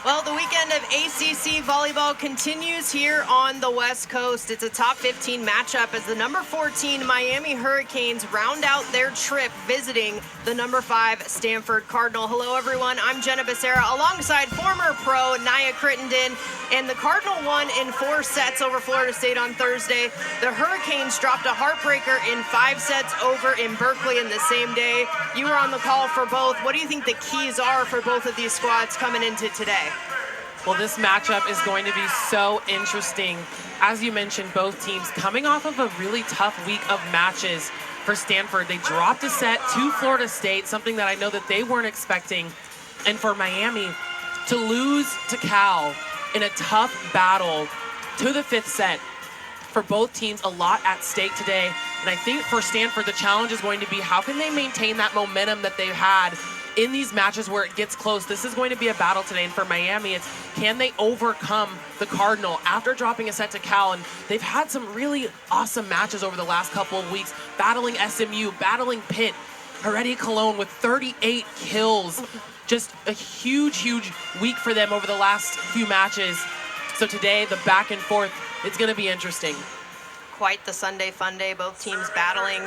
Well, the weekend of ACC volleyball continues here on the West Coast. It's a top 15 matchup as the number 14 Miami Hurricanes round out their trip visiting the number 5 Stanford Cardinal. Hello, everyone. I'm Jenna Becerra alongside former pro Naya Crittenden, and the Cardinal won in 4 sets over Florida State on Thursday. The Hurricanes dropped a heartbreaker in 5 sets over in Berkeley in the same day. You were on the call for both. What do you think the keys are for both of these squads coming into today? Well, this matchup is going to be so interesting. As you mentioned, both teams coming off of a really tough week of matches for Stanford. They dropped a set to Florida State, something that I know that they weren't expecting. And for Miami to lose to Cal in a tough battle to the 5th set, for both teams, a lot at stake today. And I think for Stanford, the challenge is going to be how can they maintain that momentum that they've had in these matches where it gets close. This is going to be a battle today, and for Miami, it's can they overcome the Cardinal after dropping a set to Cal? And they've had some really awesome matches over the last couple of weeks, battling SMU, battling Pitt, Heredia Cologne with 38 kills. Just a huge, huge week for them over the last few matches. So today, the back and forth, it's going to be interesting. Quite the Sunday fun day, both teams battling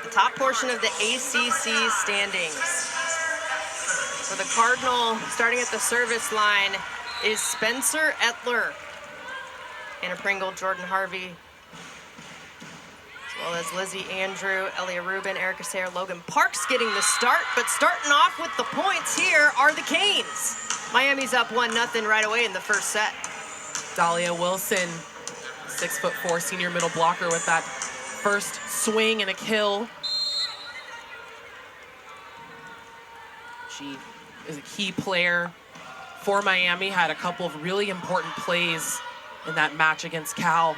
the top portion of the ACC standings. For the Cardinal, starting at the service line, is Spencer Etler. Anna Pringle, Jordan Harvey, as well as Lizzie Andrew, Elia Rubin, Erica Sayre, Logan Parks getting the start. But starting off with the points here are the Canes. Miami's up 1-0 right away in the first set. Dahlia Wilson, 6'4" senior middle blocker with that first swing and a kill. She is a key player for Miami, had a couple of really important plays in that match against Cal.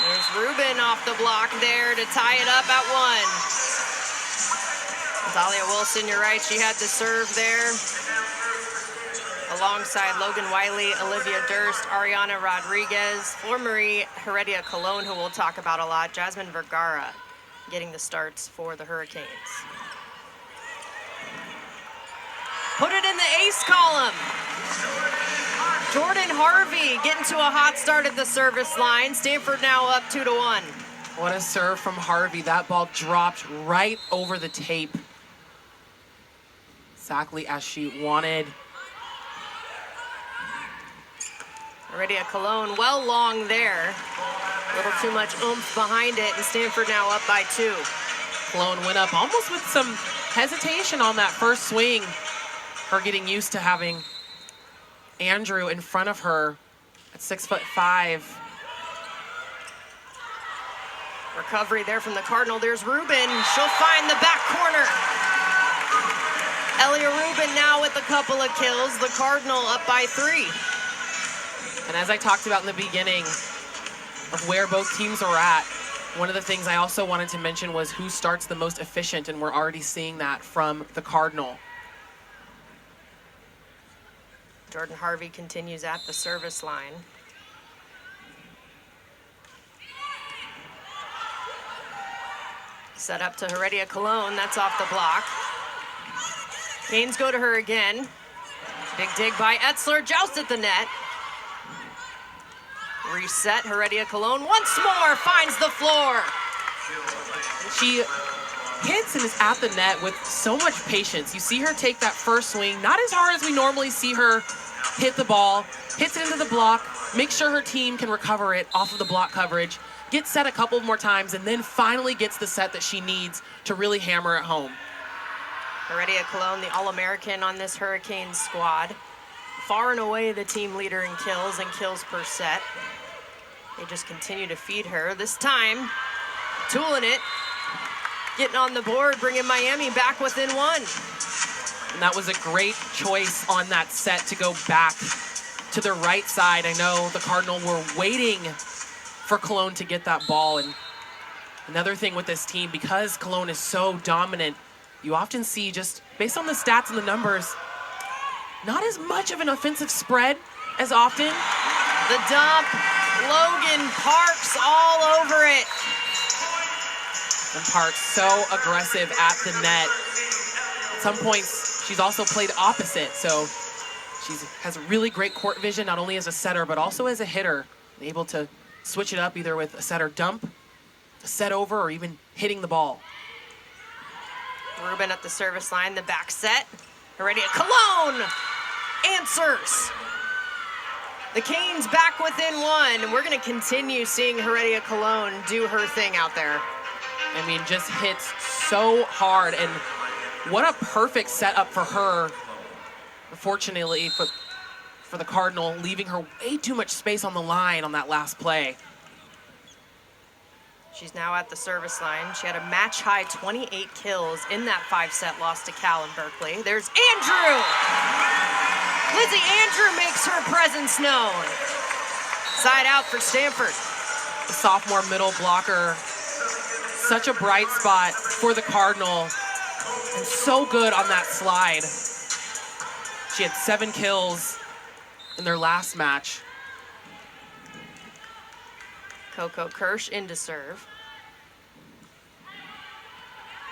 There's Rubin off the block there to tie it up at 1. Dahlia Wilson, you're right, she had to serve there. Alongside Logan Wiley, Olivia Durst, Ariana Rodriguez, former Heredia Cologne, who we'll talk about a lot, Jasmine Vergara getting the starts for the Hurricanes. Put it in the ace column. Jordan Harvey getting to a hot start at the service line. Stanford now up 2-1. What a serve from Harvey. That ball dropped right over the tape. Exactly as she wanted. Heredia Cologne well long there. A little too much oomph behind it, and Stanford now up by 2. Cologne went up almost with some hesitation on that first swing. Her getting used to having Andrew in front of her at 6'5". Recovery there from the Cardinal. There's Rubin. She'll find the back corner. Elia Rubin now with a couple of kills. The Cardinal up by 3. And as I talked about in the beginning of where both teams are at, one of the things I also wanted to mention was who starts the most efficient, and we're already seeing that from the Cardinal. Jordan Harvey continues at the service line. Set up to Heredia Cologne, that's off the block. Canes go to her again. Big dig by Etzler, joust at the net. Reset, Heredia Cologne once more finds the floor. She hits and is at the net with so much patience. You see her take that first swing, not as hard as we normally see her hit the ball, hits it into the block, make sure her team can recover it off of the block coverage, gets set a couple more times, and then finally gets the set that she needs to really hammer it home. Heredia Cologne, the All-American on this Hurricanes squad. Far and away the team leader in kills and kills per set. They just continue to feed her. This time, tooling it, getting on the board, bringing Miami back within 1. And that was a great choice on that set to go back to the right side. I know the Cardinal were waiting for Cologne to get that ball. And another thing with this team, because Cologne is so dominant, you often see, just based on the stats and the numbers, not as much of an offensive spread as often. The dump, Logan Parks all over it. And Parks so aggressive at the net. At some points, she's also played opposite, so She has really great court vision, not only as a setter, but also as a hitter. Able to switch it up either with a setter dump, a set over, or even hitting the ball. Rubin at the service line, the back set. Heredia Colon answers. The Canes back within one, and we're going to continue seeing Heredia Colon do her thing out there. I mean, just hits so hard, and what a perfect setup for her. Unfortunately, for the Cardinal, leaving her way too much space on the line on that last play. She's now at the service line. She had a match-high 28 kills in that 5-set loss to Cal in Berkeley. There's Andrew! Lizzie Andrew makes her presence known. Side out for Stanford. The sophomore middle blocker. Such a bright spot for the Cardinal. And so good on that slide. She had 7 kills in their last match. Coco Kirsch into serve.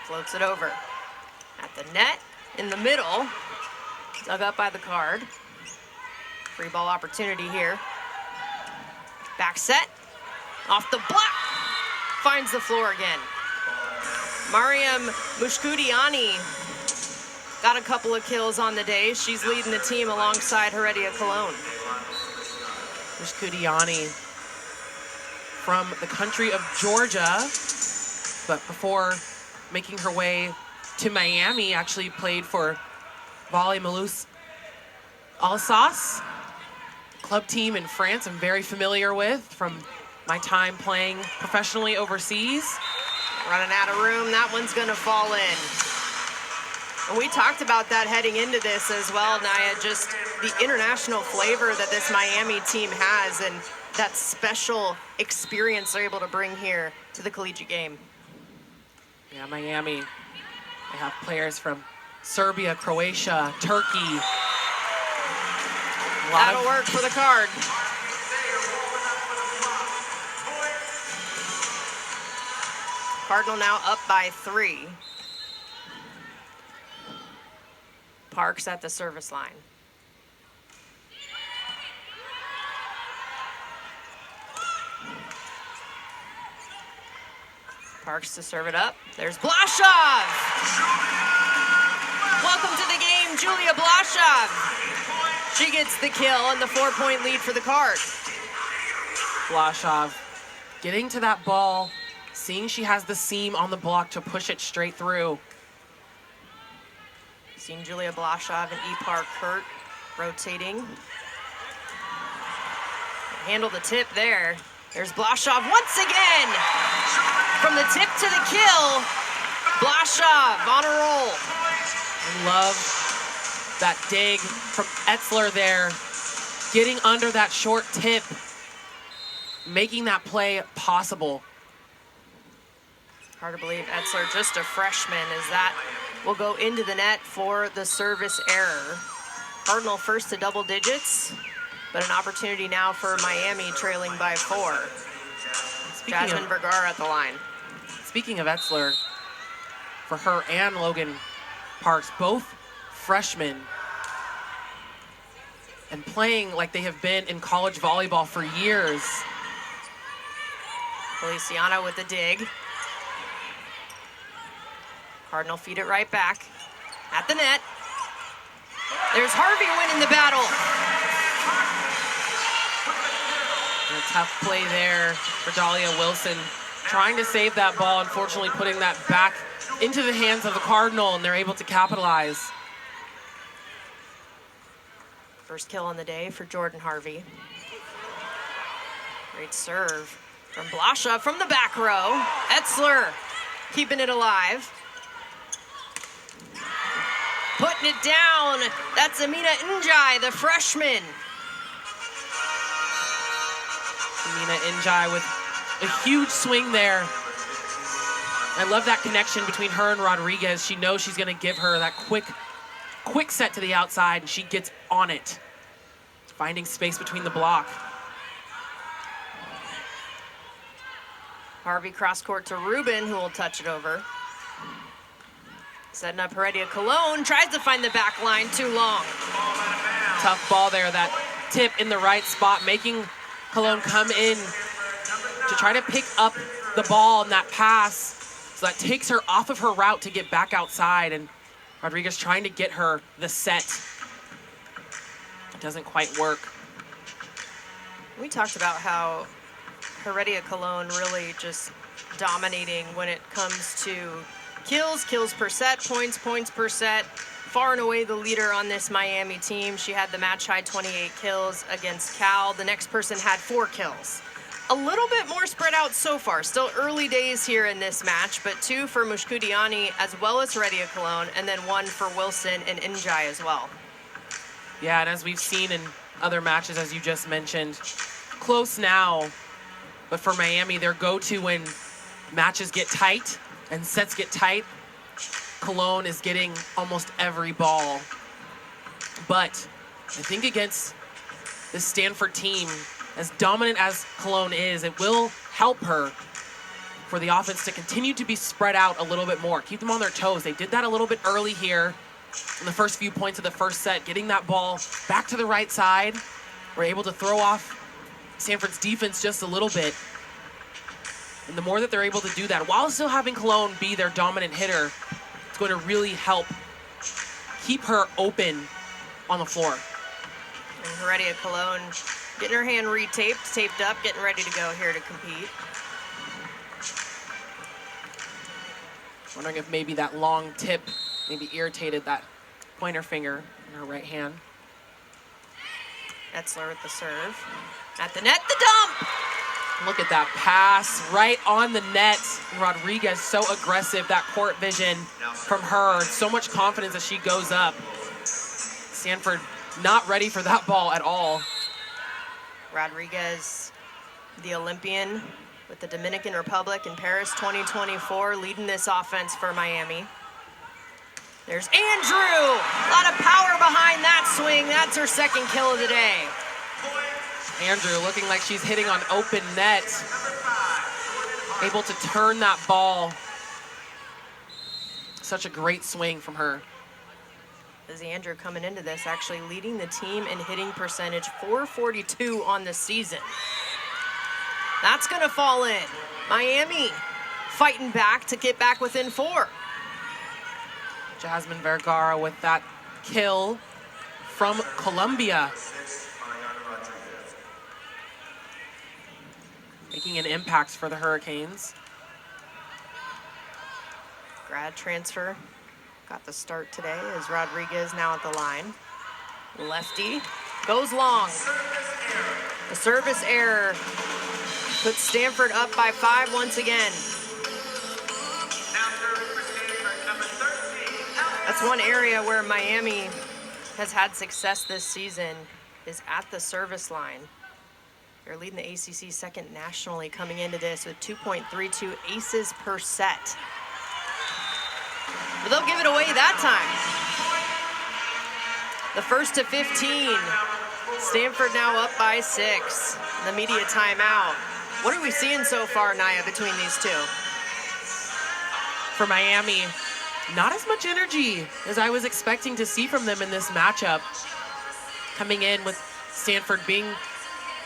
Floats it over. At the net, in the middle. Dug up by the card. Free ball opportunity here. Back set. Off the block. Finds the floor again. Mariam Mushkudiani got a couple of kills on the day. She's leading the team alongside Heredia Colon. Mushkudiani from the country of Georgia, but before making her way to Miami, actually played for Volley Mulhouse Alsace, club team in France I'm very familiar with from my time playing professionally overseas. Running out of room, that one's gonna fall in. And we talked about that heading into this as well, Naya, just the international flavor that this Miami team has and that special experience they're able to bring here to the collegiate game. Yeah, Miami, they have players from Serbia, Croatia, Turkey. That'll work for the card. Cardinal now up by 3. Parks at the service line. Parks to serve it up. There's Blasov! Welcome to the game, Julia Blasov. She gets the kill and the 4-point lead for the card. Blasov getting to that ball, seeing she has the seam on the block to push it straight through. Seen Julia Blasov and Ipar Kurt rotating. Handle the tip there. There's Blasov once again. From the tip to the kill, Blasov on a roll. I love that dig from Etzler there, getting under that short tip, making that play possible. Hard to believe Etzler, just a freshman, as that will go into the net for the service error. Cardinal first to double digits, but an opportunity now for Miami trailing by 4. Jasmine Vergara at the line. Speaking of Etzler, for her and Logan Parks, both freshmen, and playing like they have been in college volleyball for years. Feliciano with the dig. Cardinal feed it right back. At the net. There's Harvey winning the battle. And a tough play there for Dahlia Wilson. Trying to save that ball, unfortunately putting that back into the hands of the Cardinal, and they're able to capitalize. First kill on the day for Jordan Harvey. Great serve from Blasha from the back row. Etzler keeping it alive. Putting it down. That's Amina Njai, the freshman. Amina Njai with a huge swing there. I love that connection between her and Rodriguez. She knows she's going to give her that quick set to the outside, and she gets on it, finding space between the block. Harvey cross court to Rubin, who will touch it over. Setting up Heredia Colon, tries to find the back line, too long. tough ball there. That tip in the right spot, making Cologne come in to try to pick up the ball in that pass. So that takes her off of her route to get back outside, and Rodriguez trying to get her the set. It doesn't quite work. We talked about how Heredia Cologne really just dominating when it comes to kills per set, points per set. Far and away the leader on this Miami team. She had the match high 28 kills against Cal. The next person had 4 kills. A little bit more spread out so far. Still early days here in this match, but 2 for Mushkudiani as well as Heredia Cologne, and then 1 for Wilson and Njai as well. Yeah, and as we've seen in other matches, as you just mentioned, close now, but for Miami, their go-to when matches get tight and sets get tight, Cologne is getting almost every ball. But I think against this Stanford team, as dominant as Cologne is, it will help her for the offense to continue to be spread out a little bit more, keep them on their toes. They did that a little bit early here in the first few points of the first set, getting that ball back to the right side. We're able to throw off Stanford's defense just a little bit. And the more that they're able to do that, while still having Cologne be their dominant hitter, it's going to really help keep her open on the floor. And Heredia Cologne getting her hand retaped, taped up, getting ready to go here to compete. Wondering if maybe that long tip maybe irritated that pointer finger in her right hand. Etzler with the serve. At the net, the dump! Look at that pass right on the net. Rodriguez so aggressive, that court vision from her. So much confidence as she goes up. Stanford not ready for that ball at all. Rodriguez, the Olympian with the Dominican Republic in Paris 2024, leading this offense for Miami. There's Andrew! A lot of power behind that swing. That's her second kill of the day. Andrew looking like she's hitting on open net. Able to turn that ball. Such a great swing from her. As Andrew coming into this, actually leading the team in hitting percentage, .442 on the season. That's gonna fall in. Miami fighting back to get back within 4. Jasmine Vergara with that kill from Colombia. Making an impact for the Hurricanes. Grad transfer got the start today as Rodriguez now at the line. Lefty goes long. The service error puts Stanford up by 5 once again. That's one area where Miami has had success this season, is at the service line. They're leading the ACC second nationally coming into this with 2.32 aces per set. But they'll give it away that time. The first to 15. Stanford now up by 6. The media timeout. What are we seeing so far, Naya, between these two? For Miami, not as much energy as I was expecting to see from them in this matchup. Coming in with Stanford being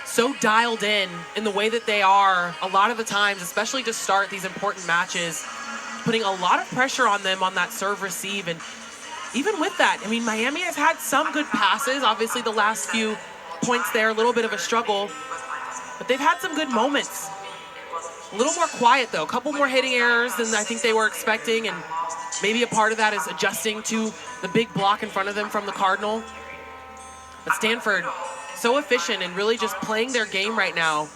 so dialed in the way that they are a lot of the times, especially to start these important matches, putting a lot of pressure on them on that serve receive. And even with that, I mean, Miami has had some good passes. Obviously the last few points there, a little bit of a struggle, but they've had some good moments. A little more quiet though, a couple more hitting errors than I think they were expecting, and maybe a part of that is adjusting to the big block in front of them from the Cardinal. But Stanford, so efficient and really just playing their game right now.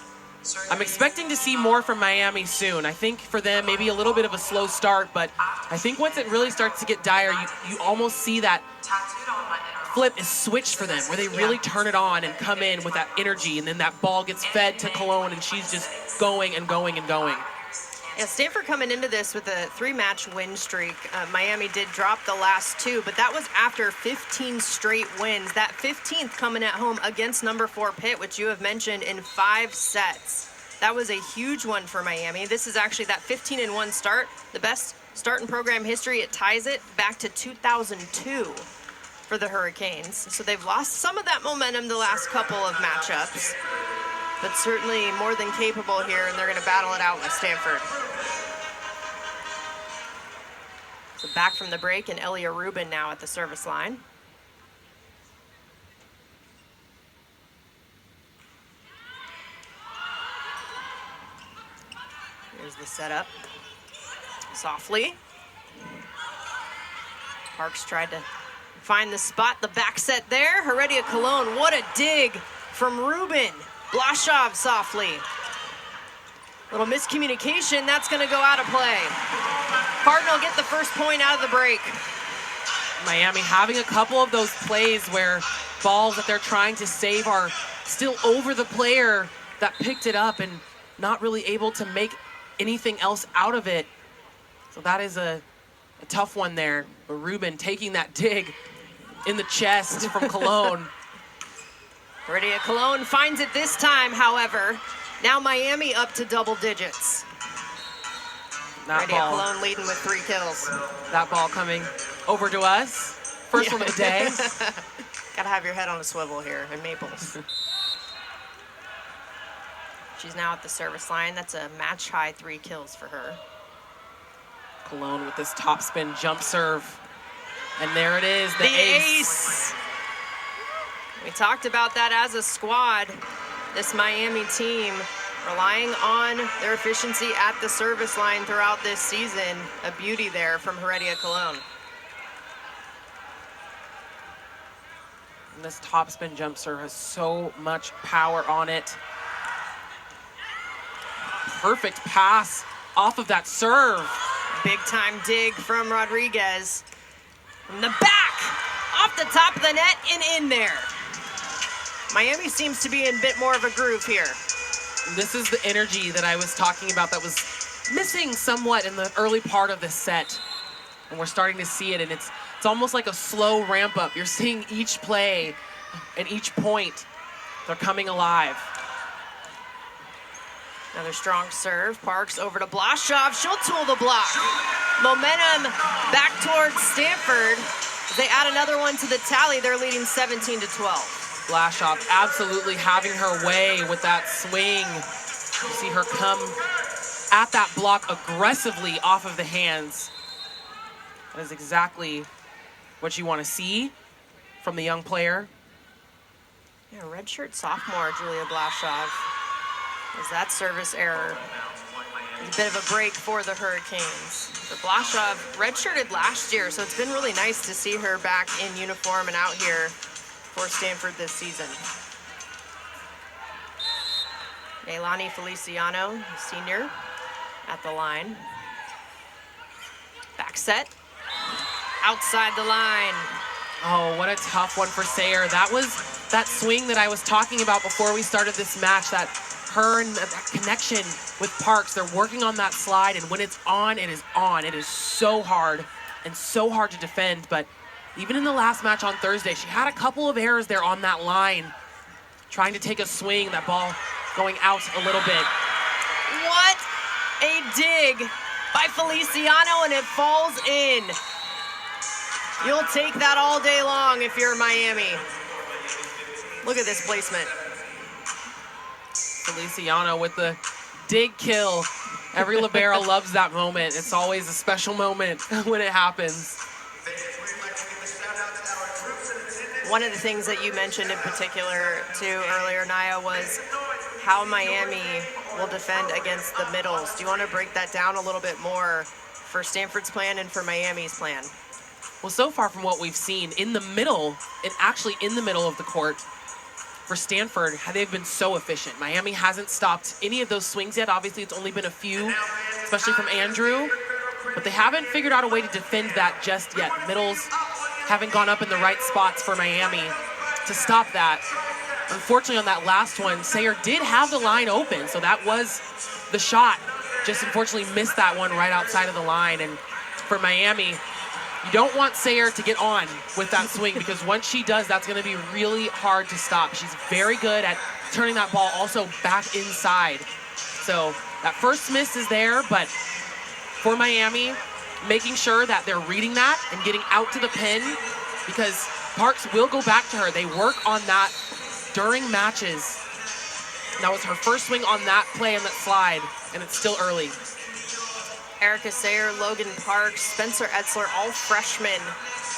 I'm expecting to see more from Miami soon. I think for them, maybe a little bit of a slow start, but I think once it really starts to get dire, you almost see that flip is switched for them, where they really turn it on and come in with that energy, and then that ball gets fed to Cologne, and she's just going and going and going. Yeah, Stanford coming into this with a 3-match win streak. Miami did drop the last 2, but that was after 15 straight wins. That 15th coming at home against number 4 Pitt, which you have mentioned, in 5 sets. That was a huge one for Miami. This is actually that 15-1 start, the best start in program history. It ties it back to 2002. for the Hurricanes. So they've lost some of that momentum the last couple of matchups, but certainly more than capable here, and they're going to battle it out with Stanford. So back from the break, and Elia Rubin now at the service line. Here's the setup. Softly. Parks tried to find the spot, the back set there. Heredia Cologne, what a dig from Rubin. Blasov softly. Little miscommunication, that's gonna go out of play. Cardinal get the first point out of the break. Miami having a couple of those plays where balls that they're trying to save are still over the player that picked it up and not really able to make anything else out of it. So that is a tough one there. But Rubin taking that dig in the chest from Cologne. Heredia Cologne finds it this time, however. Now Miami up to double digits. Heredia Cologne leading with 3 kills. That ball coming over to us. First one of the day. Gotta have your head on a swivel here in Maples. She's now at the service line. That's a match high 3 kills for her. Cologne with this topspin jump serve. And there it is, the ace. We talked about that as a squad. This Miami team relying on their efficiency at the service line throughout this season. A beauty there from Heredia Cologne. And this topspin jump serve has so much power on it. Perfect pass off of that serve. Big time dig from Rodriguez. From the back, off the top of the net and in there. Miami seems to be in a bit more of a groove here. This is the energy that I was talking about that was missing somewhat in the early part of the set. And we're starting to see it, and it's almost like a slow ramp up. You're seeing each play and each point, they're coming alive. Another strong serve. Parks over to Blasov. She'll tool the block. Momentum back towards Stanford. They add another one to the tally. They're leading 17-12. Blasov absolutely having her way with that swing. You see her come at that block aggressively off of the hands. That is exactly what you want to see from the young player. Yeah, redshirt sophomore Julia Blasov. Is that service error? It's a bit of a break for the Hurricanes. But Blasov redshirted last year, so it's been really nice to see her back in uniform and out here for Stanford this season. Leilani Feliciano, senior, at the line. Back set. Outside the line. Oh, what a tough one for Sayer. That was that swing that I was talking about before we started this match, that her and that connection with Parks. They're working on that slide, and when it's on, it is on. It is so hard and so hard to defend, but even in the last match on Thursday, she had a couple of errors there on that line, trying to take a swing, that ball going out a little bit. What a dig by Feliciano, and it falls in. You'll take that all day long if you're Miami. Look at this placement. Feliciano with the dig kill. Every libero loves that moment. It's always a special moment when it happens. One of the things that you mentioned in particular too earlier, Naya, was how Miami will defend against the middles. Do you want to break that down a little bit more for Stanford's plan and for Miami's plan? Well, so far from what we've seen, in the middle, and actually in the middle of the court, for Stanford, they've been so efficient. Miami hasn't stopped any of those swings yet. Obviously, it's only been a few, especially from Andrew, but they haven't figured out a way to defend that just yet. Middles haven't gone up in the right spots for Miami to stop that. Unfortunately, on that last one, Sayer did have the line open, so that was the shot. Just unfortunately missed that one right outside of the line. And for Miami, you don't want Sayer to get on with that swing, because once she does, that's going to be really hard to stop. She's very good at turning that ball also back inside. So that first miss is there, but for Miami, making sure that they're reading that and getting out to the pin, because Parks will go back to her. They work on that during matches. That was her first swing on that play and that slide, and it's still early. Erica Sayer, Logan Parks, Spencer Etzler, all freshmen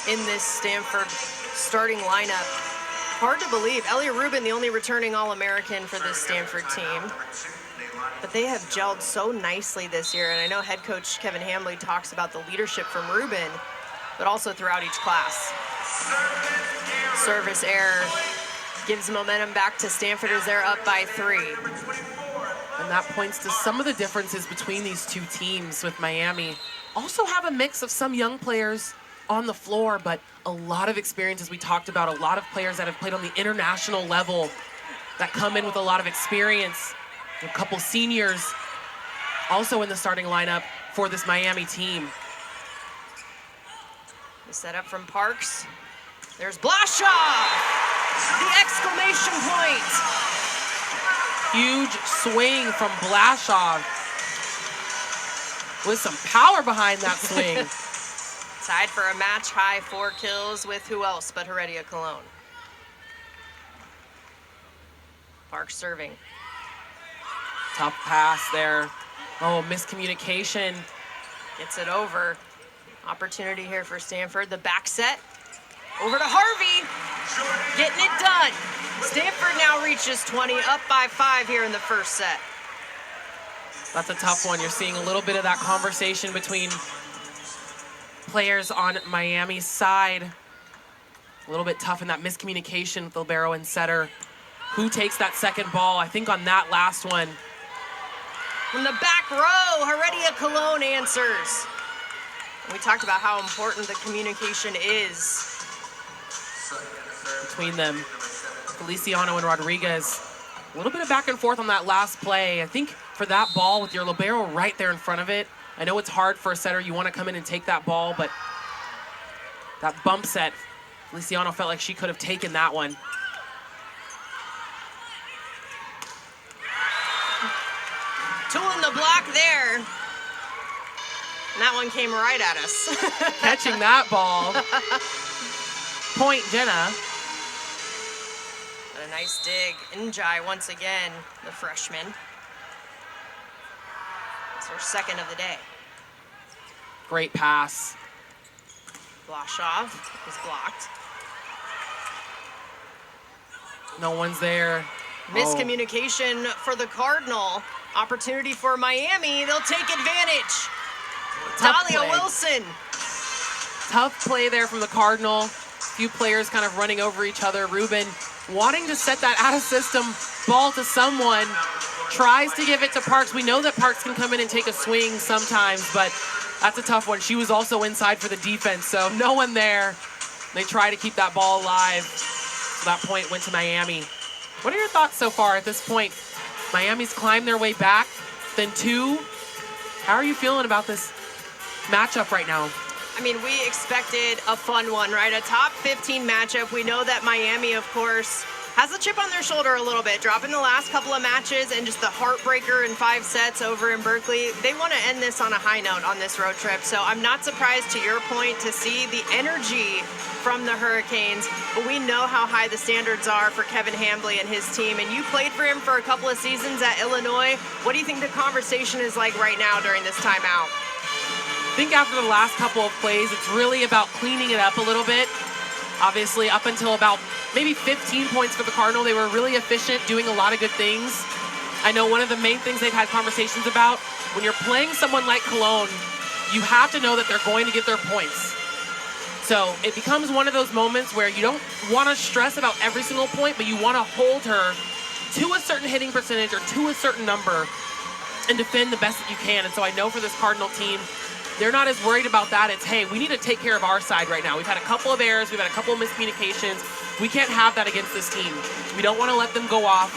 in this Stanford starting lineup. Hard to believe. Ellie Rubin, the only returning All-American for this Stanford team. But they have gelled so nicely this year, and I know head coach Kevin Hambley talks about the leadership from Rubin, but also throughout each class. Service error gives momentum back to Stanford as they're up by 3. And that points to some of the differences between these two teams, with Miami also have a mix of some young players on the floor, but a lot of experience, as we talked about, a lot of players that have played on the international level that come in with a lot of experience. A couple seniors also in the starting lineup for this Miami team. The setup from Parks. There's Blashaw! The exclamation point! Huge swing from Blashaw with some power behind that swing. Tied for a match high 4 kills with who else but Heredia Cologne. Parks serving. Tough pass there. Oh, miscommunication. Gets it over. Opportunity here for Stanford. The back set. Over to Harvey. Getting it done. Stanford now reaches 20, up by 5 here in the first set. That's a tough one. You're seeing a little bit of that conversation between players on Miami's side. A little bit tough in that miscommunication with libero and setter. Who takes that second ball? I think on that last one. From the back row, Heredia Cologne answers. We talked about how important the communication is between them. Feliciano and Rodriguez. A little bit of back and forth on that last play. I think for that ball with your libero right there in front of it, I know it's hard for a setter. You want to come in and take that ball, but that bump set, Feliciano felt like she could have taken that one. Tool in the block there. And that one came right at us. Catching that ball. Point Jenna. But a nice dig. Njai once again, the freshman. It's her second of the day. Great pass. Blashaw is blocked. No one's there. Miscommunication for the Cardinal. Opportunity for Miami. They'll take advantage. Dahlia Wilson. Tough play there from the Cardinal. A few players kind of running over each other. Rubin wanting to set that out of system ball to someone. Tries to give it to Parks. We know that Parks can come in and take a swing sometimes, but that's a tough one. She was also inside for the defense, so no one there. They try to keep that ball alive. So that point went to Miami. What are your thoughts so far at this point? Miami's climbed their way back, then 2. How are you feeling about this matchup right now? I mean, we expected a fun one, right? A top 15 matchup. We know that Miami, of course, has a chip on their shoulder a little bit, dropping the last couple of matches and just the heartbreaker in 5 sets over in Berkeley. They want to end this on a high note on this road trip. So I'm not surprised, to your point, to see the energy from the Hurricanes. But we know how high the standards are for Kevin Hambley and his team. And you played for him for a couple of seasons at Illinois. What do you think the conversation is like right now during this timeout? I think after the last couple of plays, it's really about cleaning it up a little bit. Obviously, up until about maybe 15 points for the Cardinal, they were really efficient, doing a lot of good things. I know one of the main things they've had conversations about, when you're playing someone like Cologne, you have to know that they're going to get their points. So it becomes one of those moments where you don't want to stress about every single point, but you want to hold her to a certain hitting percentage or to a certain number and defend the best that you can. And so I know for this Cardinal team, they're not as worried about that. It's, hey, we need to take care of our side right now. We've had a couple of errors. We've had a couple of miscommunications. We can't have that against this team. We don't want to let them go off.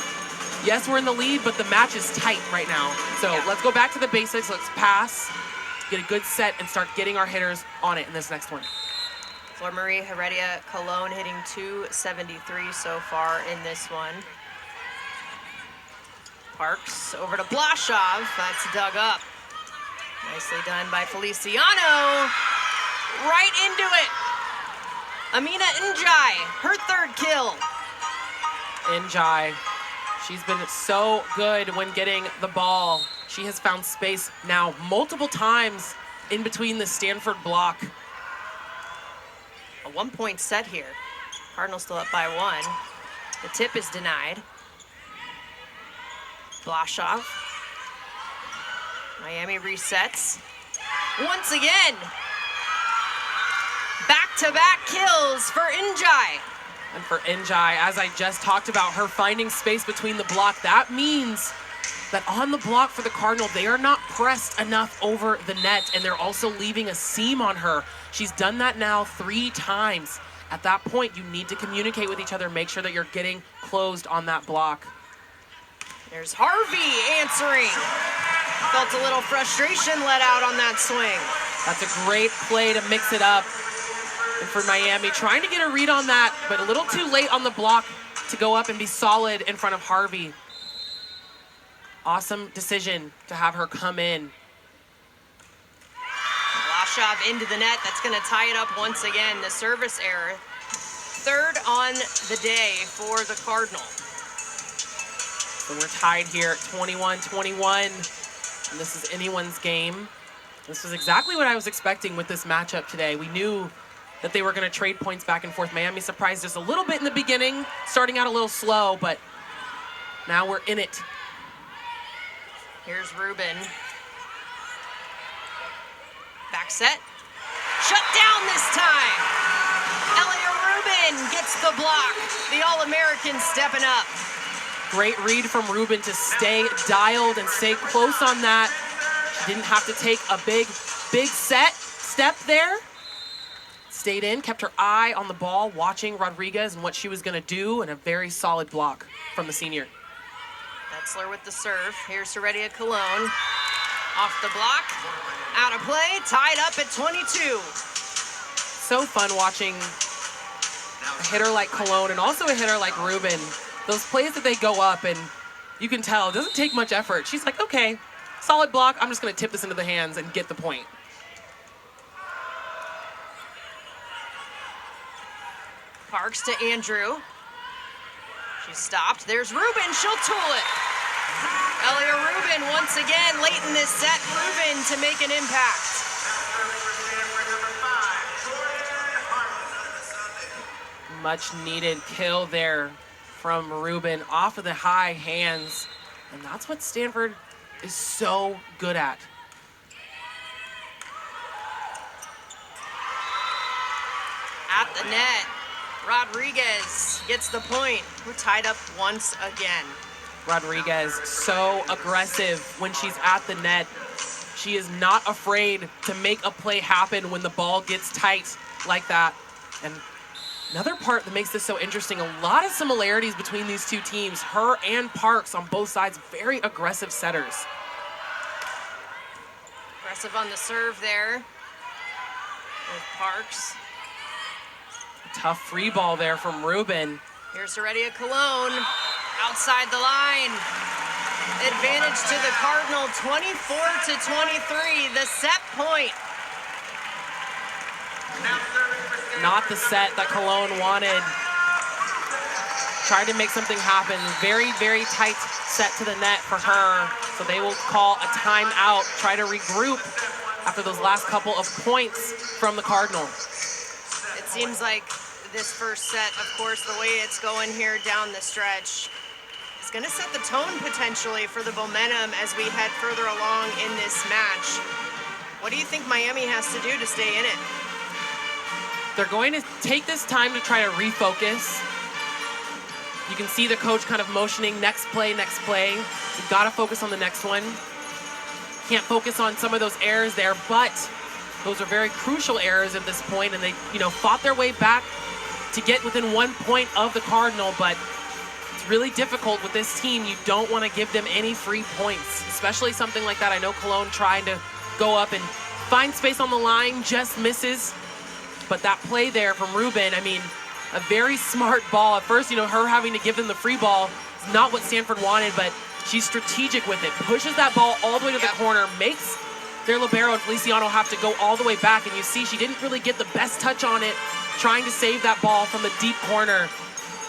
Yes, we're in the lead, but the match is tight right now. So let's go back to the basics. Let's pass, get a good set, and start getting our hitters on it in this next one. Flor Marie Heredia Cologne hitting .273 so far in this one. Parks over to Blashaw. That's dug up. Nicely done by Feliciano. Right into it. Amina Njai, her third kill. Njai, she's been so good when getting the ball. She has found space now multiple times in between the Stanford block. A 1-point set here. Cardinals still up by 1. The tip is denied. Blasov. Miami resets. Once again. Back-to-back kills for Njai. And for Njai, as I just talked about, her finding space between the block, that means that on the block for the Cardinal, they are not pressed enough over the net, and they're also leaving a seam on her. She's done that now 3 times. At that point, you need to communicate with each other, make sure that you're getting closed on that block. There's Harvey answering. Felt a little frustration let out on that swing. That's a great play to mix it up. And for Miami, trying to get a read on that, but a little too late on the block to go up and be solid in front of Harvey. Awesome decision to have her come in. Blasov into the net. That's going to tie it up once again. The service error. 3rd on the day for the Cardinal. So we're tied here at 21-21. And this is anyone's game. This is exactly what I was expecting with this matchup today. We knew that they were going to trade points back and forth. Miami surprised us a little bit in the beginning, starting out a little slow, but now we're in it. Here's Rubin. Back set. Shut down this time. Elia Rubin gets the block. The All-American stepping up. Great read from Rubin to stay dialed and stay close on that. She didn't have to take a big step there. Stayed in, kept her eye on the ball, watching Rodriguez and what she was going to do, and a very solid block from the senior. Metzler with the serve. Here's Heredia Cologne. Off the block. Out of play. Tied up at 22. So fun watching a hitter like Cologne and also a hitter like Rubin. Those plays that they go up, and you can tell it doesn't take much effort. She's like, okay, solid block. I'm just going to tip this into the hands and get the point. Parks to Andrew. She's stopped. There's Rubin. She'll tool it. Elia Rubin once again late in this set, proven to make an impact. Much needed kill there from Rubin off of the high hands. And that's what Stanford is so good at. At the net. Rodriguez gets the point. We're tied up once again. Rodriguez, so aggressive when she's at the net. She is not afraid to make a play happen when the ball gets tight like that. And another part that makes this so interesting, a lot of similarities between these two teams. Her and Parks on both sides, very aggressive setters. Aggressive on the serve there with Parks. Tough free ball there from Rubin. Here's Heredia Cologne outside the line. Advantage to the Cardinal, 24-23, the set point. Not the set that Cologne wanted. Tried to make something happen. Very, very tight set to the net for her. So they will call a timeout, try to regroup after those last couple of points from the Cardinal. It seems like this first set, of course, the way it's going here down the stretch, is going to set the tone potentially for the momentum as we head further along in this match. What do you think Miami has to do to stay in it? They're going to take this time to try to refocus. You can see the coach kind of motioning next play, next play. You've got to focus on the next one. Can't focus on some of those errors there, but those are very crucial errors at this point, and they, fought their way back to get within 1 point of the Cardinal, but it's really difficult with this team. You don't want to give them any free points, especially something like that. I know Cologne trying to go up and find space on the line, just misses. But that play there from Rubin, a very smart ball. At first, her having to give them the free ball is not what Stanford wanted, but she's strategic with it. Pushes that ball all the way to the corner, makes their libero and Feliciano have to go all the way back, and you see she didn't really get the best touch on it. trying to save that ball from the deep corner.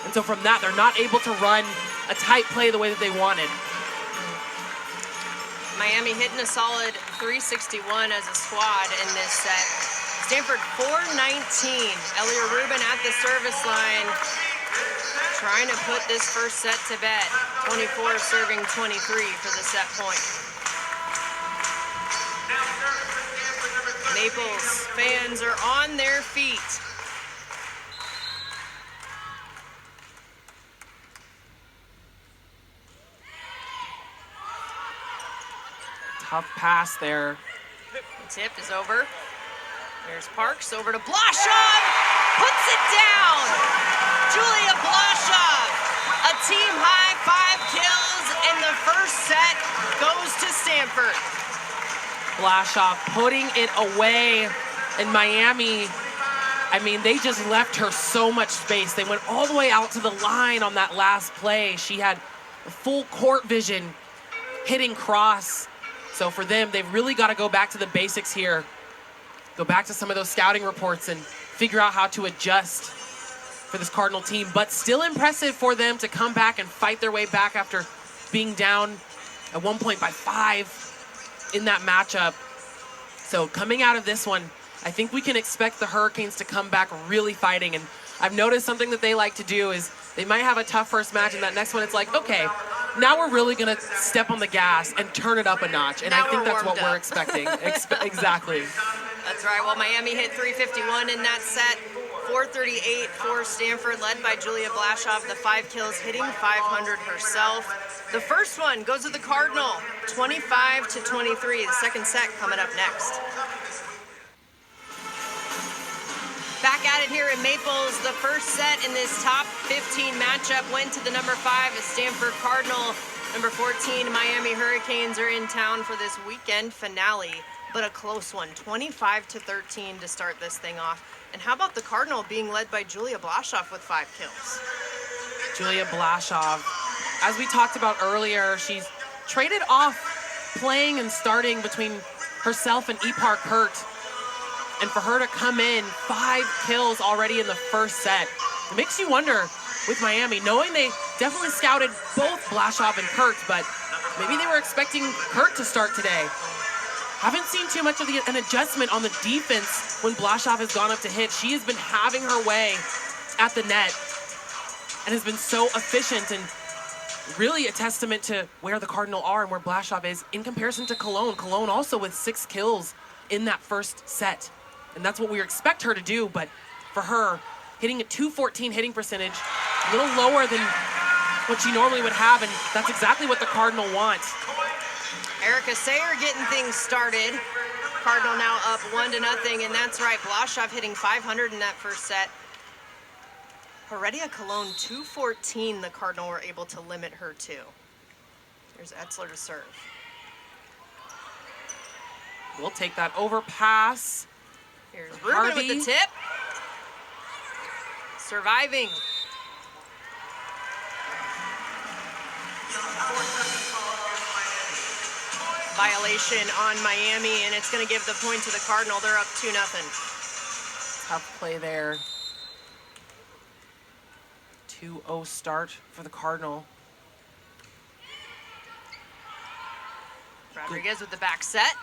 And so from that, they're not able to run a tight play the way that they wanted. Miami hitting a solid 361 as a squad in this set. Stanford 419. Elia Rubin at the service line, trying to put this first set to bed. 24 serving 23 for the set point. Naples fans are on their feet. Tough pass there. The tip is over. There's Parks over to Blasov. Puts it down. Julia Blasov, a team high 5 kills in the first set, goes to Stanford. Blasov putting it away. And Miami, I mean, they just left her so much space. They went all the way out to the line on that last play. She had full court vision, hitting cross. So for them, they've really got to go back to the basics here. Go back to some of those scouting reports and figure out how to adjust for this Cardinal team. But still impressive for them to come back and fight their way back after being down at one point by 5 in that matchup. So coming out of this one, I think we can expect the Hurricanes to come back really fighting. And I've noticed something that they like to do is they might have a tough first match, and that next one it's like, okay, now we're really going to step on the gas and turn it up a notch. And now I think that's what we're expecting. Exactly. That's right. Well, Miami hit 351 in that set. 438 for Stanford, led by Julia Blasov, the 5 kills, hitting 500 herself. The first one goes to the Cardinal, 25-23. The second set coming up next. Back at it here in Maples. The first set in this top 15 matchup went to the number 5, a Stanford Cardinal. Number 14, Miami Hurricanes are in town for this weekend finale, but a close one, 25-13 to start this thing off. And how about the Cardinal being led by Julia Blasov with 5 kills? Julia Blasov, as we talked about earlier, she's traded off playing and starting between herself and Ipar Kurt. And for her to come in, 5 kills already in the first set, it makes you wonder with Miami, knowing they definitely scouted both Blasov and Kurt, but maybe they were expecting Kurt to start today. Haven't seen too much of an adjustment on the defense when Blasov has gone up to hit. She has been having her way at the net and has been so efficient, and really a testament to where the Cardinal are and where Blasov is in comparison to Cologne. Cologne also with 6 kills in that first set. And that's what we expect her to do, but for her, hitting a .214 hitting percentage, a little lower than what she normally would have, and that's exactly what the Cardinal want. Erica Sayer getting things started. Cardinal now up 1-0, and that's right, Blasov hitting 500 in that first set. Heredia Cologne 214 the Cardinal were able to limit her to. Here's Etzler to serve. We'll take that over pass. Here's Rubin with the tip. Surviving. Violation on Miami, and it's going to give the point to the Cardinal. They're up 2-0. Tough play there. 2-0 start for the Cardinal. Rodriguez with the back set.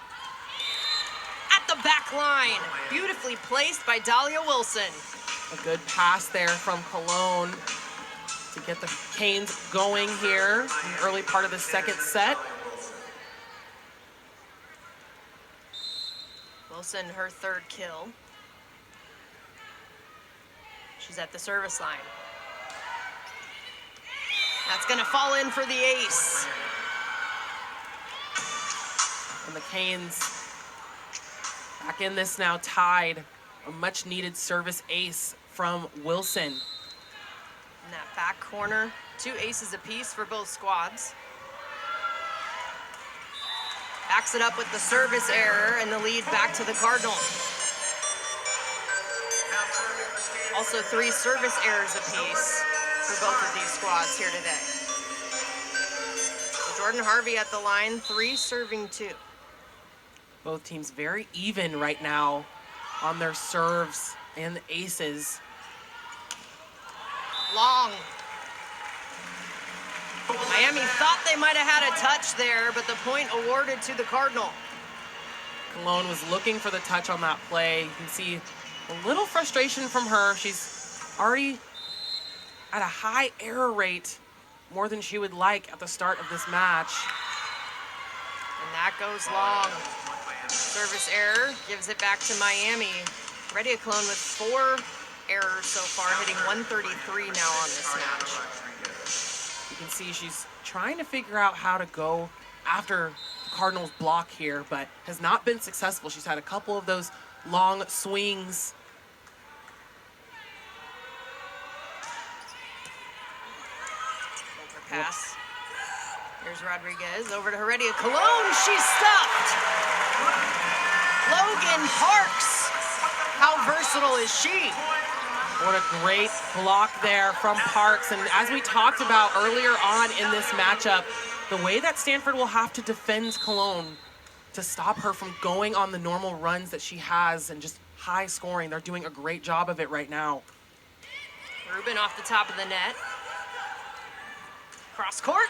At the back line. Beautifully placed by Dahlia Wilson. A good pass there from Cologne to get the Canes going here in the early part of the second set. Wilson, her 3rd kill. She's at the service line. That's going to fall in for the ace. And the Canes back in this now, tied. A much needed service ace from Wilson. In that back corner, 2 aces apiece for both squads. Backs it up with the service error, and the lead back to the Cardinal. Also 3 service errors apiece for both of these squads here today. So Jordan Harvey at the line, 3 serving 2. Both teams very even right now on their serves and the aces. Long. Miami thought they might have had a touch there, but the point awarded to the Cardinal. Cologne was looking for the touch on that play. You can see a little frustration from her. She's already at a high error rate, more than she would like at the start of this match. And that goes long. Service error gives it back to Miami. Heredia Cologne with 4 errors so far, hitting 133 now on this match. You can see she's trying to figure out how to go after the Cardinals' block here, but has not been successful. She's had a couple of those long swings. Pass. Here's Rodriguez over to Heredia Cologne. She's stuffed. Logan Parks. How versatile is she? What a great block there from Parks. And as we talked about earlier on in this matchup, the way that Stanford will have to defend Cologne to stop her from going on the normal runs that she has and just high scoring. They're doing a great job of it right now. Rubin off the top of the net. Cross court.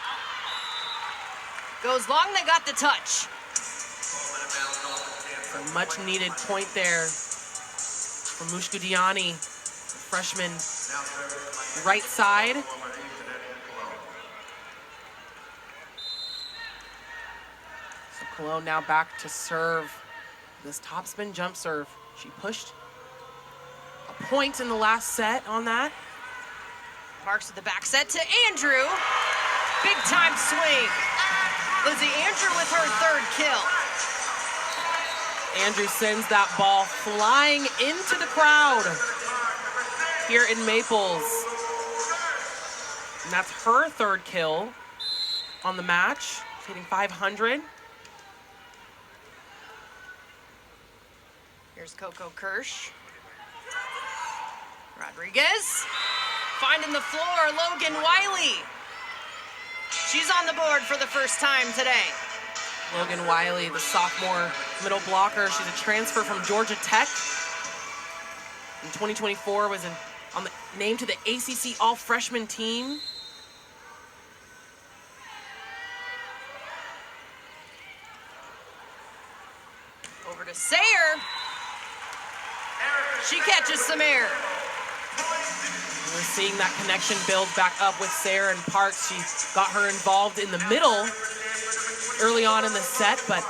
Goes long, they got the touch. A much needed point there from Mushkudiani, freshman, right side. So Cologne now back to serve this topspin jump serve. She pushed a point in the last set on that. Parks with the back set to Andrew. Big time swing. Lizzie Andrew with her 3rd kill. Andrew sends that ball flying into the crowd here in Maples. And that's her 3rd kill on the match, hitting 500. Here's Coco Kirsch. Rodriguez. Finding the floor, Logan Wiley. She's on the board for the first time today. Logan Wiley, the sophomore middle blocker. She's a transfer from Georgia Tech. In 2024 was named to the ACC All-Freshman team. Over to Sayer. She catches some air. We're seeing that connection build back up with Sarah and Parks. She got her involved in the middle early on in the set, but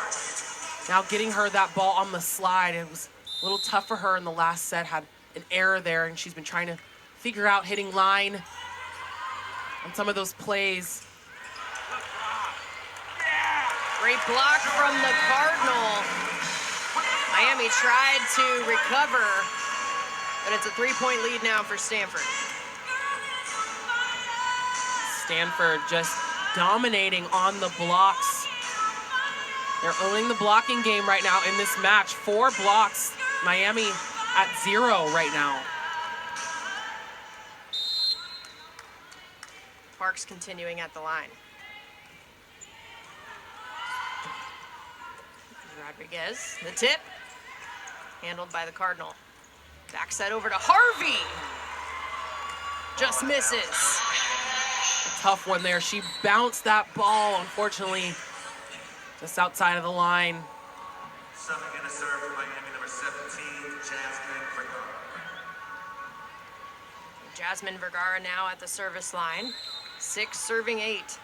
now getting her that ball on the slide, it was a little tough for her in the last set, had an error there, and she's been trying to figure out hitting line on some of those plays. Great block from the Cardinal. Miami tried to recover, but it's a 3-point lead now for Stanford. Stanford just dominating on the blocks. They're owning the blocking game right now in this match. 4 blocks, Miami at 0 right now. Parks continuing at the line. Rodriguez, the tip, handled by the Cardinal. Back set over to Harvey. Just misses. Tough one there. She bounced that ball, unfortunately, just outside of the line. Serving in a serve for Miami, number 17, Jasmine Vergara. Jasmine Vergara now at the service line. 6 serving 8.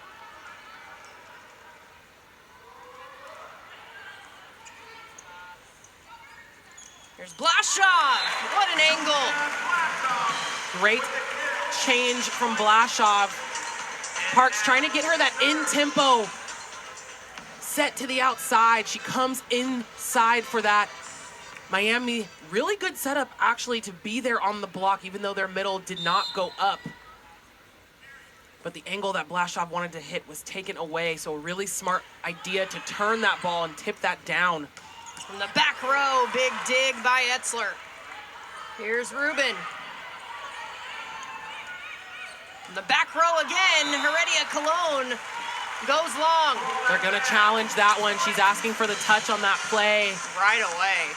Here's Blashaw. What an angle. Great change from Blashaw. Parks trying to get her that in-tempo set to the outside. She comes inside for that. Miami, really good setup actually to be there on the block, even though their middle did not go up. But the angle that Blashaw wanted to hit was taken away, so a really smart idea to turn that ball and tip that down. From the back row, big dig by Etzler. Here's Rubin. From the back row again, Heredia Cologne goes long. They're gonna challenge that one. She's asking for the touch on that play. Right away.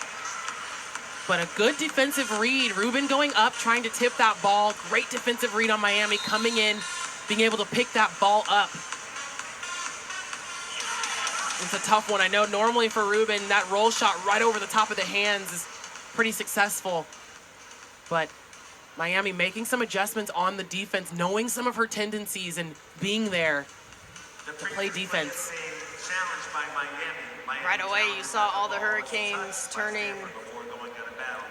But a good defensive read. Ruben going up, trying to tip that ball. Great defensive read on Miami, coming in, being able to pick that ball up. It's a tough one. I know normally for Ruben, that roll shot right over the top of the hands is pretty successful. But Miami making some adjustments on the defense, knowing some of her tendencies and being there to play defense. Right away, you saw all the Hurricanes turning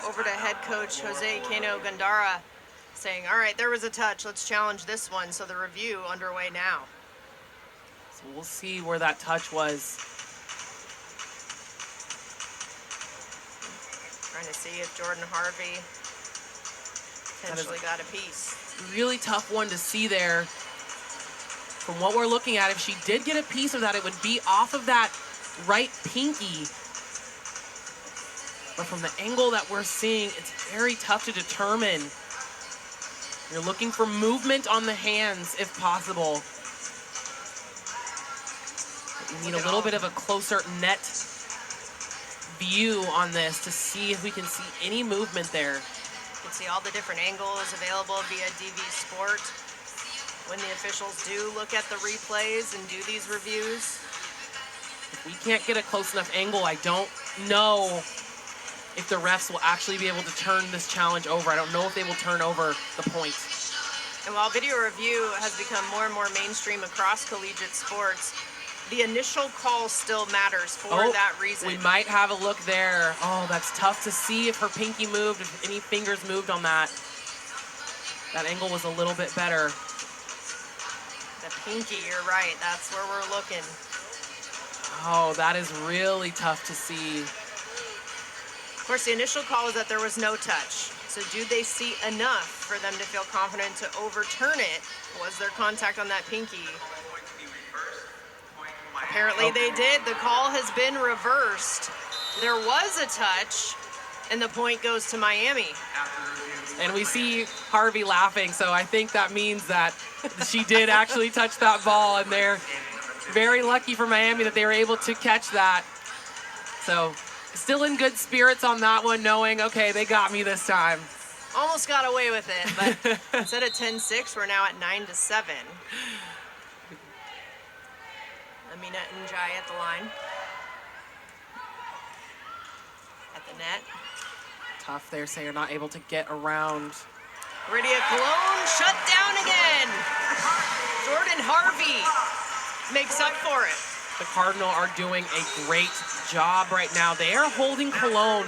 over to head coach Jose Cano Gandara, saying, all right, there was a touch. Let's challenge this one. So the review underway now. So we'll see where that touch was. Trying to see if Jordan Harvey potentially got a piece. Really tough one to see there. From what we're looking at, if she did get a piece of that, it would be off of that right pinky. But from the angle that we're seeing, it's very tough to determine. You're looking for movement on the hands if possible. We need a little bit of a closer net view on this to see if we can see any movement there. You can see all the different angles available via DV Sport when the officials do look at the replays and do these reviews. If we can't get a close enough angle, I don't know if the refs will actually be able to turn this challenge over. I don't know if they will turn over the point. And while video review has become more and more mainstream across collegiate sports, the initial call still matters for that reason. We might have a look there. Oh, that's tough to see if her pinky moved, if any fingers moved on that. That angle was a little bit better. The pinky, you're right. That's where we're looking. Oh, that is really tough to see. Of course, the initial call is that there was no touch. So do they see enough for them to feel confident to overturn it? Was there contact on that pinky? Apparently they did. The call has been reversed. There was a touch, and the point goes to Miami. And we see Harvey laughing, so I think that means that she did actually touch that ball, and they're very lucky for Miami that they were able to catch that. So still in good spirits on that one, knowing, okay, they got me this time. Almost got away with it, but instead of 10-6, we're now at 9-7. Amina Njai at the line. At the net. Tough there, so you're not able to get around. Rydia Cologne shut down again. Jordan Harvey makes up for it. The Cardinal are doing a great job right now. They are holding Cologne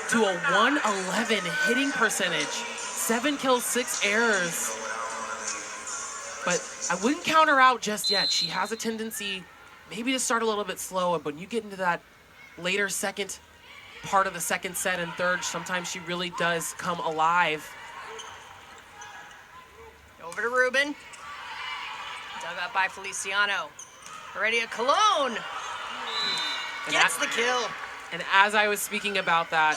to a 111 hitting percentage. 7 kills, 6 errors. But I wouldn't count her out just yet. She has a tendency maybe to start a little bit slow, but when you get into that later second part of the second set and third, sometimes she really does come alive. Over to Ruben. Dug up by Feliciano. Rydia Cologne gets the kill. And as I was speaking about that,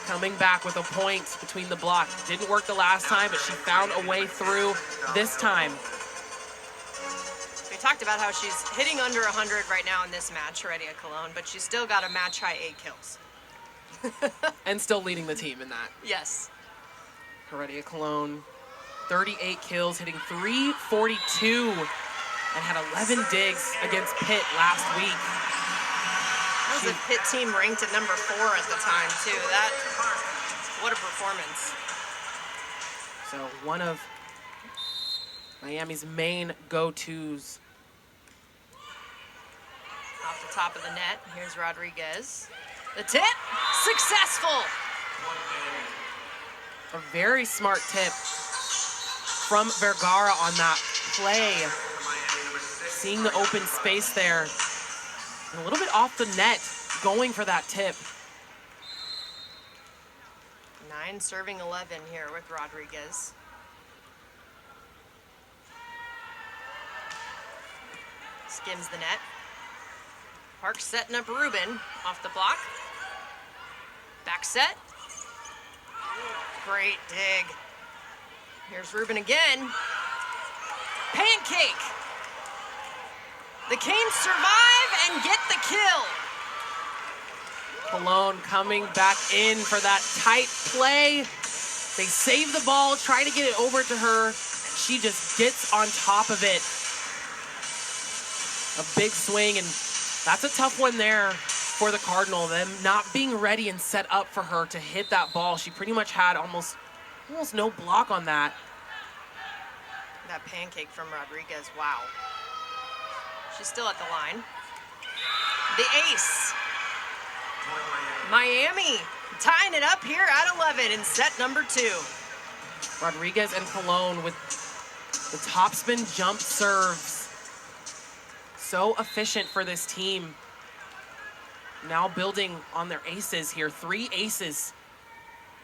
coming back with a point between the block. Didn't work the last time, but she found a way through this time. We talked about how she's hitting under 100 right now in this match, Rydia Cologne, but she's still got a match-high 8 kills. And still leading the team in that. Yes. Rydia Cologne, 38 kills, hitting .342, and had 11 digs against Pitt last week. That was a Pitt team ranked at number 4 at the time, too. What a performance. So one of Miami's main go-tos. Off the top of the net, here's Rodriguez. The tip, successful. A very smart tip from Vergara on that play. Seeing the open space there. And a little bit off the net, going for that tip. 9 serving 11 here with Rodriguez. Skims the net. Parks setting up Ruben off the block. Back set. Great dig. Here's Ruben again. Pancake. The Canes survive and get the kill. Cologne coming back in for that tight play. They save the ball, try to get it over to her. She just gets on top of it. A big swing, and that's a tough one there for the Cardinal. Them not being ready and set up for her to hit that ball. She pretty much had almost no block on that. That pancake from Rodriguez, wow. She's still at the line. The ace. Miami tying it up here at 11 in set number 2. Rodriguez and Cologne with the topspin jump serves. So efficient for this team. Now building on their aces here. 3 aces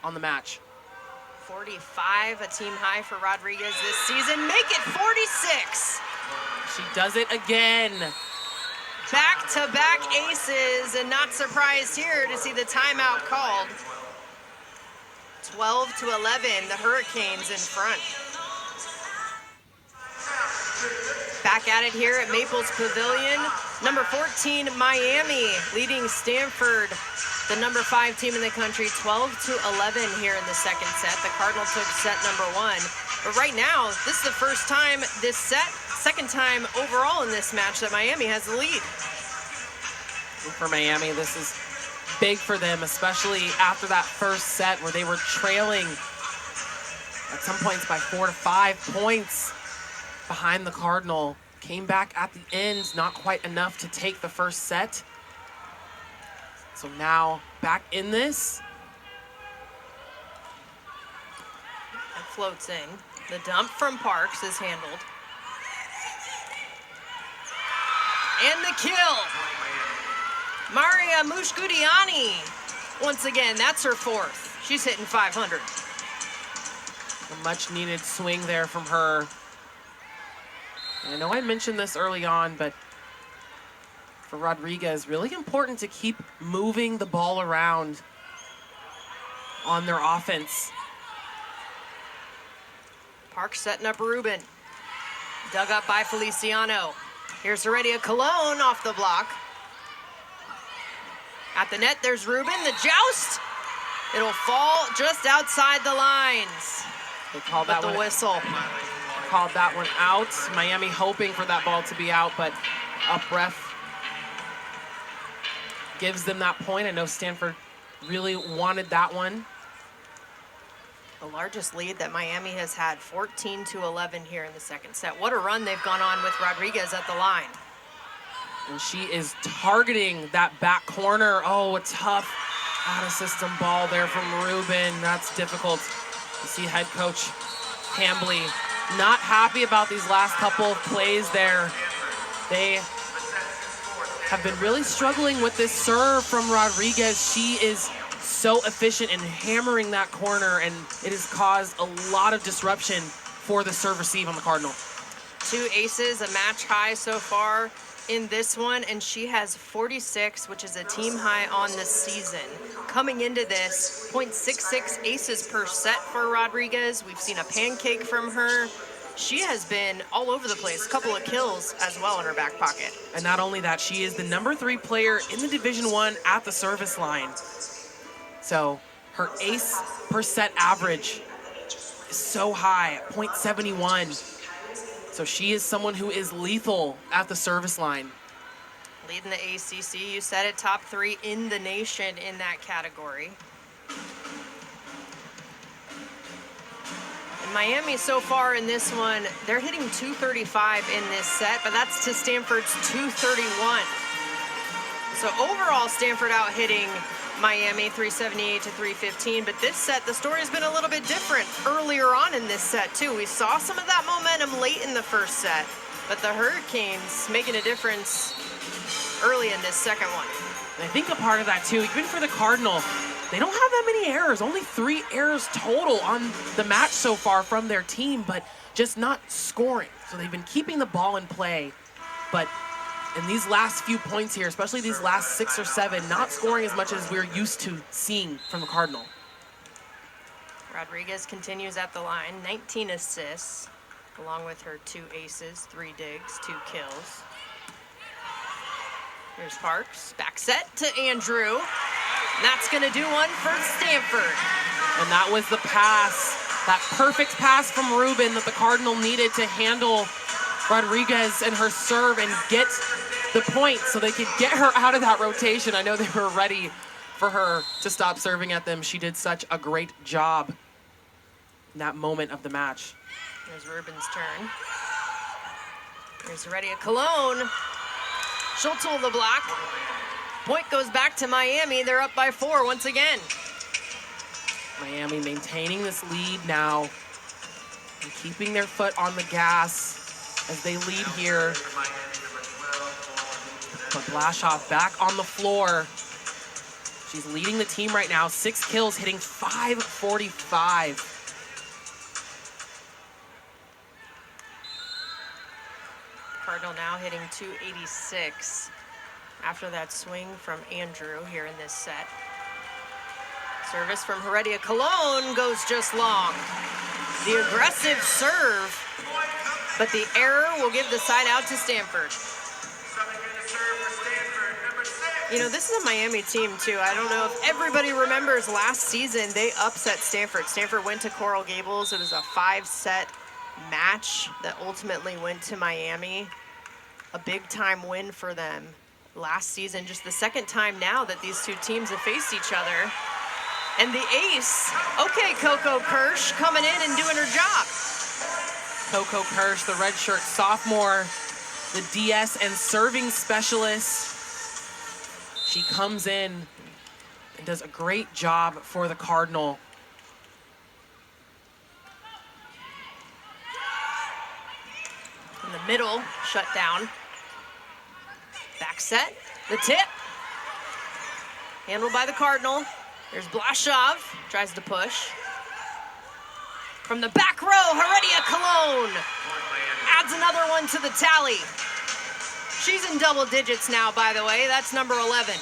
on the match. 45, a team high for Rodriguez this season. Make it 46. She does it again. Back-to-back aces, and not surprised here to see the timeout called. 12-11, the Hurricanes in front. Back at it here at Maples Pavilion. Number 14, Miami, leading Stanford, the number 5 team in the country, 12-11 here in the second set. The Cardinal took set number 1. But right now, this is the first time this set, second time overall in this match that Miami has the lead. For Miami, this is big for them, especially after that first set where they were trailing at some points by 4 to 5 points behind the Cardinal. Came back at the end, not quite enough to take the first set. So now back in this. It floats in. The dump from Parks is handled. And the kill. Maria Mushkudiani. Once again, that's her 4th. She's hitting 500. A much needed swing there from her. And I know I mentioned this early on, but for Rodriguez, really important to keep moving the ball around on their offense. Parks setting up Rubin. Dug up by Feliciano. Here's Heredia Cologne off the block. At the net, there's Rubin. The joust. It'll fall just outside the lines. They called that one. Whistle. Called that one out. Miami hoping for that ball to be out, but up ref gives them that point. I know Stanford really wanted that one. The largest lead that Miami has had, 14-11 here in the second set. What a run they've gone on with Rodriguez at the line. And she is targeting that back corner. Oh, a tough out-of-system ball there from Rubin. That's difficult. You see head coach Hambly not happy about these last couple of plays there. They have been really struggling with this serve from Rodriguez. She is so efficient in hammering that corner, and it has caused a lot of disruption for the serve receive on the Cardinal. 2 aces, a match high so far in this one, and she has 46, which is a team high on the season. Coming into this, 0.66 aces per set for Rodriguez. We've seen a pancake from her. She has been all over the place, a couple of kills as well in her back pocket. And not only that, she is the number 3 player in the Division I at the service line. So her ace per set average is so high at 0.71. So she is someone who is lethal at the service line. Leading the ACC, you said it, top 3 in the nation in that category. And Miami so far in this one, they're hitting 235 in this set, but that's to Stanford's 231. So overall, Stanford out hitting Miami 378 to 315, but this set, the story has been a little bit different earlier on in this set too. We saw some of that momentum late in the first set, but the Hurricanes making a difference early in this second one. And I think a part of that too, even for the Cardinal, they don't have that many errors, only 3 errors total on the match so far from their team, but just not scoring. So they've been keeping the ball in play, but in these last few points here, especially these last 6 or 7, not scoring as much as we're used to seeing from the Cardinal. Rodriguez continues at the line, 19 assists, along with her 2 aces, 3 digs, 2 kills. Here's Parks, back set to Andrew. And that's going to do one for Stanford. And that was the pass, that perfect pass from Ruben that the Cardinal needed to handle Rodriguez and her serve and get the point so they could get her out of that rotation. I know they were ready for her to stop serving at them. She did such a great job in that moment of the match. There's Ruben's turn. Here's Heredia Cologne. She'll tool the block. Point goes back to Miami. They're up by 4 once again. Miami maintaining this lead now and keeping their foot on the gas as they lead here. But Blashoff back on the floor. She's leading the team right now. 6 kills, hitting .545. Cardinal now hitting .286 after that swing from Andrew here in this set. Service from Heredia Cologne goes just long. The aggressive serve, but the error will give the side out to Stanford. You know, this is a Miami team, too. I don't know if everybody remembers last season, they upset Stanford. Stanford went to Coral Gables. It was a 5-set match that ultimately went to Miami. A big-time win for them last season. Just the second time now that these two teams have faced each other. And the ace, okay, Coco Kirsch, coming in and doing her job. Coco Kirsch, the redshirt sophomore, the DS and serving specialist. She comes in and does a great job for the Cardinal. In the middle, shut down. Back set, the tip. Handled by the Cardinal. There's Blashoff, tries to push. From the back row, Heredia Cologne adds another one to the tally. She's in double digits now, by the way. That's number 11.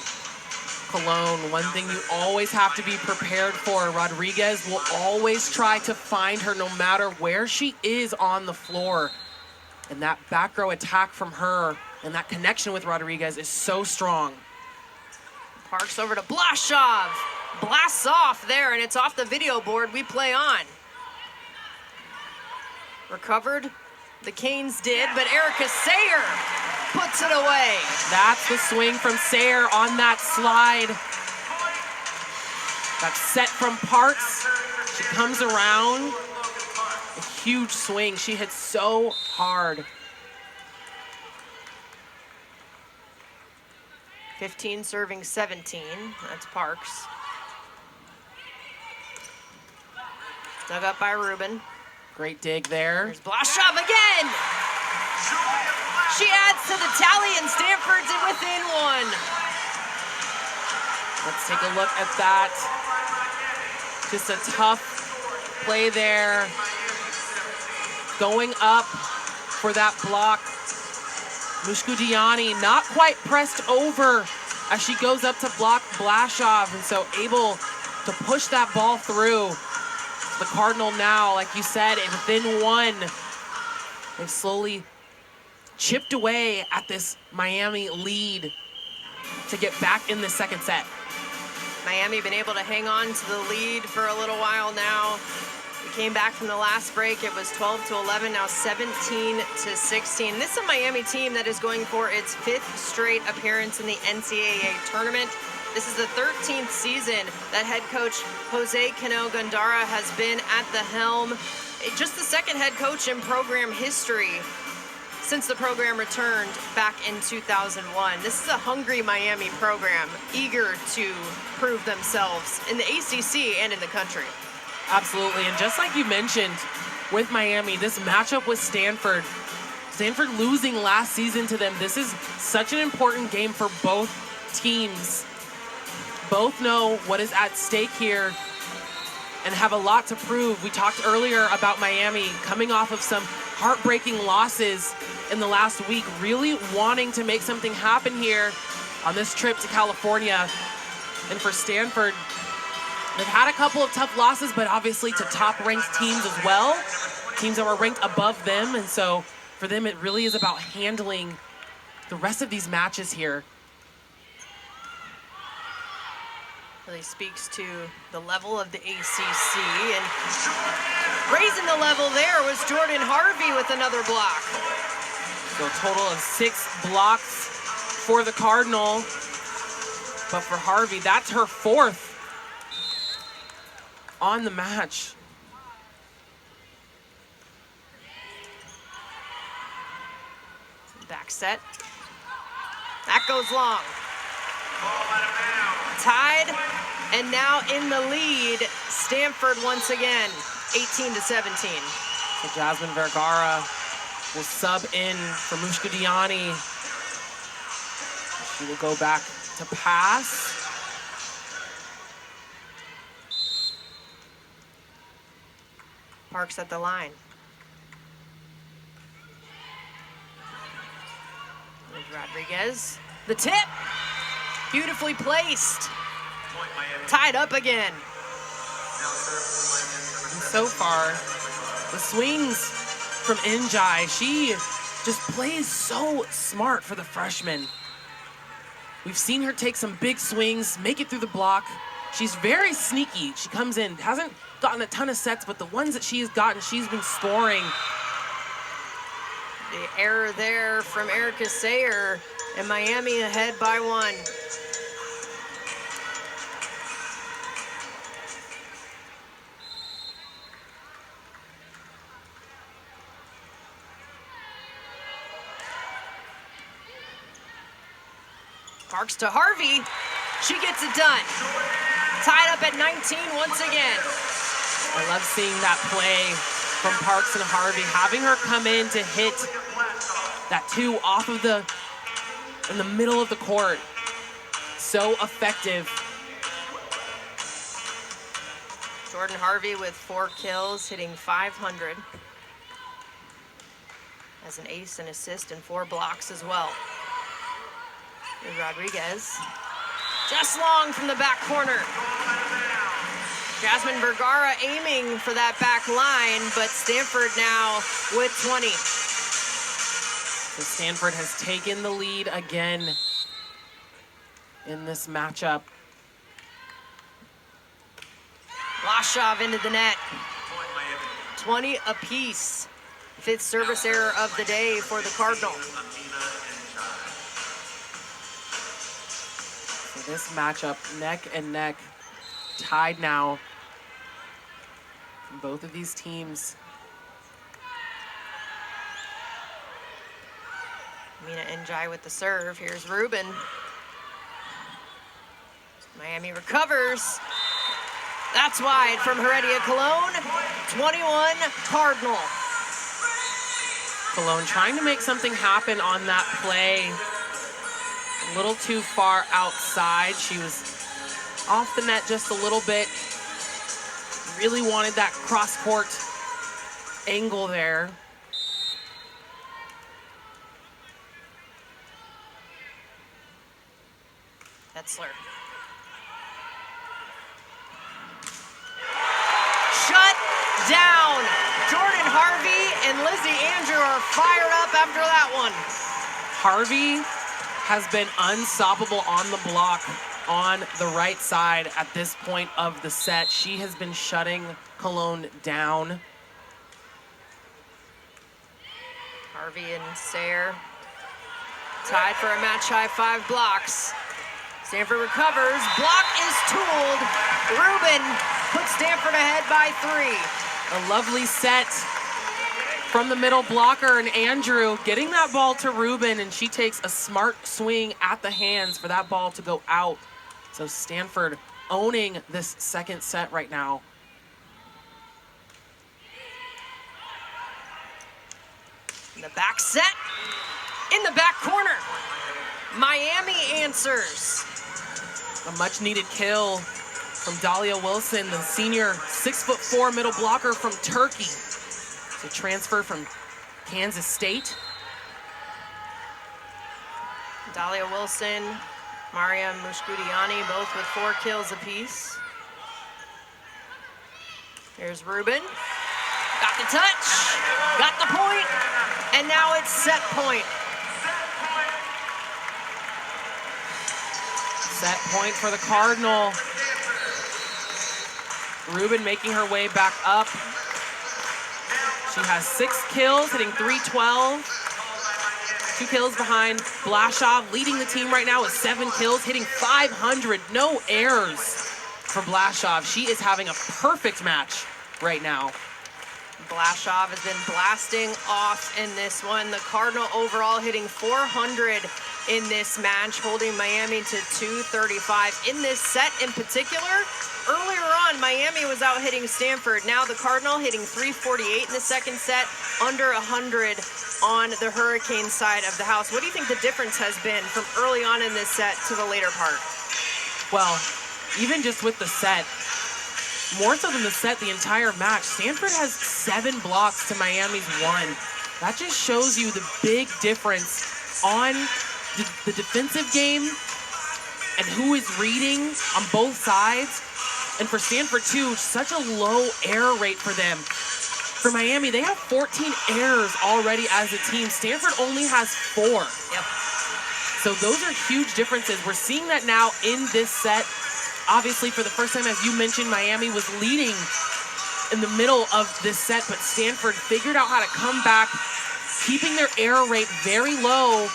Cologne, one thing you always have to be prepared for. Rodriguez will always try to find her no matter where she is on the floor. And that back row attack from her and that connection with Rodriguez is so strong. Parks over to Blashoff. Blasts off there, and it's off the video board. We play on. Recovered, the Canes did, but Erica Sayer puts it away. That's the swing from Sayer on that slide. That set from Parks. She comes around. A huge swing. She hits so hard. 15 serving 17. That's Parks. Dug up by Ruben. Great dig there. There's Blashoff again. She adds to the tally, and Stanford's within 1. Let's take a look at that. Just a tough play there. Going up for that block. Mushkudiani not quite pressed over as she goes up to block Blashoff, and so able to push that ball through. The Cardinal now, like you said, within 1. They've slowly chipped away at this Miami lead to get back in the second set. Miami been able to hang on to the lead for a little while now. We came back from the last break. It was 12-11, now 17-16. This is a Miami team that is going for its 5th straight appearance in the NCAA tournament. This is the 13th season that head coach Jose Cano Gondara has been at the helm. Just the second head coach in program history since the program returned back in 2001. This is a hungry Miami program, eager to prove themselves in the ACC and in the country. Absolutely, and just like you mentioned with Miami, this matchup with Stanford losing last season to them, this is such an important game for both teams. Both know what is at stake here and have a lot to prove. We talked earlier about Miami coming off of some heartbreaking losses in the last week, really wanting to make something happen here on this trip to California. And for Stanford, they've had a couple of tough losses, but obviously to top-ranked teams as well, teams that were ranked above them. And so for them, it really is about handling the rest of these matches here. Really speaks to the level of the ACC, and raising the level there was Jordan Harvey with another block. So a total of 6 blocks for the Cardinal, but for Harvey, that's her 4th on the match. Back set. That goes long. Tied, and now in the lead, Stanford once again, 18-17. So Jasmine Vergara will sub in for Mushkudiani. She will go back to pass. Parks at the line. There's Rodriguez. The tip, beautifully placed. Tied up again. And so far, the swings from Njai, she just plays so smart for the freshman. We've seen her take some big swings, make it through the block. She's very sneaky. She comes in, hasn't gotten a ton of sets, but the ones that she has gotten, she's been scoring. The error there from Erica Sayer, and Miami ahead by 1. Parks to Harvey. She gets it done. Tied up at 19 once again. I love seeing that play from Parks and Harvey, having her come in to hit that 2 off of in the middle of the court. So effective. Jordan Harvey with 4 kills, hitting .500. As an ace, an assist, and 4 blocks as well. Here's Rodriguez. Just long from the back corner. Jasmine Vergara aiming for that back line, but Stanford now with 20. So Stanford has taken the lead again in this matchup. Lashov into the net. 20 apiece. 5th service error of the day for the Cardinal. So this matchup, neck and neck, tied now. Both of these teams. Mina Njai with the serve. Here's Rubin. Miami recovers. That's wide from Heredia Cologne. 21 Cardinal. Cologne trying to make something happen on that play. A little too far outside. She was off the net just a little bit. Really wanted that cross-court angle there. Etzler. Shut down. Jordan Harvey and Lizzie Andrew are fired up after that one. Harvey has been unstoppable on the block on the right side at this point of the set. She has been shutting Cologne down. Harvey and Sayer tied for a match-high 5 blocks. Stanford recovers. Block is tooled. Rubin puts Stanford ahead by 3. A lovely set from the middle blocker, and Andrew getting that ball to Rubin, and she takes a smart swing at the hands for that ball to go out. So Stanford owning this second set right now. In the back set, in the back corner, Miami answers. A much needed kill from Dahlia Wilson, the senior 6'4" middle blocker from Turkey. It's a transfer from Kansas State. Dahlia Wilson, Maria Mushkudiani, both with 4 kills apiece. Here's Rubin. Got the touch, got the point, and now it's set point. Set point for the Cardinal. Rubin making her way back up. She has 6 kills, hitting 312. 2 kills behind Blasov, leading the team right now with 7 kills, hitting 500. No errors for Blasov. She is having a perfect match right now. Blasov has been blasting off in this one. The Cardinal overall hitting 400 in this match, holding Miami to 235. In this set in particular, earlier on, Miami was out hitting Stanford. Now the Cardinal hitting 348 in the second set, under 100 on the Hurricane side of the house. What do you think the difference has been from early on in this set to the later part? Well, even just with the set, more so than the set, the entire match, Stanford has 7 blocks to Miami's 1. That just shows you the big difference on the defensive game and who is reading on both sides. And for Stanford too, such a low error rate for them. For Miami, they have 14 errors already as a team. Stanford only has 4. Yep. So those are huge differences. We're seeing that now in this set. Obviously, for the first time, as you mentioned, Miami was leading in the middle of this set, but Stanford figured out how to come back, keeping their error rate very low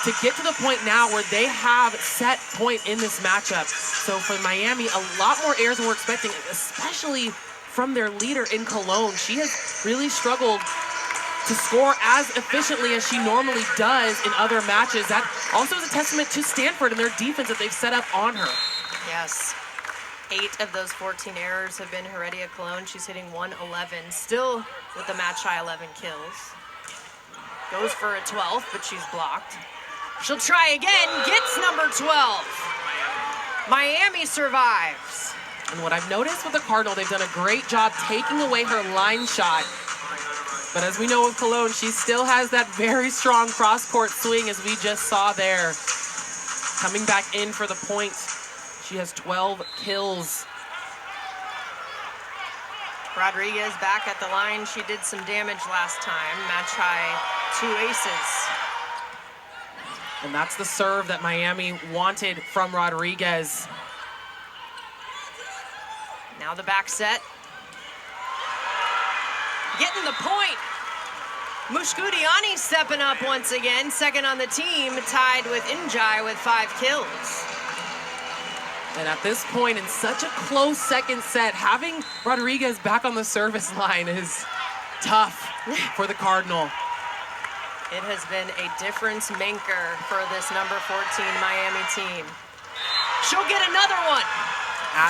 to get to the point now where they have set point in this matchup. So for Miami, a lot more errors than we're expecting, especially from their leader in Cologne. She has really struggled to score as efficiently as she normally does in other matches. That also is a testament to Stanford and their defense that they've set up on her. Yes. 8 of those 14 errors have been Heredia Cologne. She's hitting 111, still with the match-high 11 kills. Goes for a 12th, but she's blocked. She'll try again, gets number 12. Miami survives. And what I've noticed with the Cardinal, they've done a great job taking away her line shot. But as we know with Cologne, she still has that very strong cross-court swing, as we just saw there. Coming back in for the point. She has 12 kills. Rodriguez back at the line. She did some damage last time. Match high 2 aces. And that's the serve that Miami wanted from Rodriguez. Now the back set. Getting the point. Mushkudiani stepping up once again. Second on the team, tied with Njai with 5 kills. And at this point, in such a close second set, having Rodriguez back on the service line is tough for the Cardinal. It has been a difference maker for this number 14 Miami team. She'll get another one.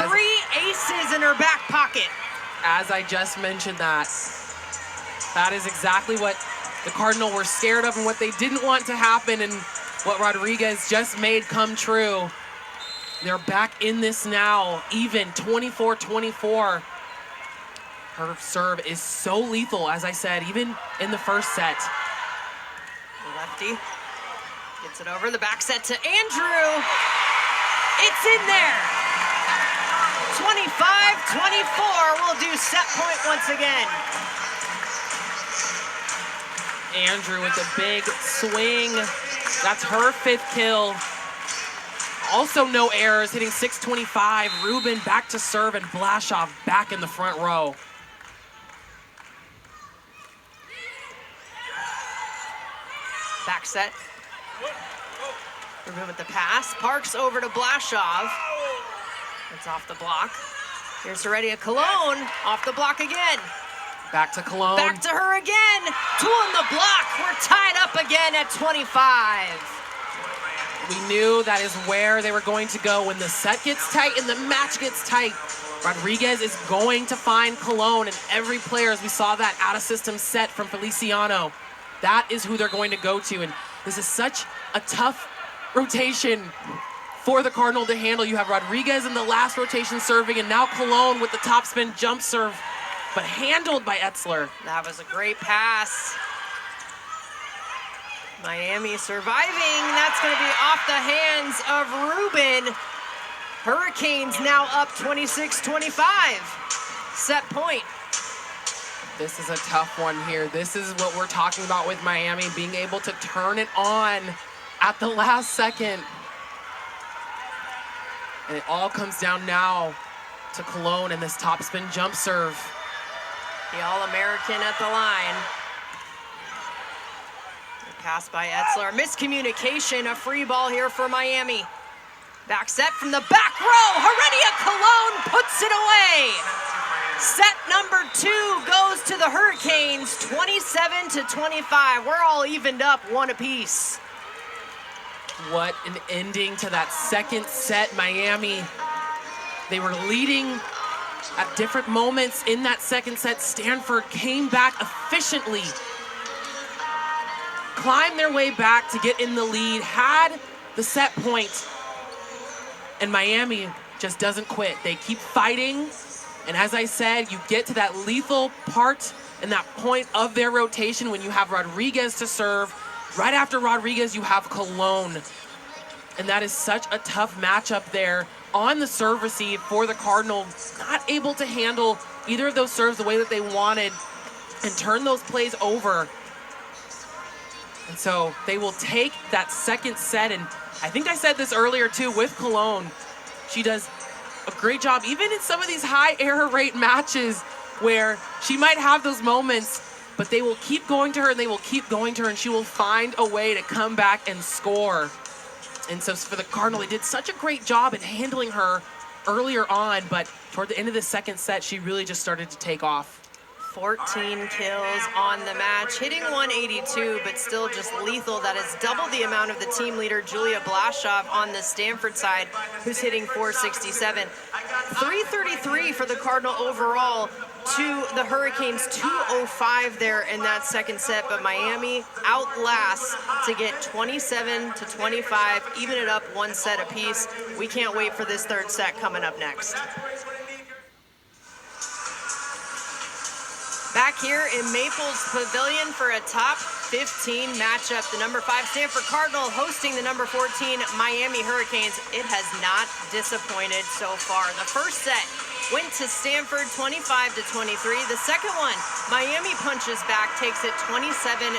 3 aces in her back pocket. As I just mentioned that is exactly what the Cardinal were scared of and what they didn't want to happen, and what Rodriguez just made come true. They're back in this now, even 24-24. Her serve is so lethal, as I said, even in the first set. Lefty gets it over the back set to Andrew. It's in there. 25-24. We'll do set point once again. Andrew with a big swing. That's her 5th kill. Also no errors, hitting 625. Rubin back to serve, and Blasov back in the front row. Back set. Rubin with the pass. Parks over to Blasov. It's off the block. Here's Heredia Cologne. Off the block again. Back to Cologne. Back to her again. 2 on the block. We're tied up again at 25. We knew that is where they were going to go. When the set gets tight and the match gets tight, Rodriguez is going to find Cologne, and every player, as we saw that out-of-system set from Feliciano, that is who they're going to go to. And this is such a tough rotation for the Cardinal to handle. You have Rodriguez in the last rotation serving, and now Cologne with the topspin jump serve, but handled by Etzler. That was a great pass. Miami surviving. That's going to be off the hands of Rubin. Hurricanes now up 26-25. Set point. This is a tough one here. This is what we're talking about with Miami, being able to turn it on at the last second. And it all comes down now to Cologne and this topspin jump serve. The All-American at the line. Pass by Etzler. Miscommunication, a free ball here for Miami. Back set from the back row. Heredia Cologne puts it away. Set number 2 goes to the Hurricanes, 27-25. We're all evened up, one apiece. What an ending to that second set, Miami. They were leading at different moments in that second set. Stanford came back efficiently, climbed their way back to get in the lead, had the set point, and Miami just doesn't quit. They keep fighting, and as I said, you get to that lethal part and that point of their rotation when you have Rodriguez to serve. Right after Rodriguez, you have Cologne, and that is such a tough matchup there on the serve receive for the Cardinals, not able to handle either of those serves the way that they wanted and turn those plays over. And so they will take that second set, and I think I said this earlier too with Cologne. She does a great job, even in some of these high error rate matches where she might have those moments, but they will keep going to her and they will keep going to her, and she will find a way to come back and score. And so for the Cardinal, they did such a great job in handling her earlier on, but toward the end of the second set, she really just started to take off. 14 kills on the match, hitting 182, but still just lethal. That is double the amount of the team leader, Julia Blashoff, on the Stanford side, who's hitting 467. 333 for the Cardinal overall to the Hurricanes, 205 there in that second set, but Miami outlasts to get 27-25, even it up one set apiece. We can't wait for this third set coming up next. Back here in Maples Pavilion for a top 15 matchup. The number 5 Stanford Cardinal hosting the number 14 Miami Hurricanes. It has not disappointed so far. The first set went to Stanford 25-23. The second one, Miami punches back, takes it 27-25.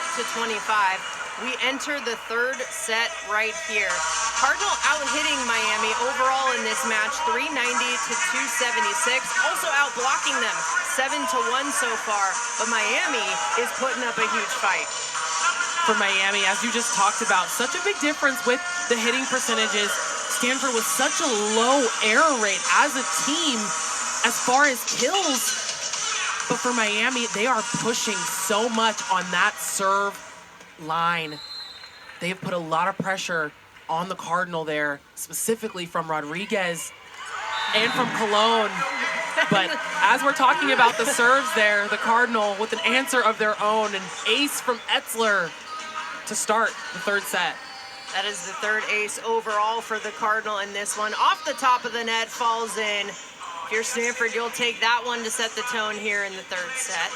We enter the third set right here. Cardinal out-hitting Miami overall in this match, 390-276. Also out-blocking them, 7-1 so far. But Miami is putting up a huge fight. For Miami, as you just talked about, such a big difference with the hitting percentages. Stanford was such a low error rate as a team as far as kills. But for Miami, they are pushing so much on that serve line. They have put a lot of pressure on the Cardinal there, specifically from Rodriguez and from Cologne. But as we're talking about the serves there, the Cardinal with an answer of their own, an ace from Etzler to start the third set. That is the third ace overall for the Cardinal in this one. Off the top of the net, falls in. If you're Stanford, you'll take that one to set the tone here in the third set.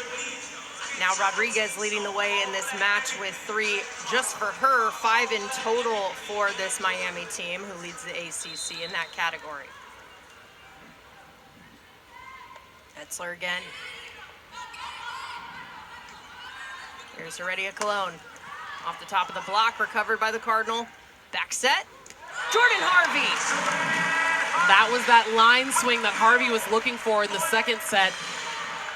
Now Rodriguez leading the way in this match with 3 just for her, 5 in total for this Miami team, who leads the ACC in that category. Etzler again. Here's Heredia Cologne. Off the top of the block, recovered by the Cardinal. Back set, Jordan Harvey. That was that line swing that Harvey was looking for in the second set.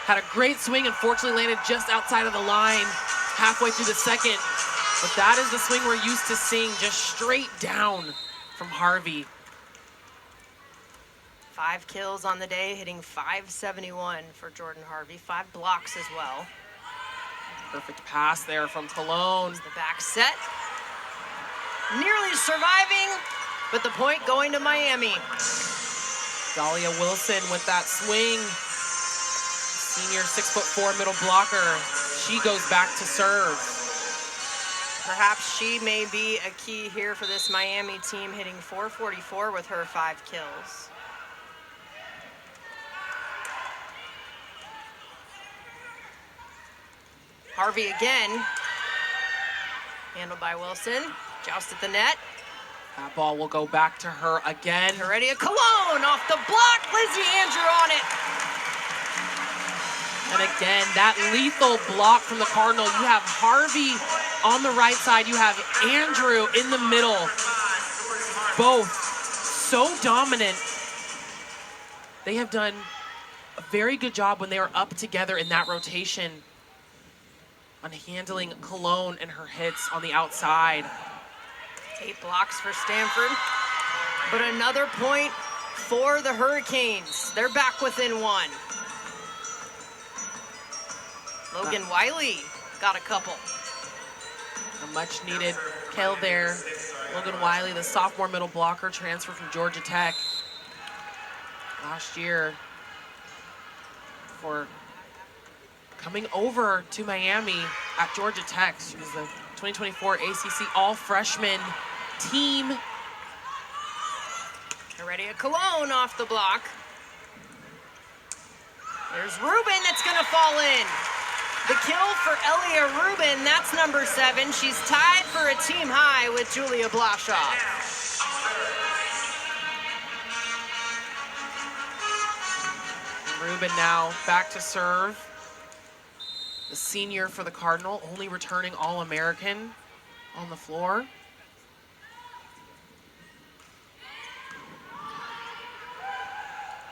Had a great swing, unfortunately landed just outside of the line halfway through the second. But that is the swing we're used to seeing, just straight down from Harvey. 5 kills on the day, hitting 571 for Jordan Harvey. 5 blocks as well. Perfect pass there from Cologne. The back set. Nearly surviving, but the point going to Miami. Dahlia Wilson with that swing. Senior 6'4" middle blocker. She goes back to serve. Perhaps she may be a key here for this Miami team, hitting 444 with her 5 kills. Harvey again. Handled by Wilson. Joust at the net. That ball will go back to her again. Heredia Cologne off the block. Lizzie Andrew on it. And again, that lethal block from the Cardinal. You have Harvey on the right side. You have Andrew in the middle. Both so dominant they have done a very good job when they are up together in that rotation on handling Cologne and her hits on the outside. 8 blocks for Stanford, but another point for the Hurricanes. They're back within 1. Logan Wiley got a couple. A much needed kill there. Logan Wiley, the sophomore middle blocker, transfer from Georgia Tech last year, for coming over to Miami at Georgia Tech. She was the 2024 ACC All-Freshman team. Heredia Cologne off the block. There's Rubin that's gonna fall in. The kill for Elia Rubin, that's number 7. She's tied for a team high with Julia Blashoff. Rubin now back to serve. The senior for the Cardinal, only returning All-American on the floor.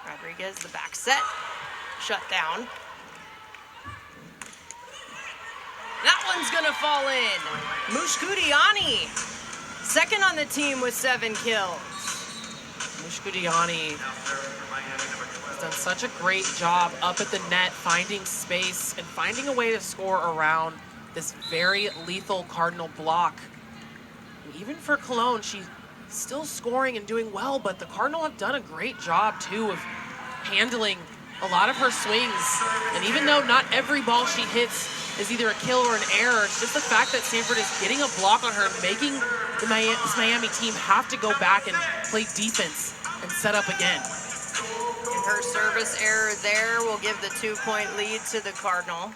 Rodriguez, the back set, shut down. That one's gonna fall in. Mushkudiani, second on the team with 7 kills. Mushkudiani has done such a great job up at the net, finding space and finding a way to score around this very lethal Cardinal block. And even for Cologne, she's still scoring and doing well, but the Cardinal have done a great job too of handling a lot of her swings. And even though not every ball she hits is either a kill or an error, it's just the fact that Stanford is getting a block on her, making this Miami team have to go back and play defense and set up again. And her service error there will give the 2-point lead to the Cardinal.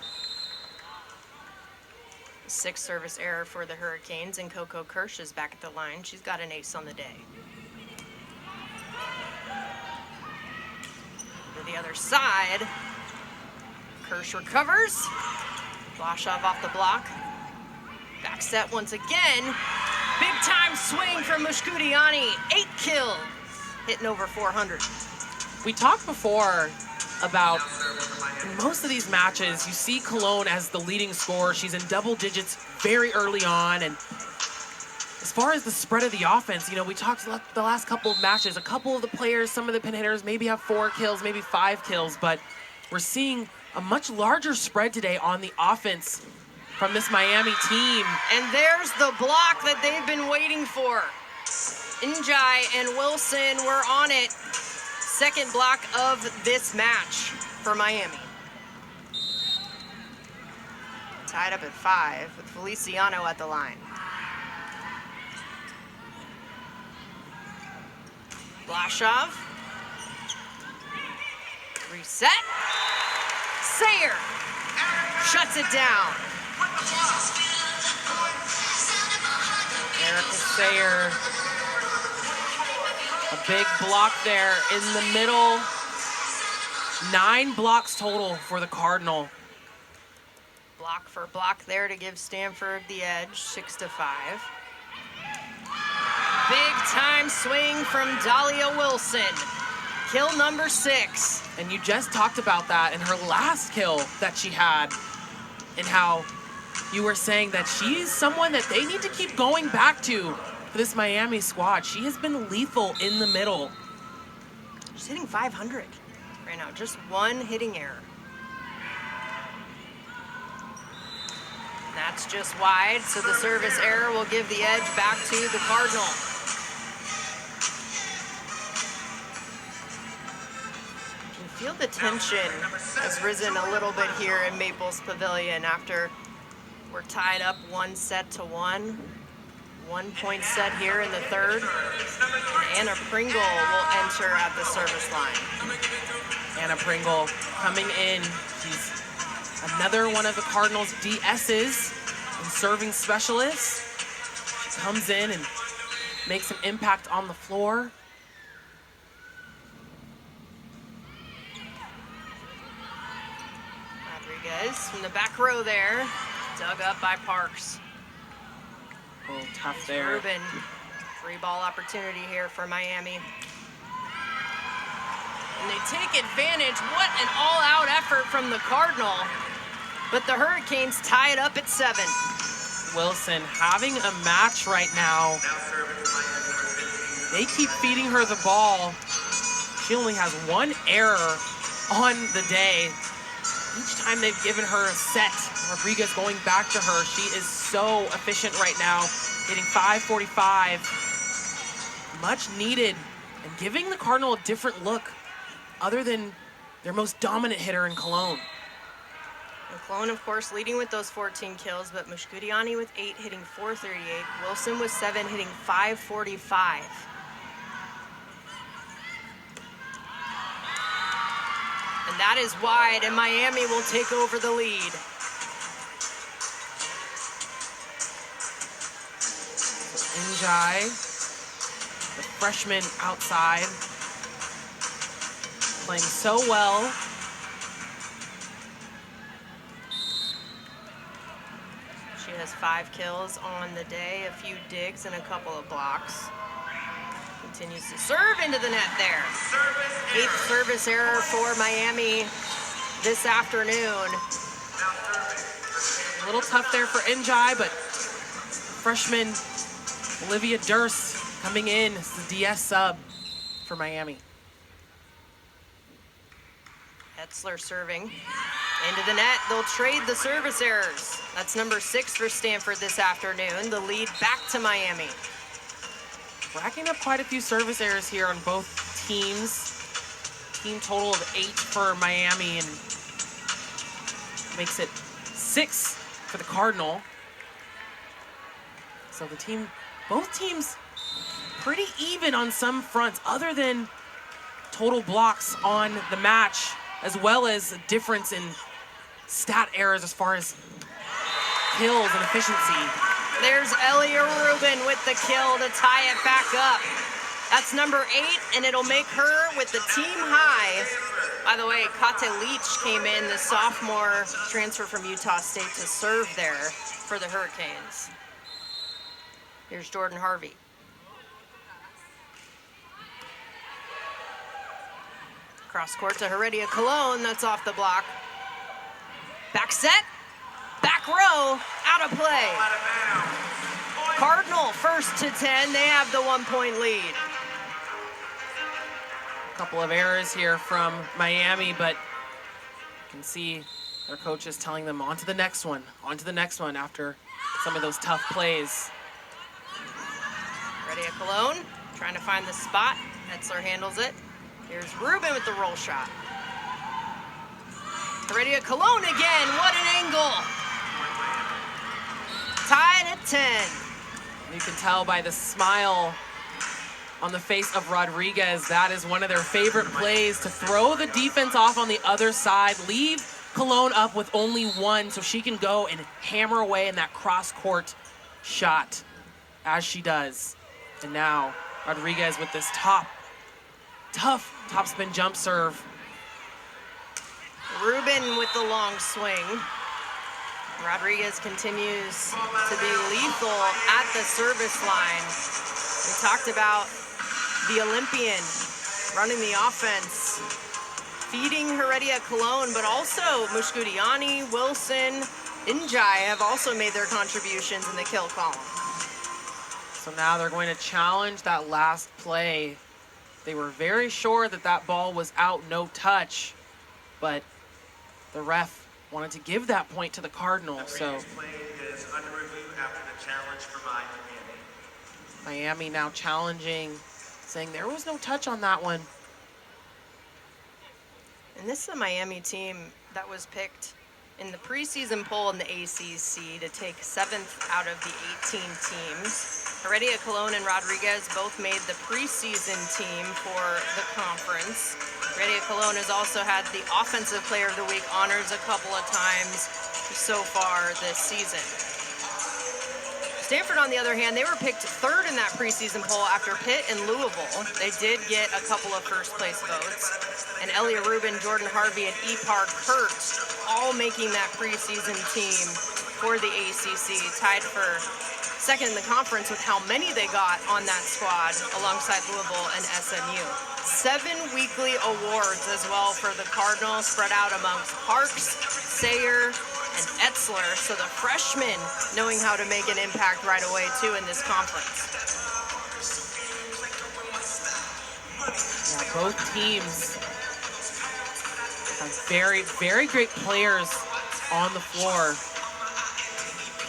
6th service error for the Hurricanes, and Coco Kirsch is back at the line. She's got an ace on the day. To the other side, Kirsch recovers. Blashoff off the block. Back set once again. Big time swing from Mushkudiani. 8 kills, hitting over 400. We talked before about in most of these matches, you see Cologne as the leading scorer. She's in double digits very early on. And as far as the spread of the offense, you know, we talked the last couple of matches, a couple of the players, some of the pin hitters maybe have 4 kills, maybe 5 kills, but we're seeing a much larger spread today on the offense from this Miami team. And there's the block that they've been waiting for. Njai and Wilson were on it. 2nd block of this match for Miami. Tied up at 5 with Feliciano at the line. Blashoff. Reset. Sayer shuts it down. Erica Sayer, a big block there in the middle. 9 blocks total for the Cardinal. Block for block there to give Stanford the edge, 6-5. Big time swing from Dahlia Wilson. Kill number 6. And you just talked about that in her last kill that she had, and how you were saying that she's someone that they need to keep going back to for this Miami squad. She has been lethal in the middle. She's hitting 500 right now, just 1 hitting error. That's just wide, so the service error will give the edge back to the Cardinal. You feel the tension has risen a little bit here in Maples Pavilion after we're tied up 1-1. 1-point set here in the 3rd. Anna Pringle will enter at the service line. Anna Pringle coming in. She's another one of the Cardinals' DS's and serving specialists. She comes in and makes an impact on the floor. Rodriguez from the back row there, dug up by Parks. A little tough there. Rubin, free ball opportunity here for Miami. And they take advantage. What an all-out effort from the Cardinal. But the Hurricanes tie it up at 7. Wilson having a match right now. Now serving for Miami number 15. They keep feeding her the ball. She only has 1 error on the day. Each time they've given her a set, Rodriguez going back to her. She is so efficient right now, hitting 545. Much needed, and giving the Cardinal a different look other than their most dominant hitter in Cologne. And Cologne, of course, leading with those 14 kills, but Mushkudiani with 8, hitting 438. Wilson with 7, hitting 545. And that is wide, and Miami will take over the lead. Njai, the freshman outside, playing so well. She has 5 kills on the day, a few digs and a couple of blocks. Continues to serve into the net there. Service 8th service error for Miami this afternoon. Now serving. A little tough there for Njai, but freshman Olivia Durst coming in as the DS sub for Miami. Hetzler serving into the net. They'll trade the service errors. That's number 6 for Stanford this afternoon. The lead back to Miami. Racking up quite a few service errors here on both teams. Team total of 8 for Miami, and makes it 6 for the Cardinal. So both teams pretty even on some fronts other than total blocks on the match, as well as a difference in stat errors as far as kills and efficiency. There's Elia Rubin with the kill to tie it back up. That's number 8, and it'll make her with the team high. By the way, Kate Leach came in, the sophomore transfer from Utah State, to serve there for the Hurricanes. Here's Jordan Harvey. Cross court to Heredia Cologne, that's off the block. Back set, back row, out of play. Out of bounds. Cardinal first to 10, they have the 1-point lead. A couple of errors here from Miami, but you can see their coach is telling them on to the next one after some of those tough plays. Heredia Cologne trying to find the spot. Hetzler handles it. Here's Rubin with the roll shot. Heredia Cologne again, what an angle. Tied at 10. You can tell by the smile on the face of Rodriguez, that is one of their favorite plays, to throw the defense off on the other side, leave Cologne up with only 1 so she can go and hammer away in that cross-court shot, as she does. And now Rodriguez with this tough topspin jump serve. Rubin with the long swing. Rodriguez continues to be lethal at the service line. We talked about the Olympian running the offense, feeding Heredia Cologne, but also Mushkudiani, Wilson, Njai have also made their contributions in the kill column. So now they're going to challenge that last play. They were very sure that that ball was out, no touch, but the ref wanted to give that point to the Cardinal. So Play is under review after the challenge for Miami. Miami now challenging, saying there was no touch on that one. And this is a Miami team that was picked in the preseason poll in the ACC to take 7th out of the 18 teams. Heredia Cologne and Rodriguez both made the preseason team for the conference. Heredia Cologne has also had the Offensive Player of the Week honors a couple of times so far this season. Stanford, on the other hand, they were picked 3rd in that preseason poll after Pitt and Louisville. They did get a couple of first-place votes. And Elia Rubin, Jordan Harvey, and Ipar Kurt all making that preseason team for the ACC, tied for second in the conference with how many they got on that squad alongside Louisville and SMU. 7 weekly awards as well for the Cardinals, spread out amongst Parks, Sayer, and Etzler. So the freshmen knowing how to make an impact right away too in this conference. Yeah, both teams have very, very great players on the floor.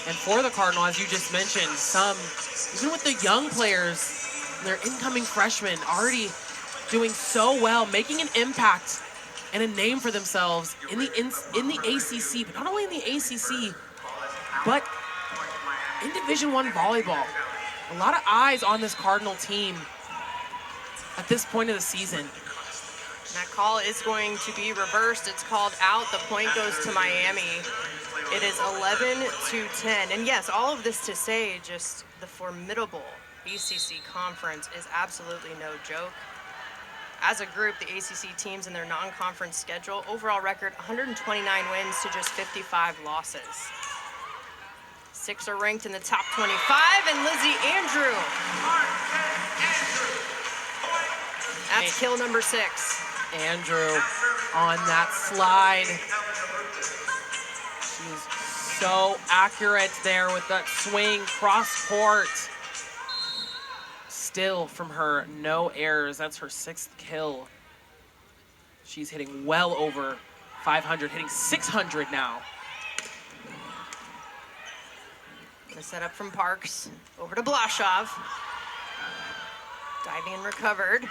And for the Cardinal, as you just mentioned, some, even with the young players, their incoming freshmen already doing so well, making an impact and a name for themselves in the ACC, but not only in the ACC, but in Division I volleyball. A lot of eyes on this Cardinal team at this point of the season. And that call is going to be reversed. It's called out. The point goes to Miami. It is 11-10. And yes, all of this to say, just the formidable ACC conference is absolutely no joke. As a group, the ACC teams in their non-conference schedule, overall record 129 wins to just 55 losses. 6 are ranked in the top 25, and Lizzie Andrew. That's kill number 6. Andrew on that slide. She's so accurate there with that swing cross court. Still from her, no errors. That's her 6th kill. She's hitting well over 500, hitting 600 now. The setup from Parks over to Blaszov. Diving and recovered.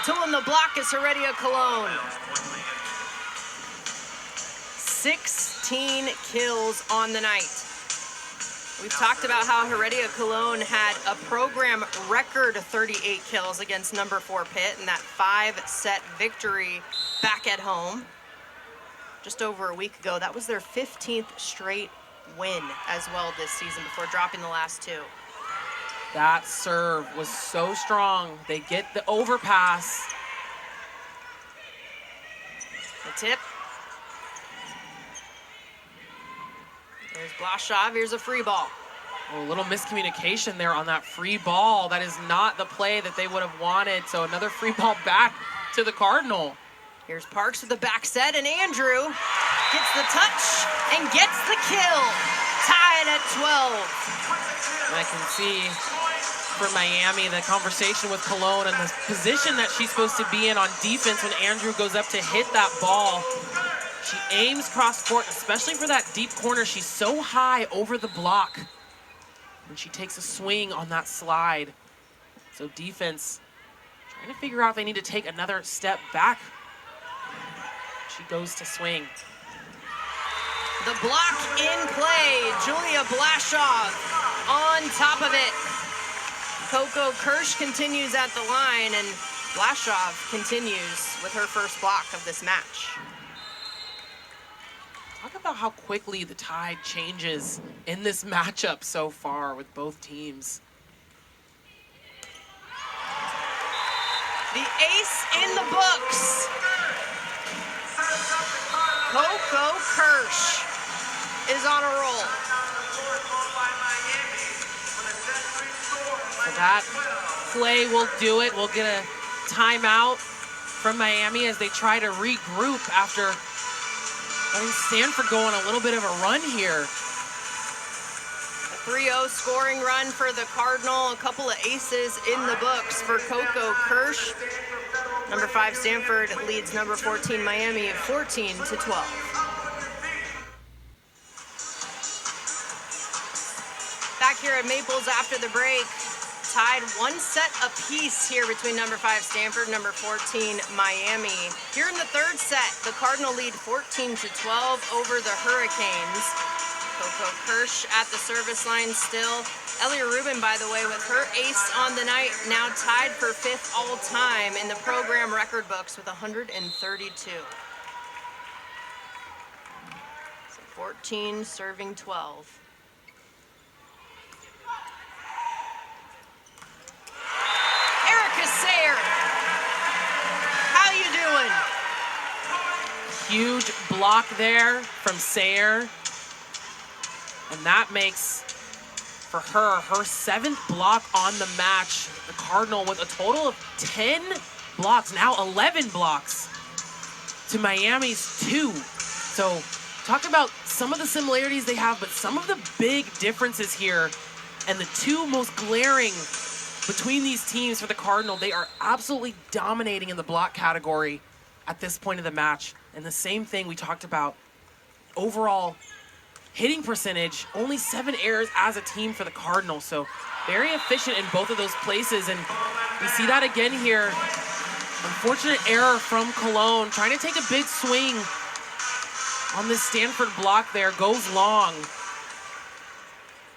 Tool in the block is Heredia Cologne. 16 kills on the night. We've talked about how Heredia Cologne had a program record 38 kills against number 4 Pitt in that 5-set victory back at home just over a week ago. That was their 15th straight win as well this season before dropping the last 2. That serve was so strong. They get the overpass. The tip. There's Blaszov. Here's a free ball. Oh, a little miscommunication there on that free ball. That is not the play that they would have wanted. So another free ball back to the Cardinal. Here's Parks with the back set, and Andrew gets the touch and gets the kill. Tied at 12. And I can see for Miami the conversation with Cologne and the position that she's supposed to be in on defense when Andrew goes up to hit that ball. She aims cross court, especially for that deep corner. She's so high over the block when she takes a swing on that slide. So defense trying to figure out if they need to take another step back. She goes to swing. The block in play. Julia Blaszov on top of it. Coco Kirsch continues at the line, and Blaszov continues with her first block of this match. Talk about how quickly the tide changes in this matchup so far with both teams. The ace in the books. Coco Kirsch is on a roll. So that play will do it. We'll get a timeout from Miami as they try to regroup after letting Stanford go on a little bit of a run here. A 3-0 scoring run for the Cardinal. A couple of aces in the books for Coco Kirsch. Number 5 Stanford leads number 14 Miami at 14-12. Back here at Maples after the break. Tied 1 set apiece here between number 5 Stanford, number 14 Miami. Here in the 3rd set, the Cardinal lead 14-12 over the Hurricanes. Coco Kirsch at the service line still. Ellie Rubin, by the way, with her ace on the night, now tied for 5th all time in the program record books with 132. So 14 serving 12. Sayer, how you doing? Huge block there from Sayer. And that makes for her. Her 7th block on the match. The Cardinal with a total of 10 blocks, now 11 blocks to Miami's 2. So talk about some of the similarities they have, but some of the big differences here. And the two most glaring between these teams for the Cardinal, they are absolutely dominating in the block category at this point of the match. And the same thing we talked about, overall hitting percentage, only 7 errors as a team for the Cardinals. So very efficient in both of those places. And we see that again here. Unfortunate error from Cologne, trying to take a big swing on this Stanford block there, goes long.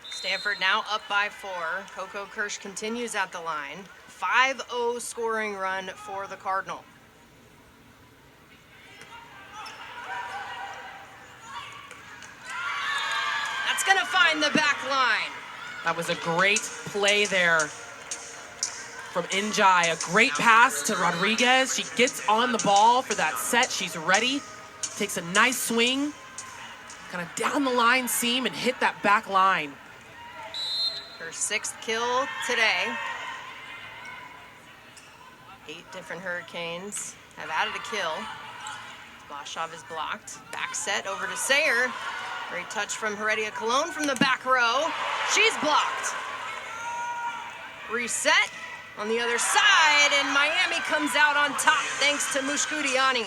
Stanford now up by 4. Coco Kirsch continues at the line. 5-0 scoring run for the Cardinal. That's going to find the back line. That was a great play there from Njai. A great pass to Rodriguez. She gets on the ball for that set. She's ready. Takes a nice swing. Kind of down the line seam and hit that back line. Her 6th kill today. 8 different Hurricanes have added a kill. Bashov is blocked. Back set over to Sayer. Great touch from Heredia Cologne from the back row. She's blocked. Reset on the other side, and Miami comes out on top thanks to Mushkudiani.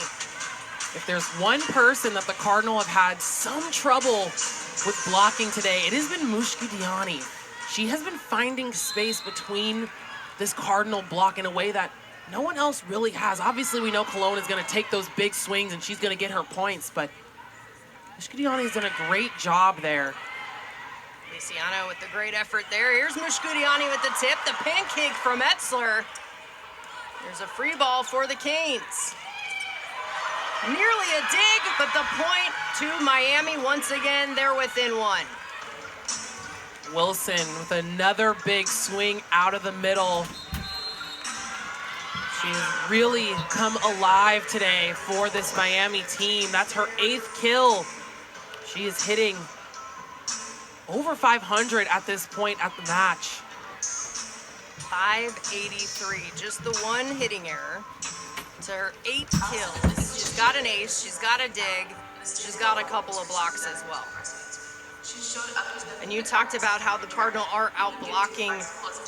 If there's one person that the Cardinal have had some trouble with blocking today, it has been Mushkudiani. She has been finding space between this Cardinal block in a way that no one else really has. Obviously, we know Cologne is going to take those big swings and she's going to get her points, but Mushkudiani has done a great job there. Feliciano with the great effort there. Here's Mushkudiani with the tip, the pancake from Etzler. There's a free ball for the Canes. Nearly a dig, but the point to Miami once again. They're within 1. Wilson with another big swing out of the middle. She has really come alive today for this Miami team. That's her 8th kill. She is hitting over 500 at this point at the match. 583, just the one hitting error to her 8 kills. She's got an ace, she's got a dig, she's got a couple of blocks as well. And you talked about how the Cardinal are out-blocking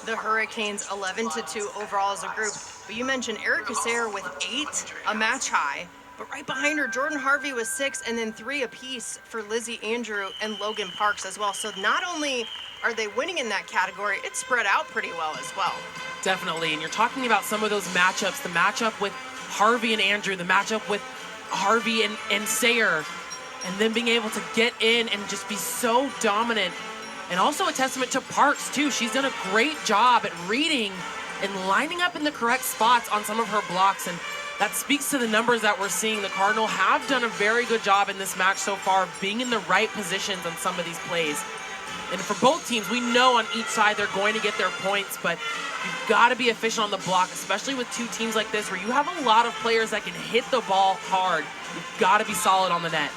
the Hurricanes 11-2 overall as a group. But you mentioned Erica Sayer with 8, a match high. But right behind her, Jordan Harvey was 6, and then 3 apiece for Lizzie Andrew and Logan Parks as well. So not only are they winning in that category, it's spread out pretty well as well. Definitely, and you're talking about some of those matchups, the matchup with Harvey and Andrew, the matchup with Harvey and Sayer, and then being able to get in and just be so dominant. And also a testament to Parks, too. She's done a great job at reading and lining up in the correct spots on some of her blocks, and that speaks to the numbers that we're seeing. The Cardinal have done a very good job in this match so far of being in the right positions on some of these plays. And for both teams, we know on each side they're going to get their points, but you've got to be efficient on the block, especially with 2 teams like this where you have a lot of players that can hit the ball hard. You've got to be solid on the net.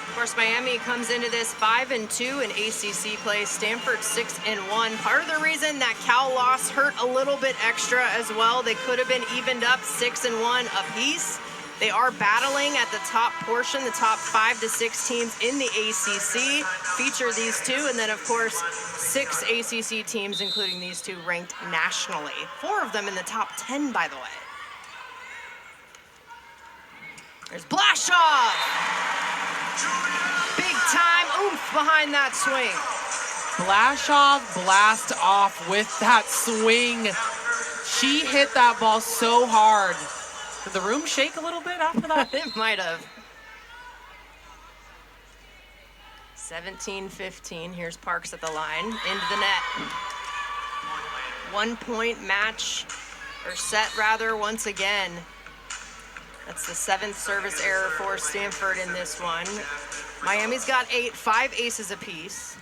Of course, Miami comes into this 5-2 in ACC play. Stanford 6-1. Part of the reason that Cal loss hurt a little bit extra as well. They could have been evened up 6-1 apiece. They are battling at the top portion. The top 5 to 6 teams in the ACC feature these 2, and then of course 6 ACC teams, including these 2, ranked nationally. 4 of them in the top 10, by the way. There's Blashaw. Big time oomph behind that swing. Blashaw blast off with that swing. She hit that ball so hard. Did the room shake a little bit after that? It might have. 17-15. Here's Parks at the line. Into the net. 1-point match, or set rather, once again. That's the 7th service error for Stanford in this one. Miami's got 8, 5 aces apiece.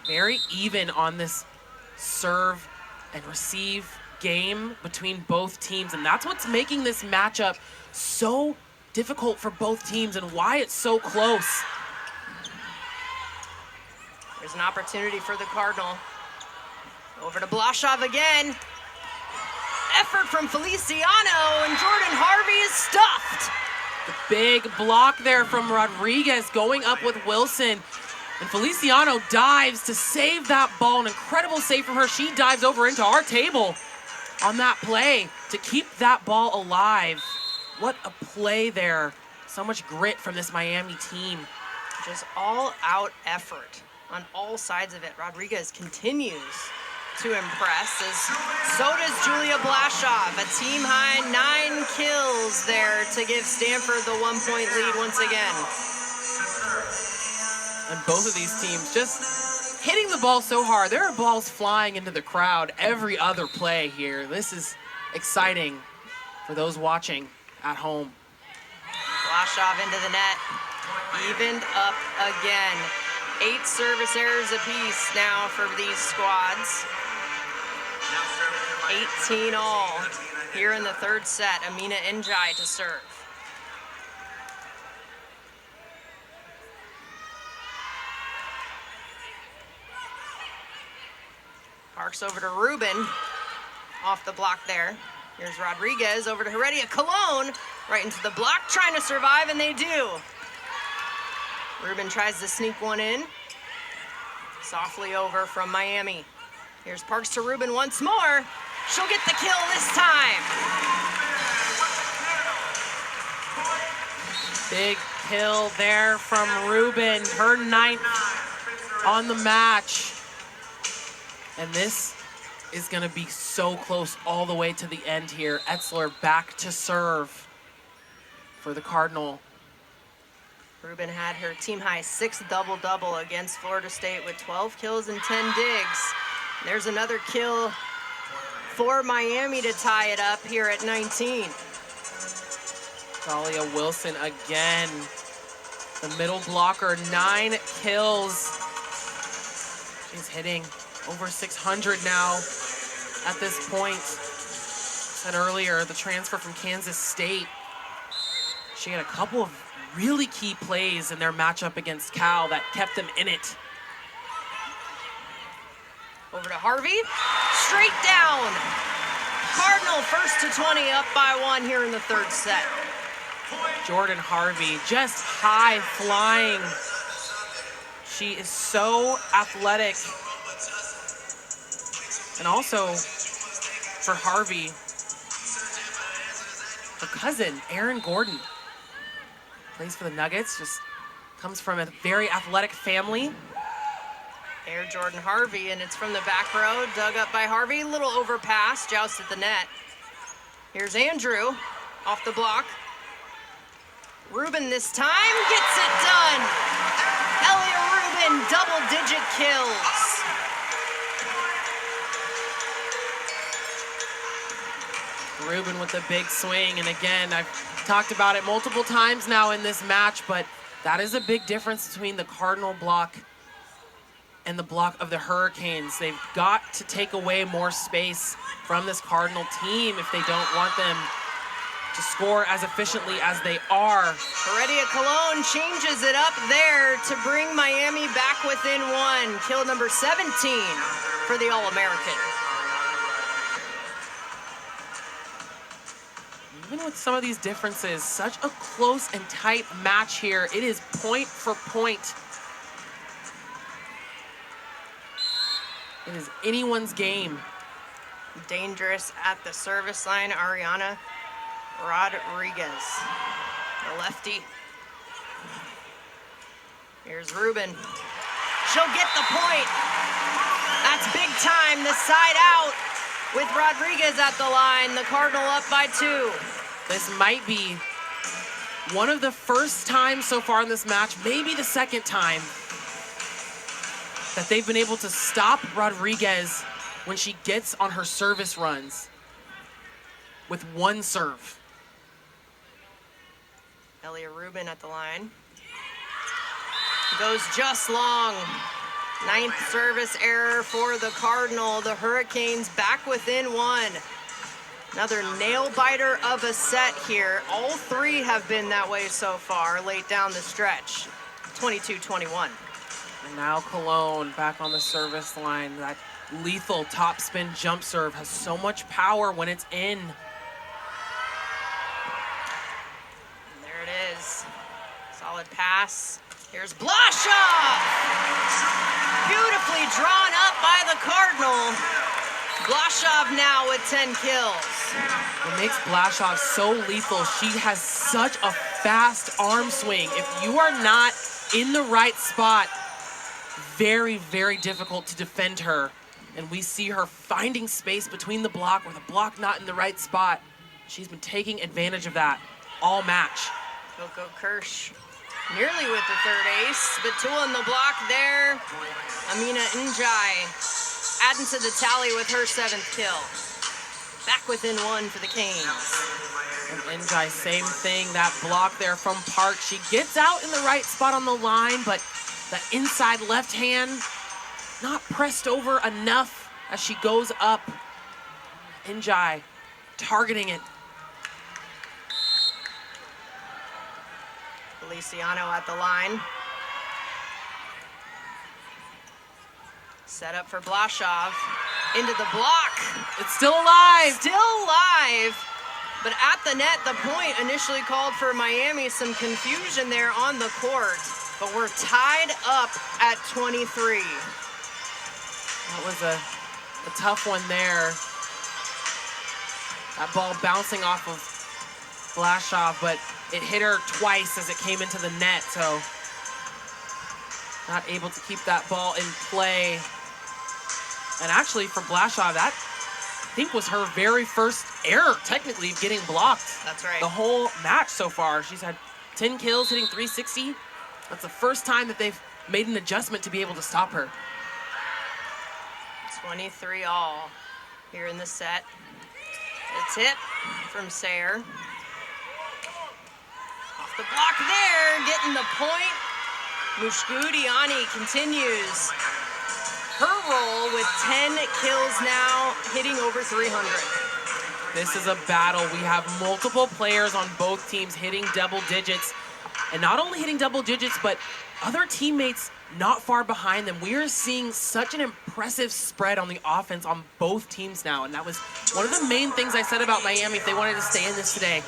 Very even on this serve and receive game between both teams, and that's what's making this matchup so difficult for both teams and why it's so close. There's an opportunity for the Cardinal. Over to Blasov again. Effort from Feliciano, and Jordan Harvey is stuffed. The big block there from Rodriguez going up with Wilson. And Feliciano dives to save that ball. An incredible save from her. She dives over into our table on that play to keep that ball alive. What a play there. So much grit from this Miami team. Just all-out effort on all sides of it. Rodriguez continues to impress, as so does Julia Blasov. A team-high 9 kills there to give Stanford the 1-point lead once again. And both of these teams just hitting the ball so hard. There are balls flying into the crowd every other play here. This is exciting for those watching at home. Blasov into the net, evened up again. 8 service errors apiece now for these squads. 18 all here in the third set. Amina Njai to serve. Parks over to Rubin, off the block there. Here's Rodriguez over to Heredia Colon, right into the block, trying to survive, and they do. Rubin tries to sneak one in. Softly over from Miami. Here's Parks to Rubin once more. She'll get the kill this time. Big kill there from Rubin, her 9th on the match. And this is gonna be so close all the way to the end here. Etzler back to serve for the Cardinal. Rubin had her team-high 6th double-double against Florida State with 12 kills and 10 digs. There's another kill for Miami to tie it up here at 19. Talia Wilson again. The middle blocker, 9 kills. She's hitting over 600 now at this point. Said earlier, the transfer from Kansas State. She had a couple of really key plays in their matchup against Cal that kept them in it. Over to Harvey, straight down. Cardinal first to 20, up by 1 here in the third set. Jordan Harvey, just high flying. She is so athletic. And also, for Harvey, her cousin, Aaron Gordon, plays for the Nuggets, just comes from a very athletic family. Air Jordan Harvey, and it's from the back row, dug up by Harvey, little overpass, joust at the net. Here's Andrew, off the block. Rubin this time gets it done. Elia Rubin, double-digit kills. Rubin with a big swing, and again, I've talked about it multiple times now in this match, but that is a big difference between the Cardinal block and the block of the Hurricanes. They've got to take away more space from this Cardinal team if they don't want them to score as efficiently as they are. Heredia Colon changes it up there to bring Miami back within 1. Kill number 17 for the All-American. Even with some of these differences, such a close and tight match here. It is point for point. It is anyone's game. Dangerous at the service line, Ariana Rodriguez, the lefty. Here's Rubin. She'll get the point. That's big time, the side out with Rodriguez at the line. The Cardinal up by 2. This might be one of the first times so far in this match, maybe the second time, that they've been able to stop Rodriguez when she gets on her service runs with 1 serve. Elia Rubin at the line. Goes just long. 9th service error for the Cardinal. The Hurricanes back within 1. Another nail-biter of a set here. All 3 have been that way so far, late down the stretch. 22-21. And now Cologne back on the service line. That lethal topspin jump serve has so much power when it's in. And there it is. Solid pass. Here's Blashoff. Beautifully drawn up by the Cardinal. Blashoff now with 10 kills. What makes Blashoff so lethal, she has such a fast arm swing. If you are not in the right spot, very, very difficult to defend her. And we see her finding space between the block or the block not in the right spot. She's been taking advantage of that all match. Coco Kirsch nearly with the third ace, but two on the block there. Amina Njai adding to the tally with her 7th kill. Back within 1 for the Canes. And Njai, same thing, that block there from Park. She gets out in the right spot on the line, but the inside left hand not pressed over enough as she goes up. Njai targeting it. Feliciano at the line. Set up for Blashoff. Into the block. It's still alive. Still alive. But at the net, the point initially called for Miami. Some confusion there on the court. But we're tied up at 23. That was a tough one there. That ball bouncing off of Blashoff, but it hit her twice as it came into the net, so not able to keep that ball in play. And actually for Blashoff, that I think was her very first error, technically, of getting blocked. That's right. The whole match so far. She's had 10 kills, hitting 360. That's the first time that they've made an adjustment to be able to stop her. 23 all here in the set. It's hit from Sayer. Off the block there, getting the point. Mushkudiani continues her roll with 10 kills now, hitting over 300. This is a battle. We have multiple players on both teams hitting double digits. And not only hitting double digits, but other teammates not far behind them. We are seeing such an impressive spread on the offense on both teams now. And that was one of the main things I said about Miami if they wanted to stay in this today.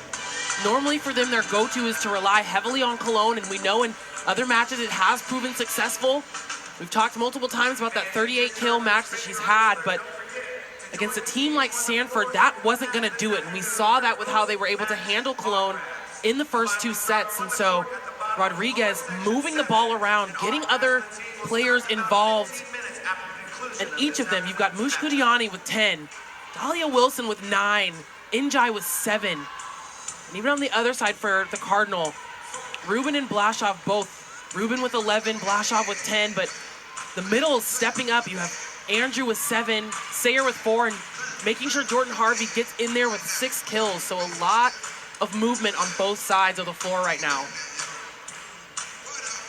Normally for them, their go-to is to rely heavily on Cologne. And we know in other matches it has proven successful. We've talked multiple times about that 38 kill match that she's had, but against a team like Stanford, that wasn't going to do it. And we saw that with how they were able to handle Cologne in the first 2 sets. And so Rodriguez moving the ball around, getting other players involved. And each of them, you've got Mushkudiani with 10, Dahlia Wilson with 9, Njai with 7. And even on the other side for the Cardinal, Ruben and Blashoff both. Ruben with 11, Blashoff with 10, but the middle is stepping up. You have Andrew with 7, Sayer with 4, and making sure Jordan Harvey gets in there with 6 kills. So a lot of movement on both sides of the floor right now.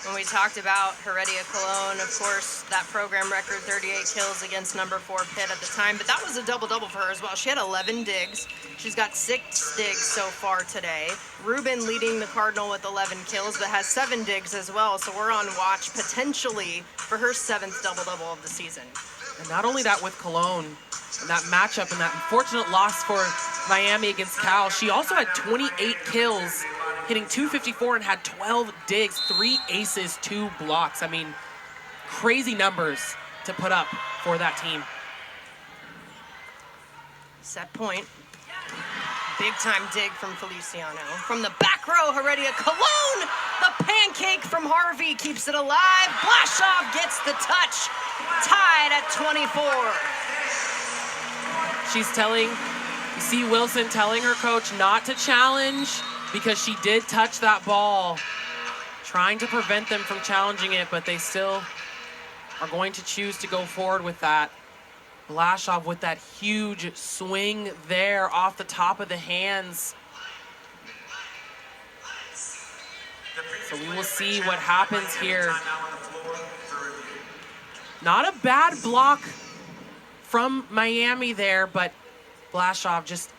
When we talked about Heredia Cologne, of course, that program record, 38 kills against number 4 Pitt at the time, but that was a double-double for her as well. She had 11 digs. She's got 6 digs so far today. Ruben leading the Cardinal with 11 kills, but has 7 digs as well, so we're on watch potentially for her 7th double-double of the season. And not only that with Cologne, and that matchup and that unfortunate loss for Miami against Cal, she also had 28 kills, hitting 254 and had 12 digs, 3 aces, 2 blocks. I mean, crazy numbers to put up for that team. Set point. Big time dig from Feliciano. From the back row, Heredia Cologne. The pancake from Harvey keeps it alive. Blashoff gets the touch. Tied at 24. She's telling, you see Wilson telling her coach not to challenge because she did touch that ball, trying to prevent them from challenging it, but they still are going to choose to go forward with that. Blashoff with that huge swing there off the top of the hands. So we will see what happens here. Not a bad block from Miami there, but Blashoff just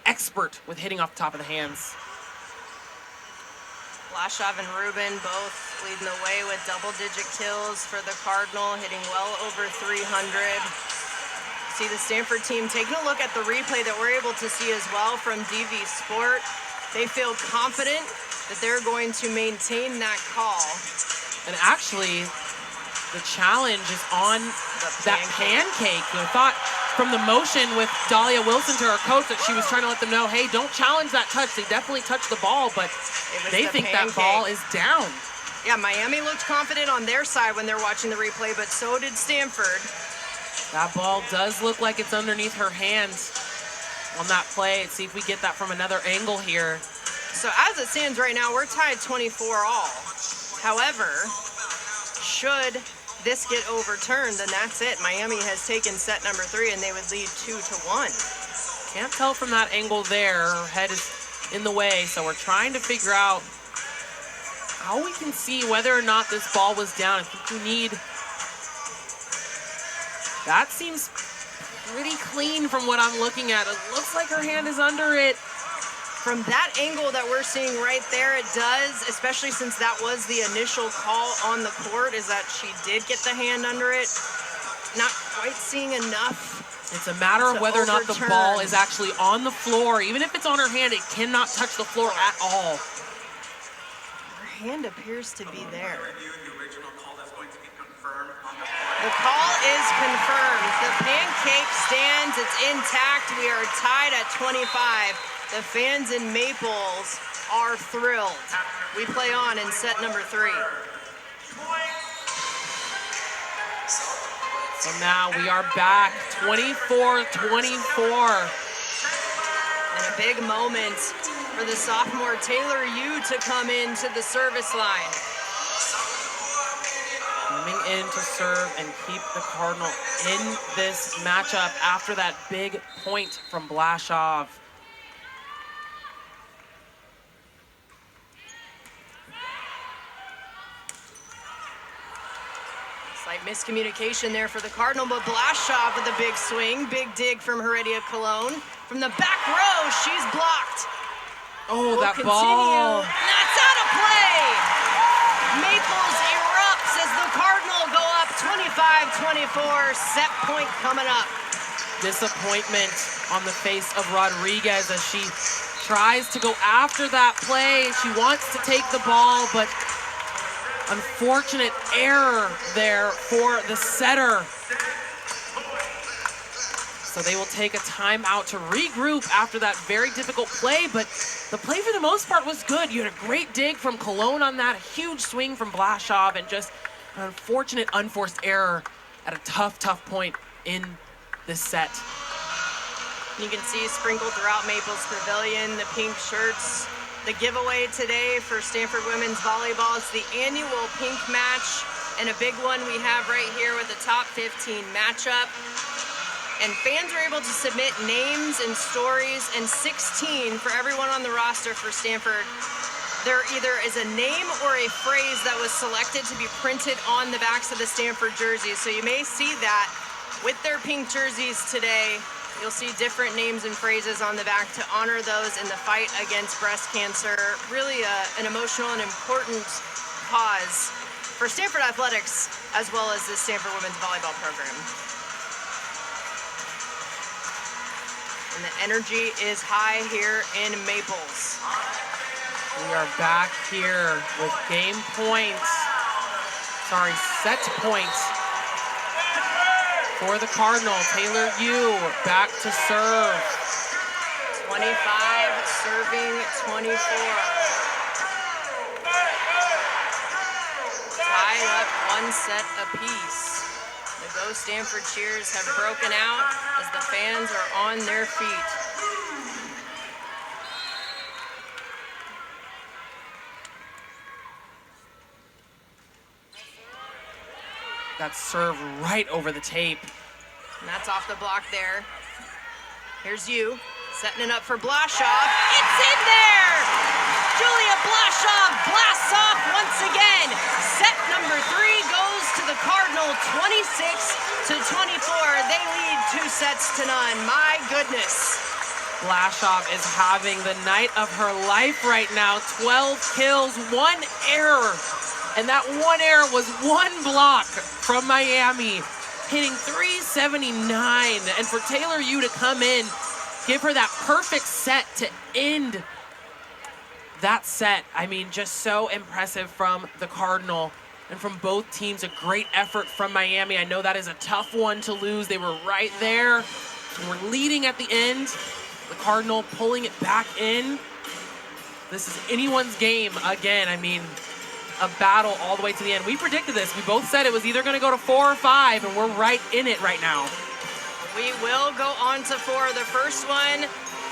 expert with hitting off the top of the hands. Blashoff and Rubin both leading the way with double-digit kills for the Cardinal, hitting well over 300. See the Stanford team taking a look at the replay that we're able to see as well from DV Sport. They feel confident that they're going to maintain that call. And actually, the challenge is on that pancake. I thought from the motion with Dahlia Wilson to her coach that she was trying to let them know, hey, don't challenge that touch. They definitely touched the ball, but they think that ball is down. Yeah, Miami looked confident on their side when they're watching the replay, but so did Stanford. That ball does look like it's underneath her hands on that play. Let's see if we get that from another angle here. So as it stands right now, we're tied 24 all. However, should this get overturned, then that's it. Miami has taken set number 3, and they would lead 2-1. Can't tell from that angle there. Her head is in the way, so we're trying to figure out how we can see whether or not this ball was down. I think we need... That seems pretty clean from what I'm looking at. It looks like her hand is under it. From that angle that we're seeing right there, it does, especially since that was the initial call on the court, is that she did get the hand under it. Not quite seeing enough. It's a matter of whether or not the ball is actually on the floor. Even if it's on her hand, it cannot touch the floor at all. Her hand appears to be there. The original call that's going to be confirmed on the The call is confirmed. The pancake stands, it's intact. We are tied at 25. The fans in Maples are thrilled. We play on in set number 3. So now we are back, 24-24. And a big moment for the sophomore Taylor Yu to come into the service line. Coming in to serve and keep the Cardinal in this matchup after that big point from Blashoff. Slight miscommunication there for the Cardinal, but Blashoff with a big swing. Big dig from Heredia Cologne. From the back row, she's blocked. Oh, We'll that continue. ball. That's out of play. Maples erupts as the Cardinal go up 25-24. Set point coming up. Disappointment on the face of Rodriguez as she tries to go after that play. She wants to take the ball, but unfortunate error there for the setter. So they will take a timeout to regroup after that very difficult play, but the play for the most part was good. You had a great dig from Cologne on that, a huge swing from Blashoff, and just an unfortunate unforced error at a tough point in this set. You can see sprinkled throughout Maples Pavilion, the pink shirts. The giveaway today for Stanford women's volleyball is the annual pink match, and a big one we have right here with the top 15 matchup. And fans are able to submit names and stories, and 16 for everyone on the roster for Stanford. There either is a name or a phrase that was selected to be printed on the backs of the Stanford jerseys. So you may see that with their pink jerseys today. You'll see different names and phrases on the back to honor those in the fight against breast cancer. Really an emotional and important cause for Stanford athletics, as well as the Stanford women's volleyball program. And the energy is high here in Maples. We are back here with game points. Sorry, set points for the Cardinal. Taylor Yu back to serve. 25 serving 24. Tied up 1 set apiece. The Go Stanford cheers have broken out as the fans are on their feet. That serve right over the tape. And that's off the block there. Here's Yu, setting it up for Blashoff. It's in there! Julia Blashoff blasts off once again. Set number 3 goes to the Cardinal, 26-24. They lead 2 sets to none. My goodness. Blashoff is having the night of her life right now. 12 kills, 1 error. And that 1 error was 1 block from Miami, hitting 379. And for Taylor Yu to come in, give her that perfect set to end that set. I mean, just so impressive from the Cardinal and from both teams. A great effort from Miami. I know that is a tough one to lose. They were right there. They were leading at the end. The Cardinal pulling it back in. This is anyone's game again. I mean, a battle all the way to the end. We predicted this. We both said it was either going to go to 4 or 5, and we're right in it right now. We will go on to 4. The first one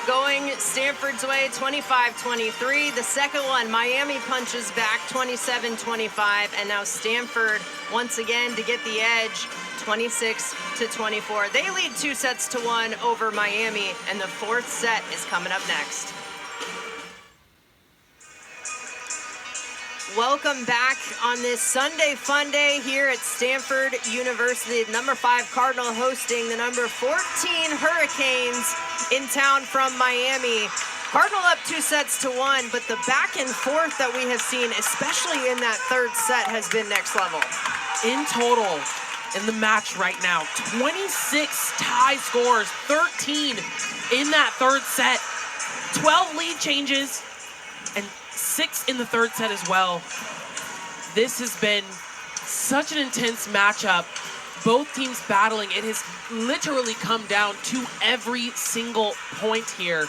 going Stanford's way, 25-23. The second one, Miami punches back, 27-25. And now Stanford, once again, to get the edge, 26-24. They lead 2-1 over Miami, and the 4th set is coming up next. Welcome back on this Sunday fun day here at Stanford University. The number 5 Cardinal hosting the number 14 Hurricanes in town from Miami. Cardinal up 2-1, but the back and forth that we have seen, especially in that 3rd set, has been next level. In total, in the match right now, 26 tie scores, 13 in that 3rd set, 12 lead changes, and 6 in the 3rd set as well. This has been such an intense matchup. Both teams battling. It has literally come down to every single point here.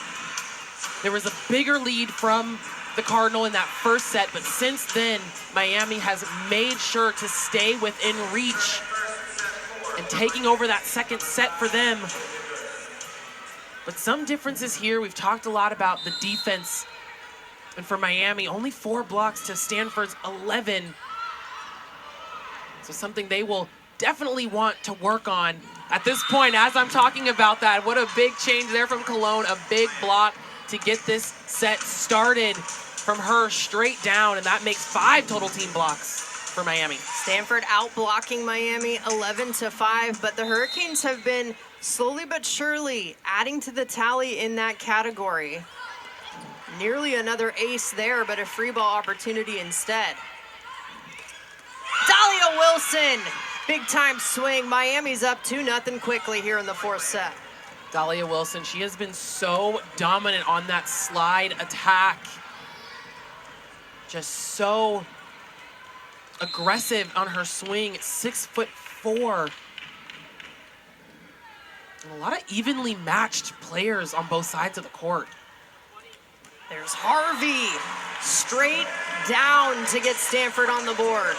There was a bigger lead from the Cardinal in that 1st set, but since then, Miami has made sure to stay within reach and taking over that 2nd set for them. But some differences here. We've talked a lot about the defense. And for Miami, only 4 blocks to Stanford's 11. So something they will definitely want to work on at this point as I'm talking about that. What a big change there from Cologne, a big block to get this set started from her straight down, and that makes 5 total team blocks for Miami. Stanford out blocking Miami 11-5, but the Hurricanes have been slowly but surely adding to the tally in that category. Nearly another ace there, but a free ball opportunity instead. Dahlia Wilson, big time swing. Miami's up 2-0 quickly here in the 4th set. Dahlia Wilson, she has been so dominant on that slide attack. Just so aggressive on her swing, 6'4". And a lot of evenly matched players on both sides of the court. There's Harvey, straight down to get Stanford on the board.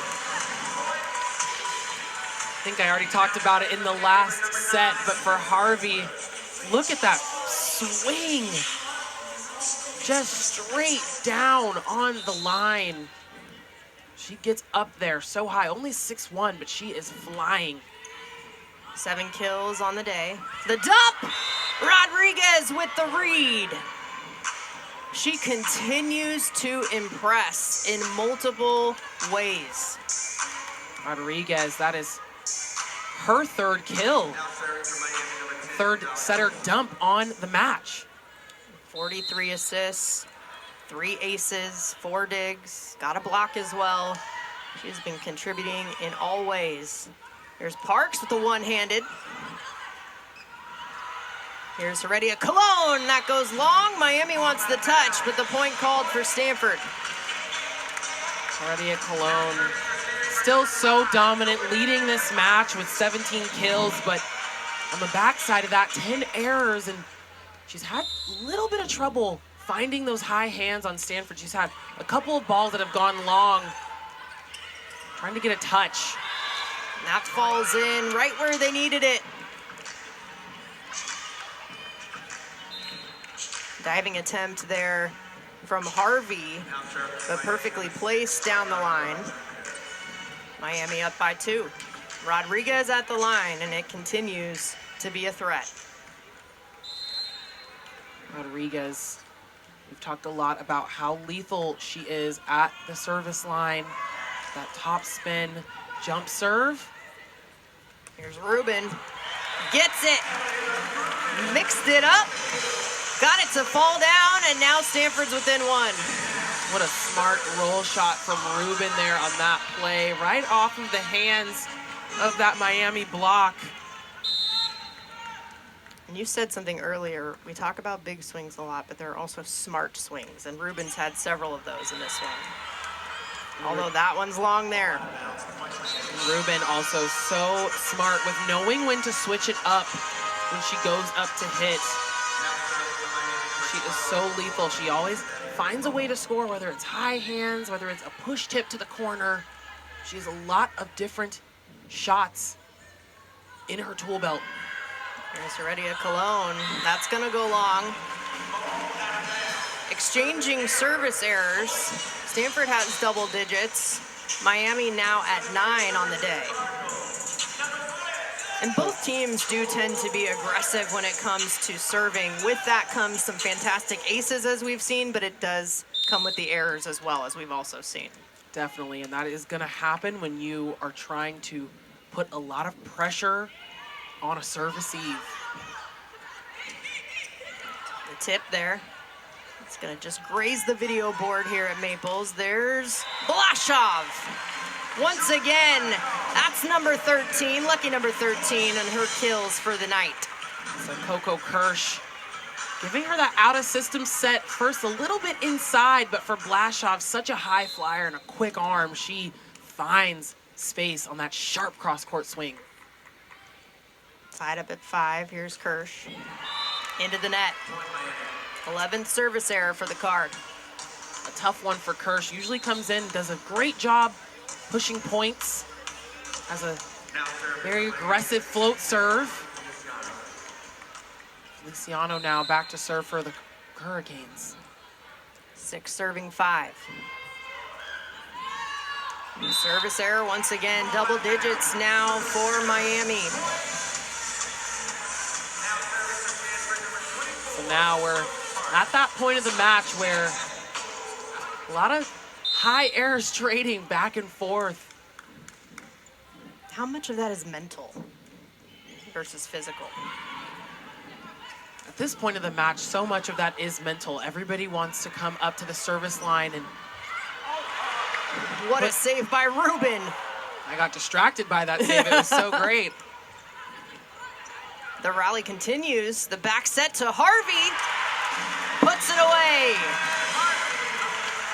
I think I already talked about it in the last set, but for Harvey, look at that swing. Just straight down on the line. She gets up there so high, only 6'1", but she is flying. 7 kills on the day. The dump! Rodriguez with the read. She continues to impress in multiple ways. Rodriguez, that is her 3rd kill. 3rd setter dump on the match. 43 assists, 3 aces, 4 digs, got a block as well. She's been contributing in all ways. Here's Parks with the one-handed. Here's Heredia Cologne, that goes long. Miami wants the touch, but the point called for Stanford. Heredia Cologne, still so dominant, leading this match with 17 kills, but on the backside of that, 10 errors, and she's had a little bit of trouble finding those high hands on Stanford. She's had a couple of balls that have gone long, trying to get a touch. And that falls in right where they needed it. Diving attempt there from Harvey, but perfectly placed down the line. Miami up by 2. Rodriguez at the line, and it continues to be a threat. Rodriguez, we've talked a lot about how lethal she is at the service line. That top spin, jump serve. Here's Rubin, gets it, mixed it up. Got it to fall down, and now Stanford's within one. What a smart roll shot from Rubin there on that play, right off of the hands of that Miami block. And you said something earlier. We talk about big swings a lot, but there are also smart swings, and Rubin's had several of those in this one. Although that one's long there. Rubin also so smart with knowing when to switch it up when she goes up to hit. She is so lethal. She always finds a way to score, whether it's high hands, whether it's a push tip to the corner. She has a lot of different shots in her tool belt. Here's Heredia Cologne. That's going to go long. Exchanging service errors. Stanford has double digits. Miami now at 9 on the day. And both teams do tend to be aggressive when it comes to serving. With that comes some fantastic aces, as we've seen, but it does come with the errors as well, as we've also seen. Definitely, and that is going to happen when you are trying to put a lot of pressure on a serve receive. The tip there. It's going to just graze the video board here at Maples. There's Blasov. Once again, that's number 13, lucky number 13, and her kills for the night. So Coco Kirsch giving her that out-of-system set first a little bit inside, but for Blasov, such a high flyer and a quick arm, she finds space on that sharp cross-court swing. Tied up at 5. Here's Kirsch. Into the net. 11th service error for the card. A tough one for Kirsch. Usually comes in, does a great job pushing points. Has a very aggressive float serve. Feliciano now back to serve for the Hurricanes. 6 serving 5. Service error once again, double digits now for Miami. So now we're at that point of the match where a lot of high errors trading back and forth. How much of that is mental versus physical? At this point of the match, so much of that is mental. Everybody wants to come up to the service line, and what a save by Rubin. I got distracted by that save. It was so great. The rally continues. The back set to Harvey. Puts it away.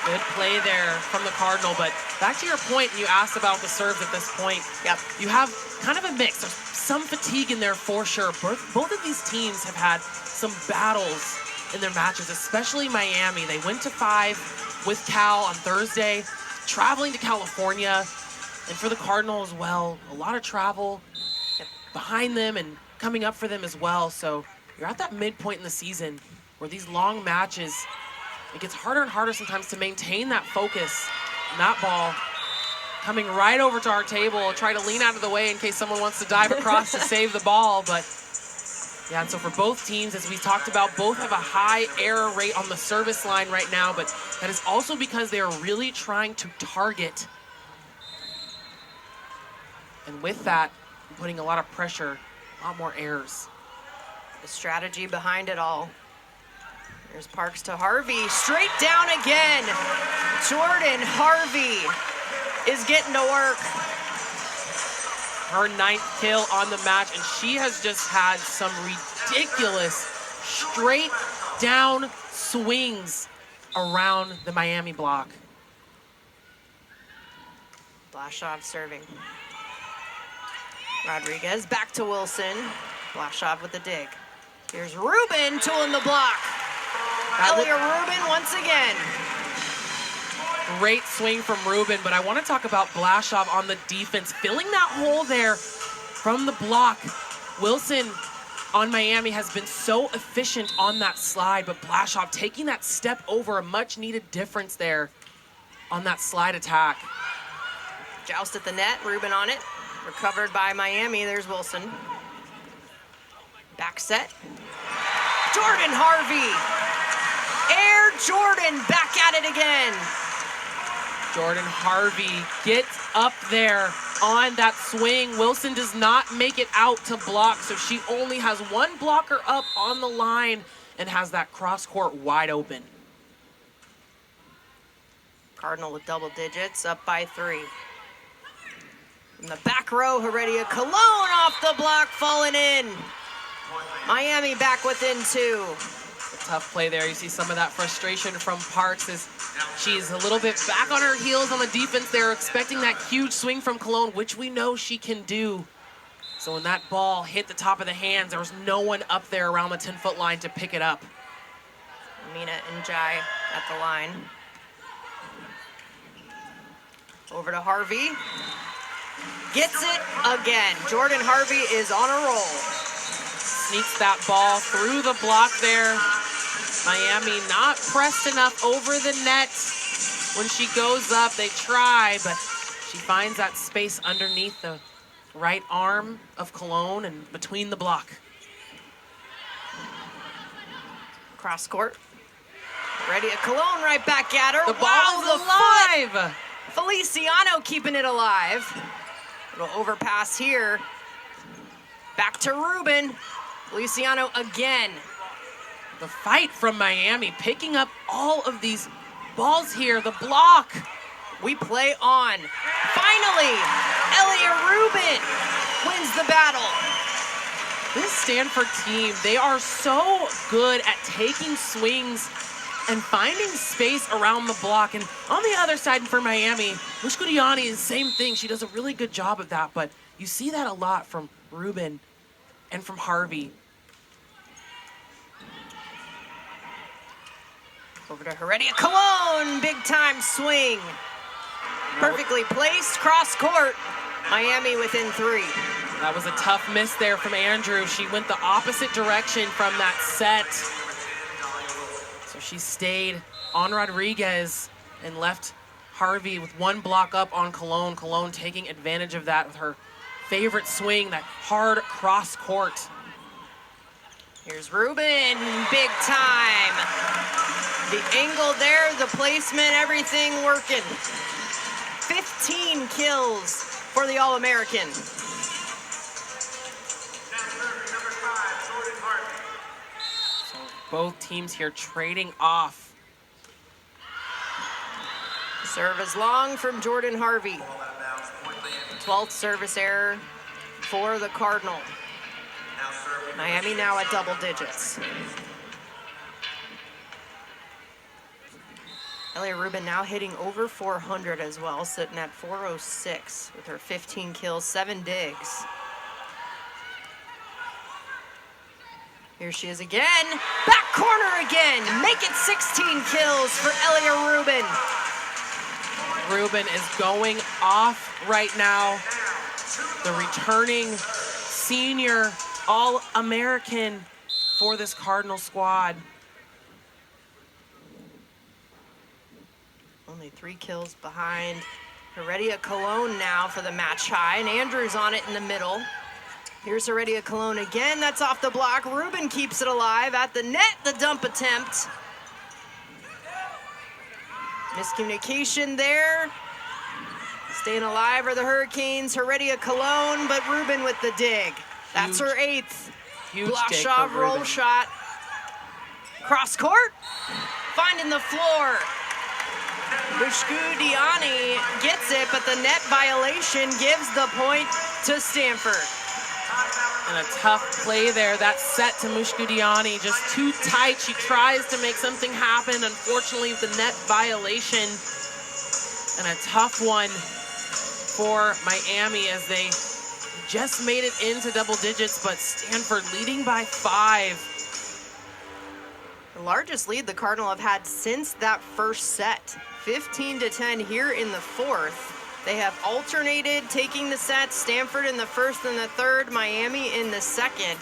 Good play there from the Cardinal, but back to your point, you asked about the serves at this point. Yep. You have kind of a mix. There's some fatigue in there for sure. Both of these teams have had some battles in their matches, especially Miami. They went to 5 with Cal on Thursday, traveling to California, and for the Cardinal as well, a lot of travel behind them and coming up for them as well. So you're at that midpoint in the season where these long matches, it gets harder and harder sometimes to maintain that focus. And that ball coming right over to our table. Try to lean out of the way in case someone wants to dive across to save the ball. But yeah, and so for both teams, as we talked about, both have a high error rate on the service line right now, but that is also because they are really trying to target. And with that, putting a lot of pressure, a lot more errors. The strategy behind it all. Here's Parks to Harvey, straight down again. Jordan Harvey is getting to work. Her 9th kill on the match, and she has just had some ridiculous straight down swings around the Miami block. Blasov serving. Rodriguez back to Wilson. Blasov with the dig. Here's Rubin tooling the block. Elia Rubin once again. Great swing from Rubin, but I want to talk about Blasov on the defense, filling that hole there from the block. Wilson on Miami has been so efficient on that slide, but Blasov taking that step over, a much-needed difference there on that slide attack. Joust at the net, Rubin on it. Recovered by Miami, there's Wilson. Back set. Jordan Harvey. Air Jordan back at it again. Jordan Harvey gets up there on that swing. Wilson does not make it out to block, so she only has one blocker up on the line, and has that cross court wide open. Cardinal with double digits, up by 3. In the back row, Heredia Cologne off the block, falling in. Miami back within 2. Tough play there. You see some of that frustration from Parks as she's a little bit back on her heels on the defense. They're expecting that huge swing from Cologne, which we know she can do. So when that ball hit the top of the hands, there was no one up there around the 10-foot line to pick it up. Mina and Jai at the line. Over to Harvey. Gets it again. Jordan Harvey is on a roll. Sneaks that ball through the block there. Miami not pressed enough over the net. When she goes up, they try, but she finds that space underneath the right arm of Cologne and between the block. Cross court. Ready at Cologne, right back at her. The ball is alive. Feliciano keeping it alive. Little overpass here. Back to Rubin. Feliciano again. The fight from Miami, picking up all of these balls here. The block. We play on. Finally, Elia Rubin wins the battle. This Stanford team, they are so good at taking swings and finding space around the block. And on the other side for Miami, Mushkudiani is the same thing. She does a really good job of that, but you see that a lot from Rubin and from Harvey. Over to Heredia Cologne, big time swing. Perfectly placed, cross court. Miami within 3. That was a tough miss there from Andrew. She went the opposite direction from that set. So she stayed on Rodriguez and left Harvey with 1 block up on Cologne. Cologne taking advantage of that with her favorite swing, that hard cross court. Here's Rubin, big time. The angle there, the placement, everything working. 15 kills for the All-American. So both teams here trading off. Serve is long from Jordan Harvey. 12th service error for the Cardinal. Miami now at double digits. Elia Rubin now hitting over 400 as well, sitting at 406 with her 15 kills, 7 digs. Here she is again. Back corner again. Make it 16 kills for Elia Rubin. Rubin is going off right now. The returning senior All-American for this Cardinal squad. Only 3 kills behind Heredia Cologne now for the match high, and Andrews on it in the middle. Here's Heredia Cologne again. That's off the block. Rubin keeps it alive at the net. The dump attempt. Miscommunication there. Staying alive are the Hurricanes. Heredia Cologne, but Rubin with the dig. That's her 8th. Huge Block dig shot, for roll Rubin. shot. Cross court. Finding the floor. Mushkudiani gets it, but the net violation gives the point to Stanford. And a tough play there. That set to Mushkudiani, just too tight. She tries to make something happen. Unfortunately, the net violation. And a tough one for Miami as they just made it into double digits, but Stanford leading by 5. The largest lead the Cardinal have had since that first set. 15-10 here in the 4th. They have alternated taking the sets, Stanford in the 1st and the 3rd, Miami in the 2nd.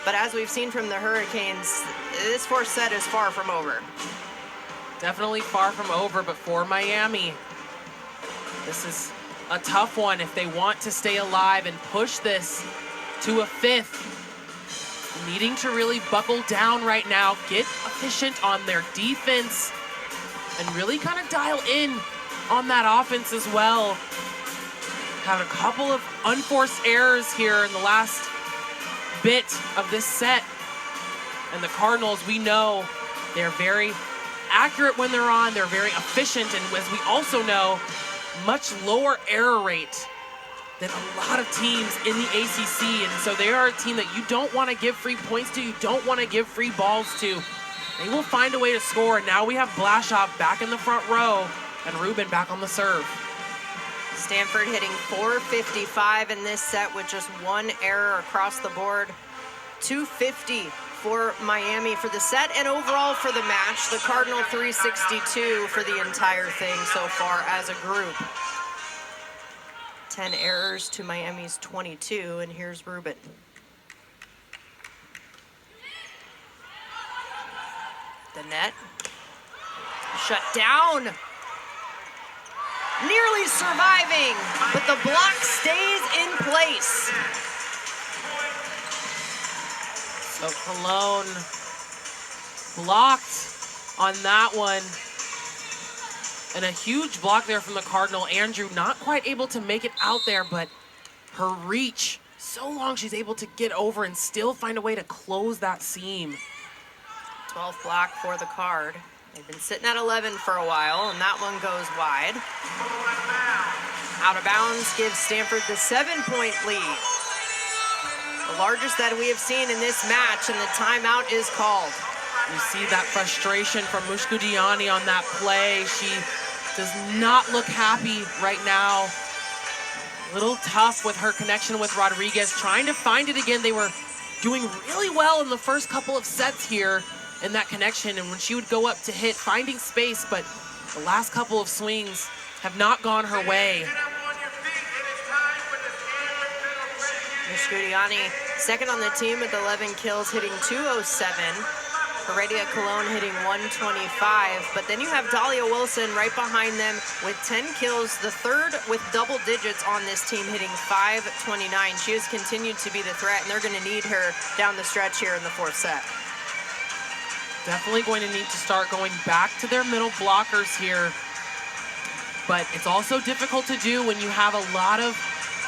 But as we've seen from the Hurricanes, this 4th set is far from over. Definitely far from over, but for Miami, this is a tough one if they want to stay alive and push this to a 5th. Needing to really buckle down right now, get efficient on their defense, and really kind of dial in on that offense as well. Had a couple of unforced errors here in the last bit of this set. And the Cardinals, we know they're very accurate when they're on. They're very efficient. And as we also know, much lower error rate than a lot of teams in the ACC. And so they are a team that you don't want to give free points to. You don't want to give free balls to. They will find a way to score. And now we have Blashoff back in the front row and Rubin back on the serve. Stanford hitting .455 in this set with just one error across the board. .250 for Miami for the set and overall for the match. The Cardinal .362 for the entire thing so far as a group. 10 errors to Miami's 22, and here's Rubin. The net. Shut down. Nearly surviving, but the block stays in place. So Cologne blocked on that one. And a huge block there from the Cardinal. Andrew not quite able to make it out there, but her reach, so long she's able to get over and still find a way to close that seam. 12th block for the Card. They've been sitting at 11 for a while, and that one goes wide. Out of bounds gives Stanford the 7-point lead. The largest that we have seen in this match, and the timeout is called. You see that frustration from Mushkudiani on that play. She does not look happy right now. A little tough with her connection with Rodriguez, trying to find it again. They were doing really well in the first couple of sets here in that connection, and when she would go up to hit, finding space, but the last couple of swings have not gone her way. Mushkudiani, second on the team with 11 kills, hitting .207. Heredia Cologne hitting .125, but then you have Dahlia Wilson right behind them with 10 kills, the third with double digits on this team, hitting .529. She has continued to be the threat, and they're going to need her down the stretch here in the fourth set. Definitely going to need to start going back to their middle blockers here, but it's also difficult to do when you have a lot of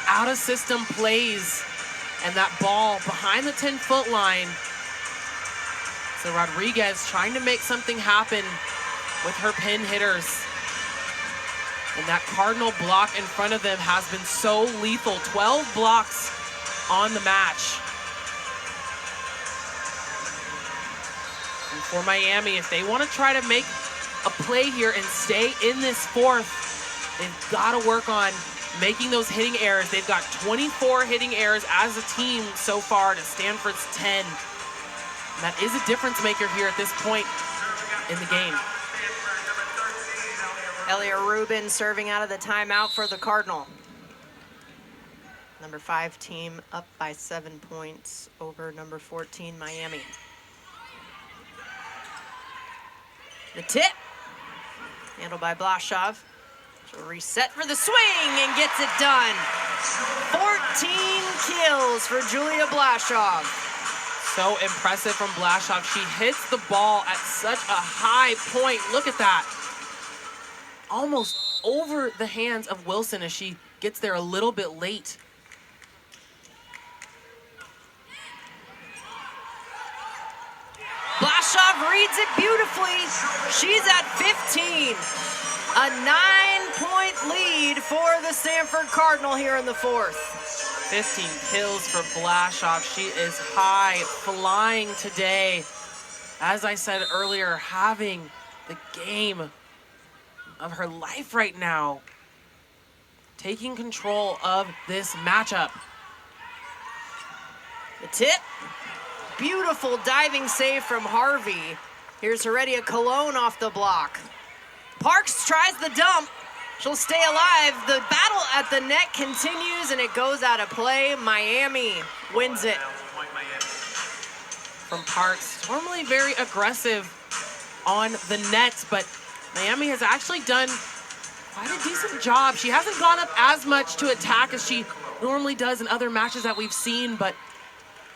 out-of-system plays and that ball behind the 10-foot line. So Rodriguez trying to make something happen with her pin hitters. And that Cardinal block in front of them has been so lethal. 12 blocks on the match. And for Miami, if they want to try to make a play here and stay in this fourth, they've got to work on making those hitting errors. They've got 24 hitting errors as a team so far to Stanford's 10. And that is a difference maker here at this point in the game. Elia Rubin serving out of the timeout for the Cardinal. Number 5 team up by 7 points over number 14, Miami. The tip, handled by Blashoff. She'll reset for the swing and gets it done. 14 kills for Julia Blashoff. So impressive from Blashoff. She hits the ball at such a high point. Look at that. Almost over the hands of Wilson as she gets there a little bit late. Blashoff reads it beautifully. She's at 15. A 9-point lead for the Stanford Cardinal here in the fourth. 15 kills for Blashoff. She is high flying today. As I said earlier, having the game of her life right now. Taking control of this matchup. The tip. Beautiful diving save from Harvey. Here's Heredia Cologne off the block. Parks tries the dump. She'll stay alive. The battle at the net continues, and it goes out of play. Miami wins it. From Parks, normally very aggressive on the net, but Miami has actually done quite a decent job. She hasn't gone up as much to attack as she normally does in other matches that we've seen, but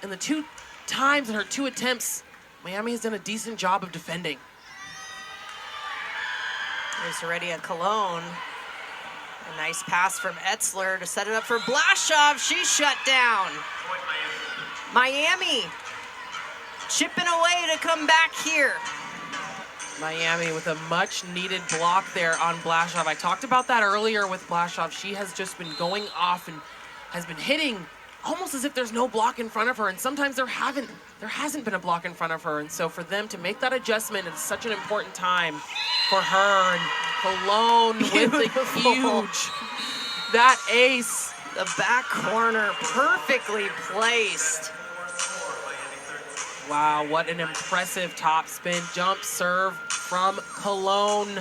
in the 2 times in her 2 attempts, Miami has done a decent job of defending. There's Heredia Cologne. A nice pass from Etzler to set it up for Blashoff. She's shut down. Miami chipping away to come back here. Miami with a much-needed block there on Blashoff. I talked about that earlier with Blashoff. She has just been going off and has been hitting almost as if there's no block in front of her, and sometimes there hasn't been a block in front of her. And so for them to make that adjustment at such an important time for her, and Cologne with the huge, that ace. The back corner perfectly placed. Wow, what an impressive top spin jump serve from Cologne.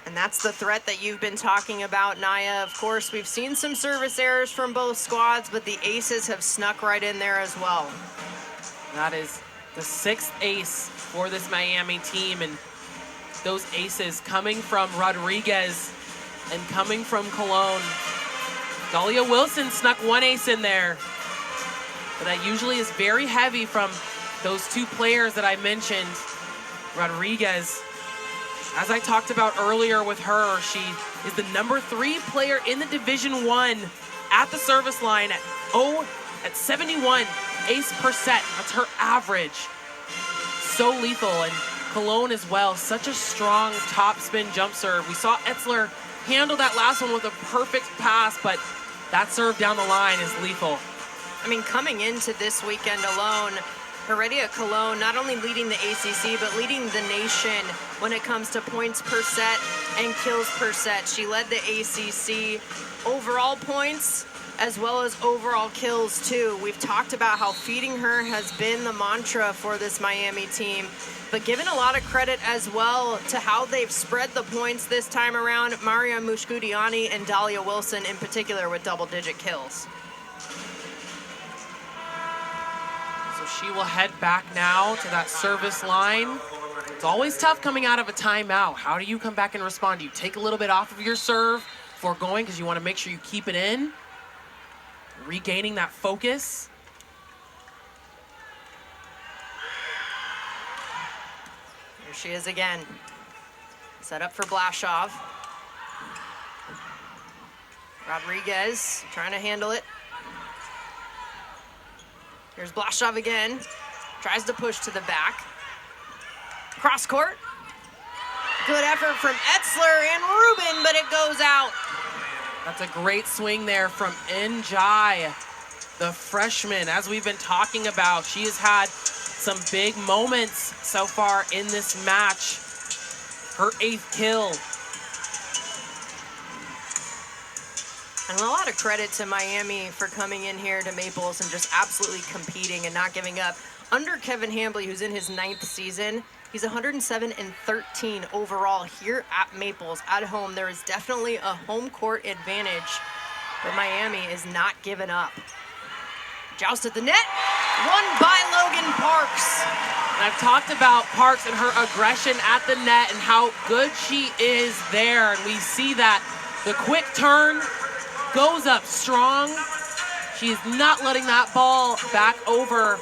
And that's the threat that you've been talking about, Naya. Of course, we've seen some service errors from both squads, but the aces have snuck right in there as well. That is the 6th ace for this Miami team, and those aces coming from Rodriguez and coming from Cologne. Dahlia Wilson snuck 1 ace in there, but that usually is very heavy from those 2 players that I mentioned. Rodriguez, as I talked about earlier with her, she is the number 3 player in the Division I at the service line at 71 ace per set. That's her average. So lethal. And Cologne as well, such a strong top spin jump serve. We saw Etzler handle that last one with a perfect pass, but that serve down the line is lethal. I mean, coming into this weekend alone, Heredia Cologne not only leading the ACC, but leading the nation when it comes to points per set and kills per set. She led the ACC overall points as well as overall kills too. We've talked about how feeding her has been the mantra for this Miami team, but given a lot of credit as well to how they've spread the points this time around. Maria Mushkudiani and Dahlia Wilson in particular with double-digit kills. So she will head back now to that service line. It's always tough coming out of a timeout. How do you come back and respond? Do you take a little bit off of your serve before going because you want to make sure you keep it in? Regaining that focus. Here she is again. Set up for Blashoff. Rodriguez trying to handle it. Here's Blashoff again. Tries to push to the back. Cross court. Good effort from Etzler and Rubin, but it goes out. That's a great swing there from Njai, the freshman. As we've been talking about, she has had some big moments so far in this match. Her 8th kill. And a lot of credit to Miami for coming in here to Maples and just absolutely competing and not giving up. Under Kevin Hambley, who's in his 9th season, he's 107-13 overall here at Maples at home. There is definitely a home court advantage, but Miami is not giving up. Joust at the net, won by Logan Parks. And I've talked about Parks and her aggression at the net and how good she is there. And we see that the quick turn goes up strong. She is not letting that ball back over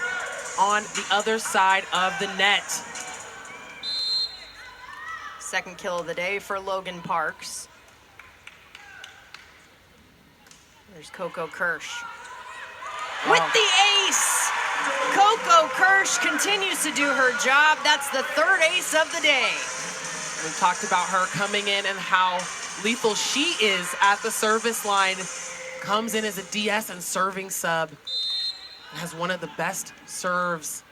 on the other side of the net. Second kill of the day for Logan Parks. There's Coco Kirsch. With the ace! Coco Kirsch continues to do her job. That's the 3rd ace of the day. We talked about her coming in and how lethal she is at the service line. Comes in as a DS and serving sub. And has one of the best serves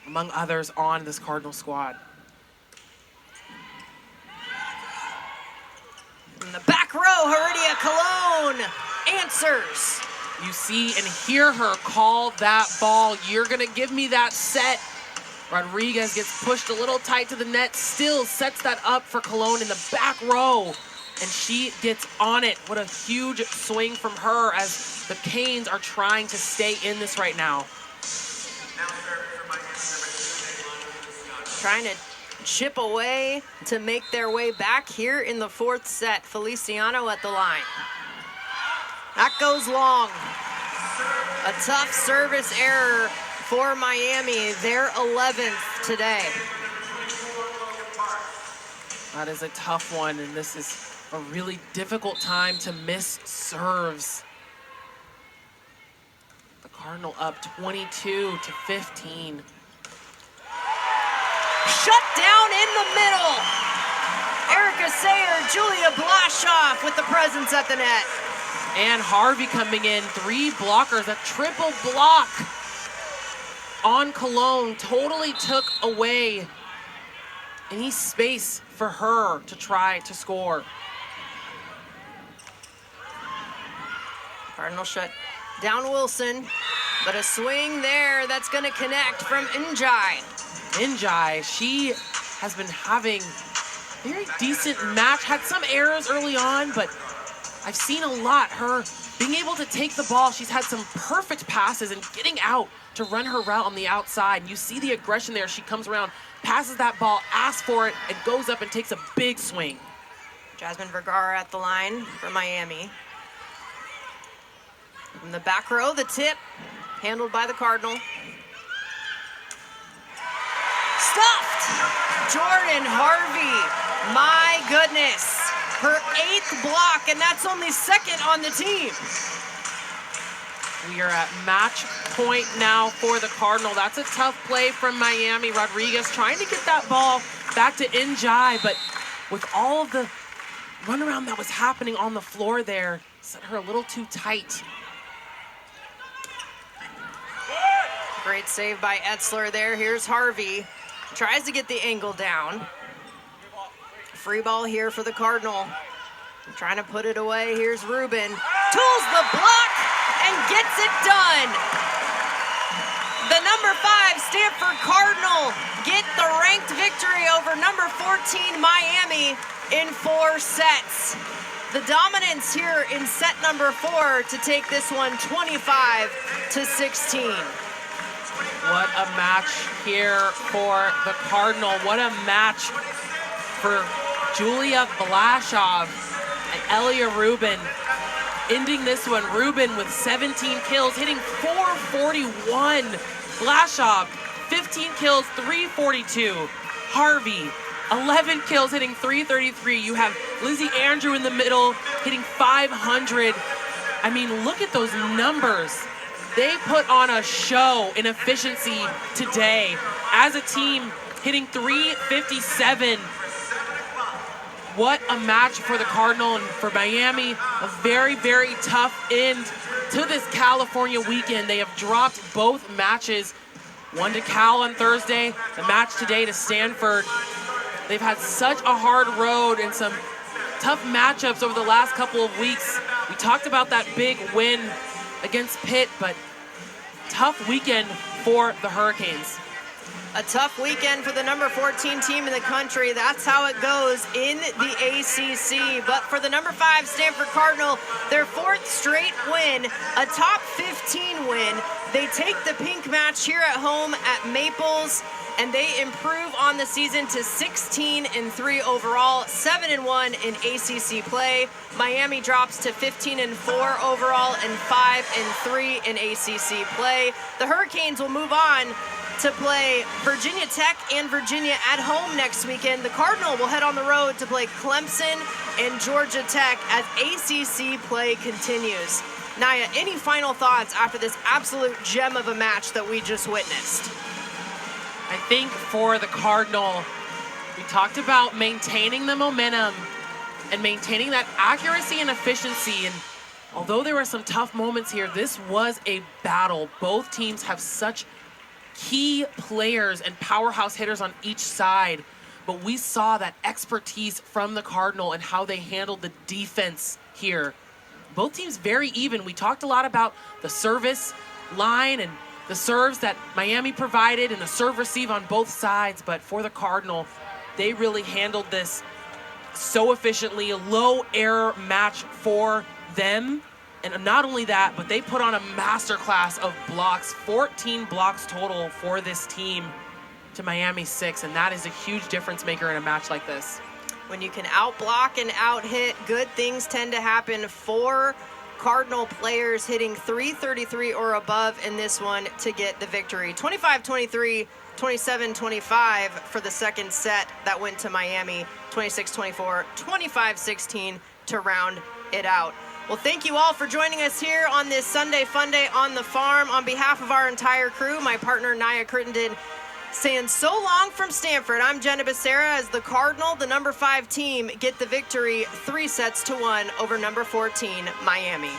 among others on this Cardinal squad. In the back row, Heredia Cologne answers. You see and hear her call that ball. You're gonna give me that set. Rodriguez gets pushed a little tight to the net, still sets that up for Cologne in the back row. And she gets on it. What a huge swing from her as the Canes are trying to stay in this right now. Trying to chip away to make their way back here in the 4th set. Feliciano at the line. That goes long. A tough service error for Miami, their 11th today. That is a tough one, and this is a really difficult time to miss serves. The Cardinal up 22-15. Shut down in the middle. Erica Sayer, Julia Blashoff with the presence at the net. And Harvey coming in, 3 blockers, a triple block on Cologne, totally took away any space for her to try to score. Cardinal shut down Wilson, but a swing there that's going to connect from Njai. Njai, she has been having a very decent match, had some errors early on, but I've seen a lot. Her being able to take the ball, she's had some perfect passes and getting out to run her route on the outside. You see the aggression there. She comes around, passes that ball, asks for it, and goes up and takes a big swing. Jasmine Vergara at the line for Miami. From the back row, the tip, handled by the Cardinal. Stuffed! Jordan Harvey, my goodness. Her 8th block, and that's only 2nd on the team. We are at match point now for the Cardinal. That's a tough play from Miami. Rodriguez trying to get that ball back to Njai, but with all of the runaround that was happening on the floor there, set her a little too tight. Great save by Etzler there. Here's Harvey. Tries to get the angle down. Free ball here for the Cardinal. Trying to put it away. Here's Rubin. Tools the block and gets it done. The number 5 Stanford Cardinal get the ranked victory over number 14 Miami in 4 sets. The dominance here in set number 4 to take this one 25-16. What a match here for the Cardinal. What a match for Julia Blashoff and Elia Rubin. Ending this one, Rubin with 17 kills, hitting 441. Blashoff, 15 kills, 342. Harvey, 11 kills, hitting 333. You have Lizzie Andrew in the middle, hitting 500. I mean, look at those numbers. They put on a show in efficiency today. As a team, hitting 357. What a match for the Cardinal and for Miami. A very, very tough end to this California weekend. They have dropped both matches. One to Cal on Thursday, the match today to Stanford. They've had such a hard road and some tough matchups over the last couple of weeks. We talked about that big win against Pitt, but tough weekend for the Hurricanes. A tough weekend for the number 14 team in the country. That's how it goes in the ACC. But for the number 5 Stanford Cardinal, their 4th straight win, a top 15 win. They take the pink match here at home at Maples, and they improve on the season to 16-3 overall, 7-1 in ACC play. Miami drops to 15-4 overall and 5-3 in ACC play. The Hurricanes will move on to play Virginia Tech and Virginia at home next weekend. The Cardinal will head on the road to play Clemson and Georgia Tech as ACC play continues. Naya, any final thoughts after this absolute gem of a match that we just witnessed? I think for the Cardinal, we talked about maintaining the momentum and maintaining that accuracy and efficiency. And although there were some tough moments here, this was a battle. Both teams have such key players and powerhouse hitters on each side, but we saw that expertise from the Cardinal and how they handled the defense here. Both teams very even. We talked a lot about the service line and the serves that Miami provided and the serve receive on both sides, but for the Cardinal, they really handled this so efficiently. A low error match for them. And not only that, but they put on a masterclass of blocks, 14 blocks total for this team to Miami 6, and that is a huge difference maker in a match like this. When you can out-block and out-hit, good things tend to happen. 4 Cardinal players hitting 333 or above in this one to get the victory. 25-23, 27-25 for the second set that went to Miami. 26-24, 25-16 to round it out. Well, thank you all for joining us here on this Sunday Fun Day on the farm. On behalf of our entire crew, my partner Naya Crittenden, Saying so long from Stanford, I'm Jenna Becerra as the Cardinal, the number 5 team, get the victory 3-1 over number 14, Miami.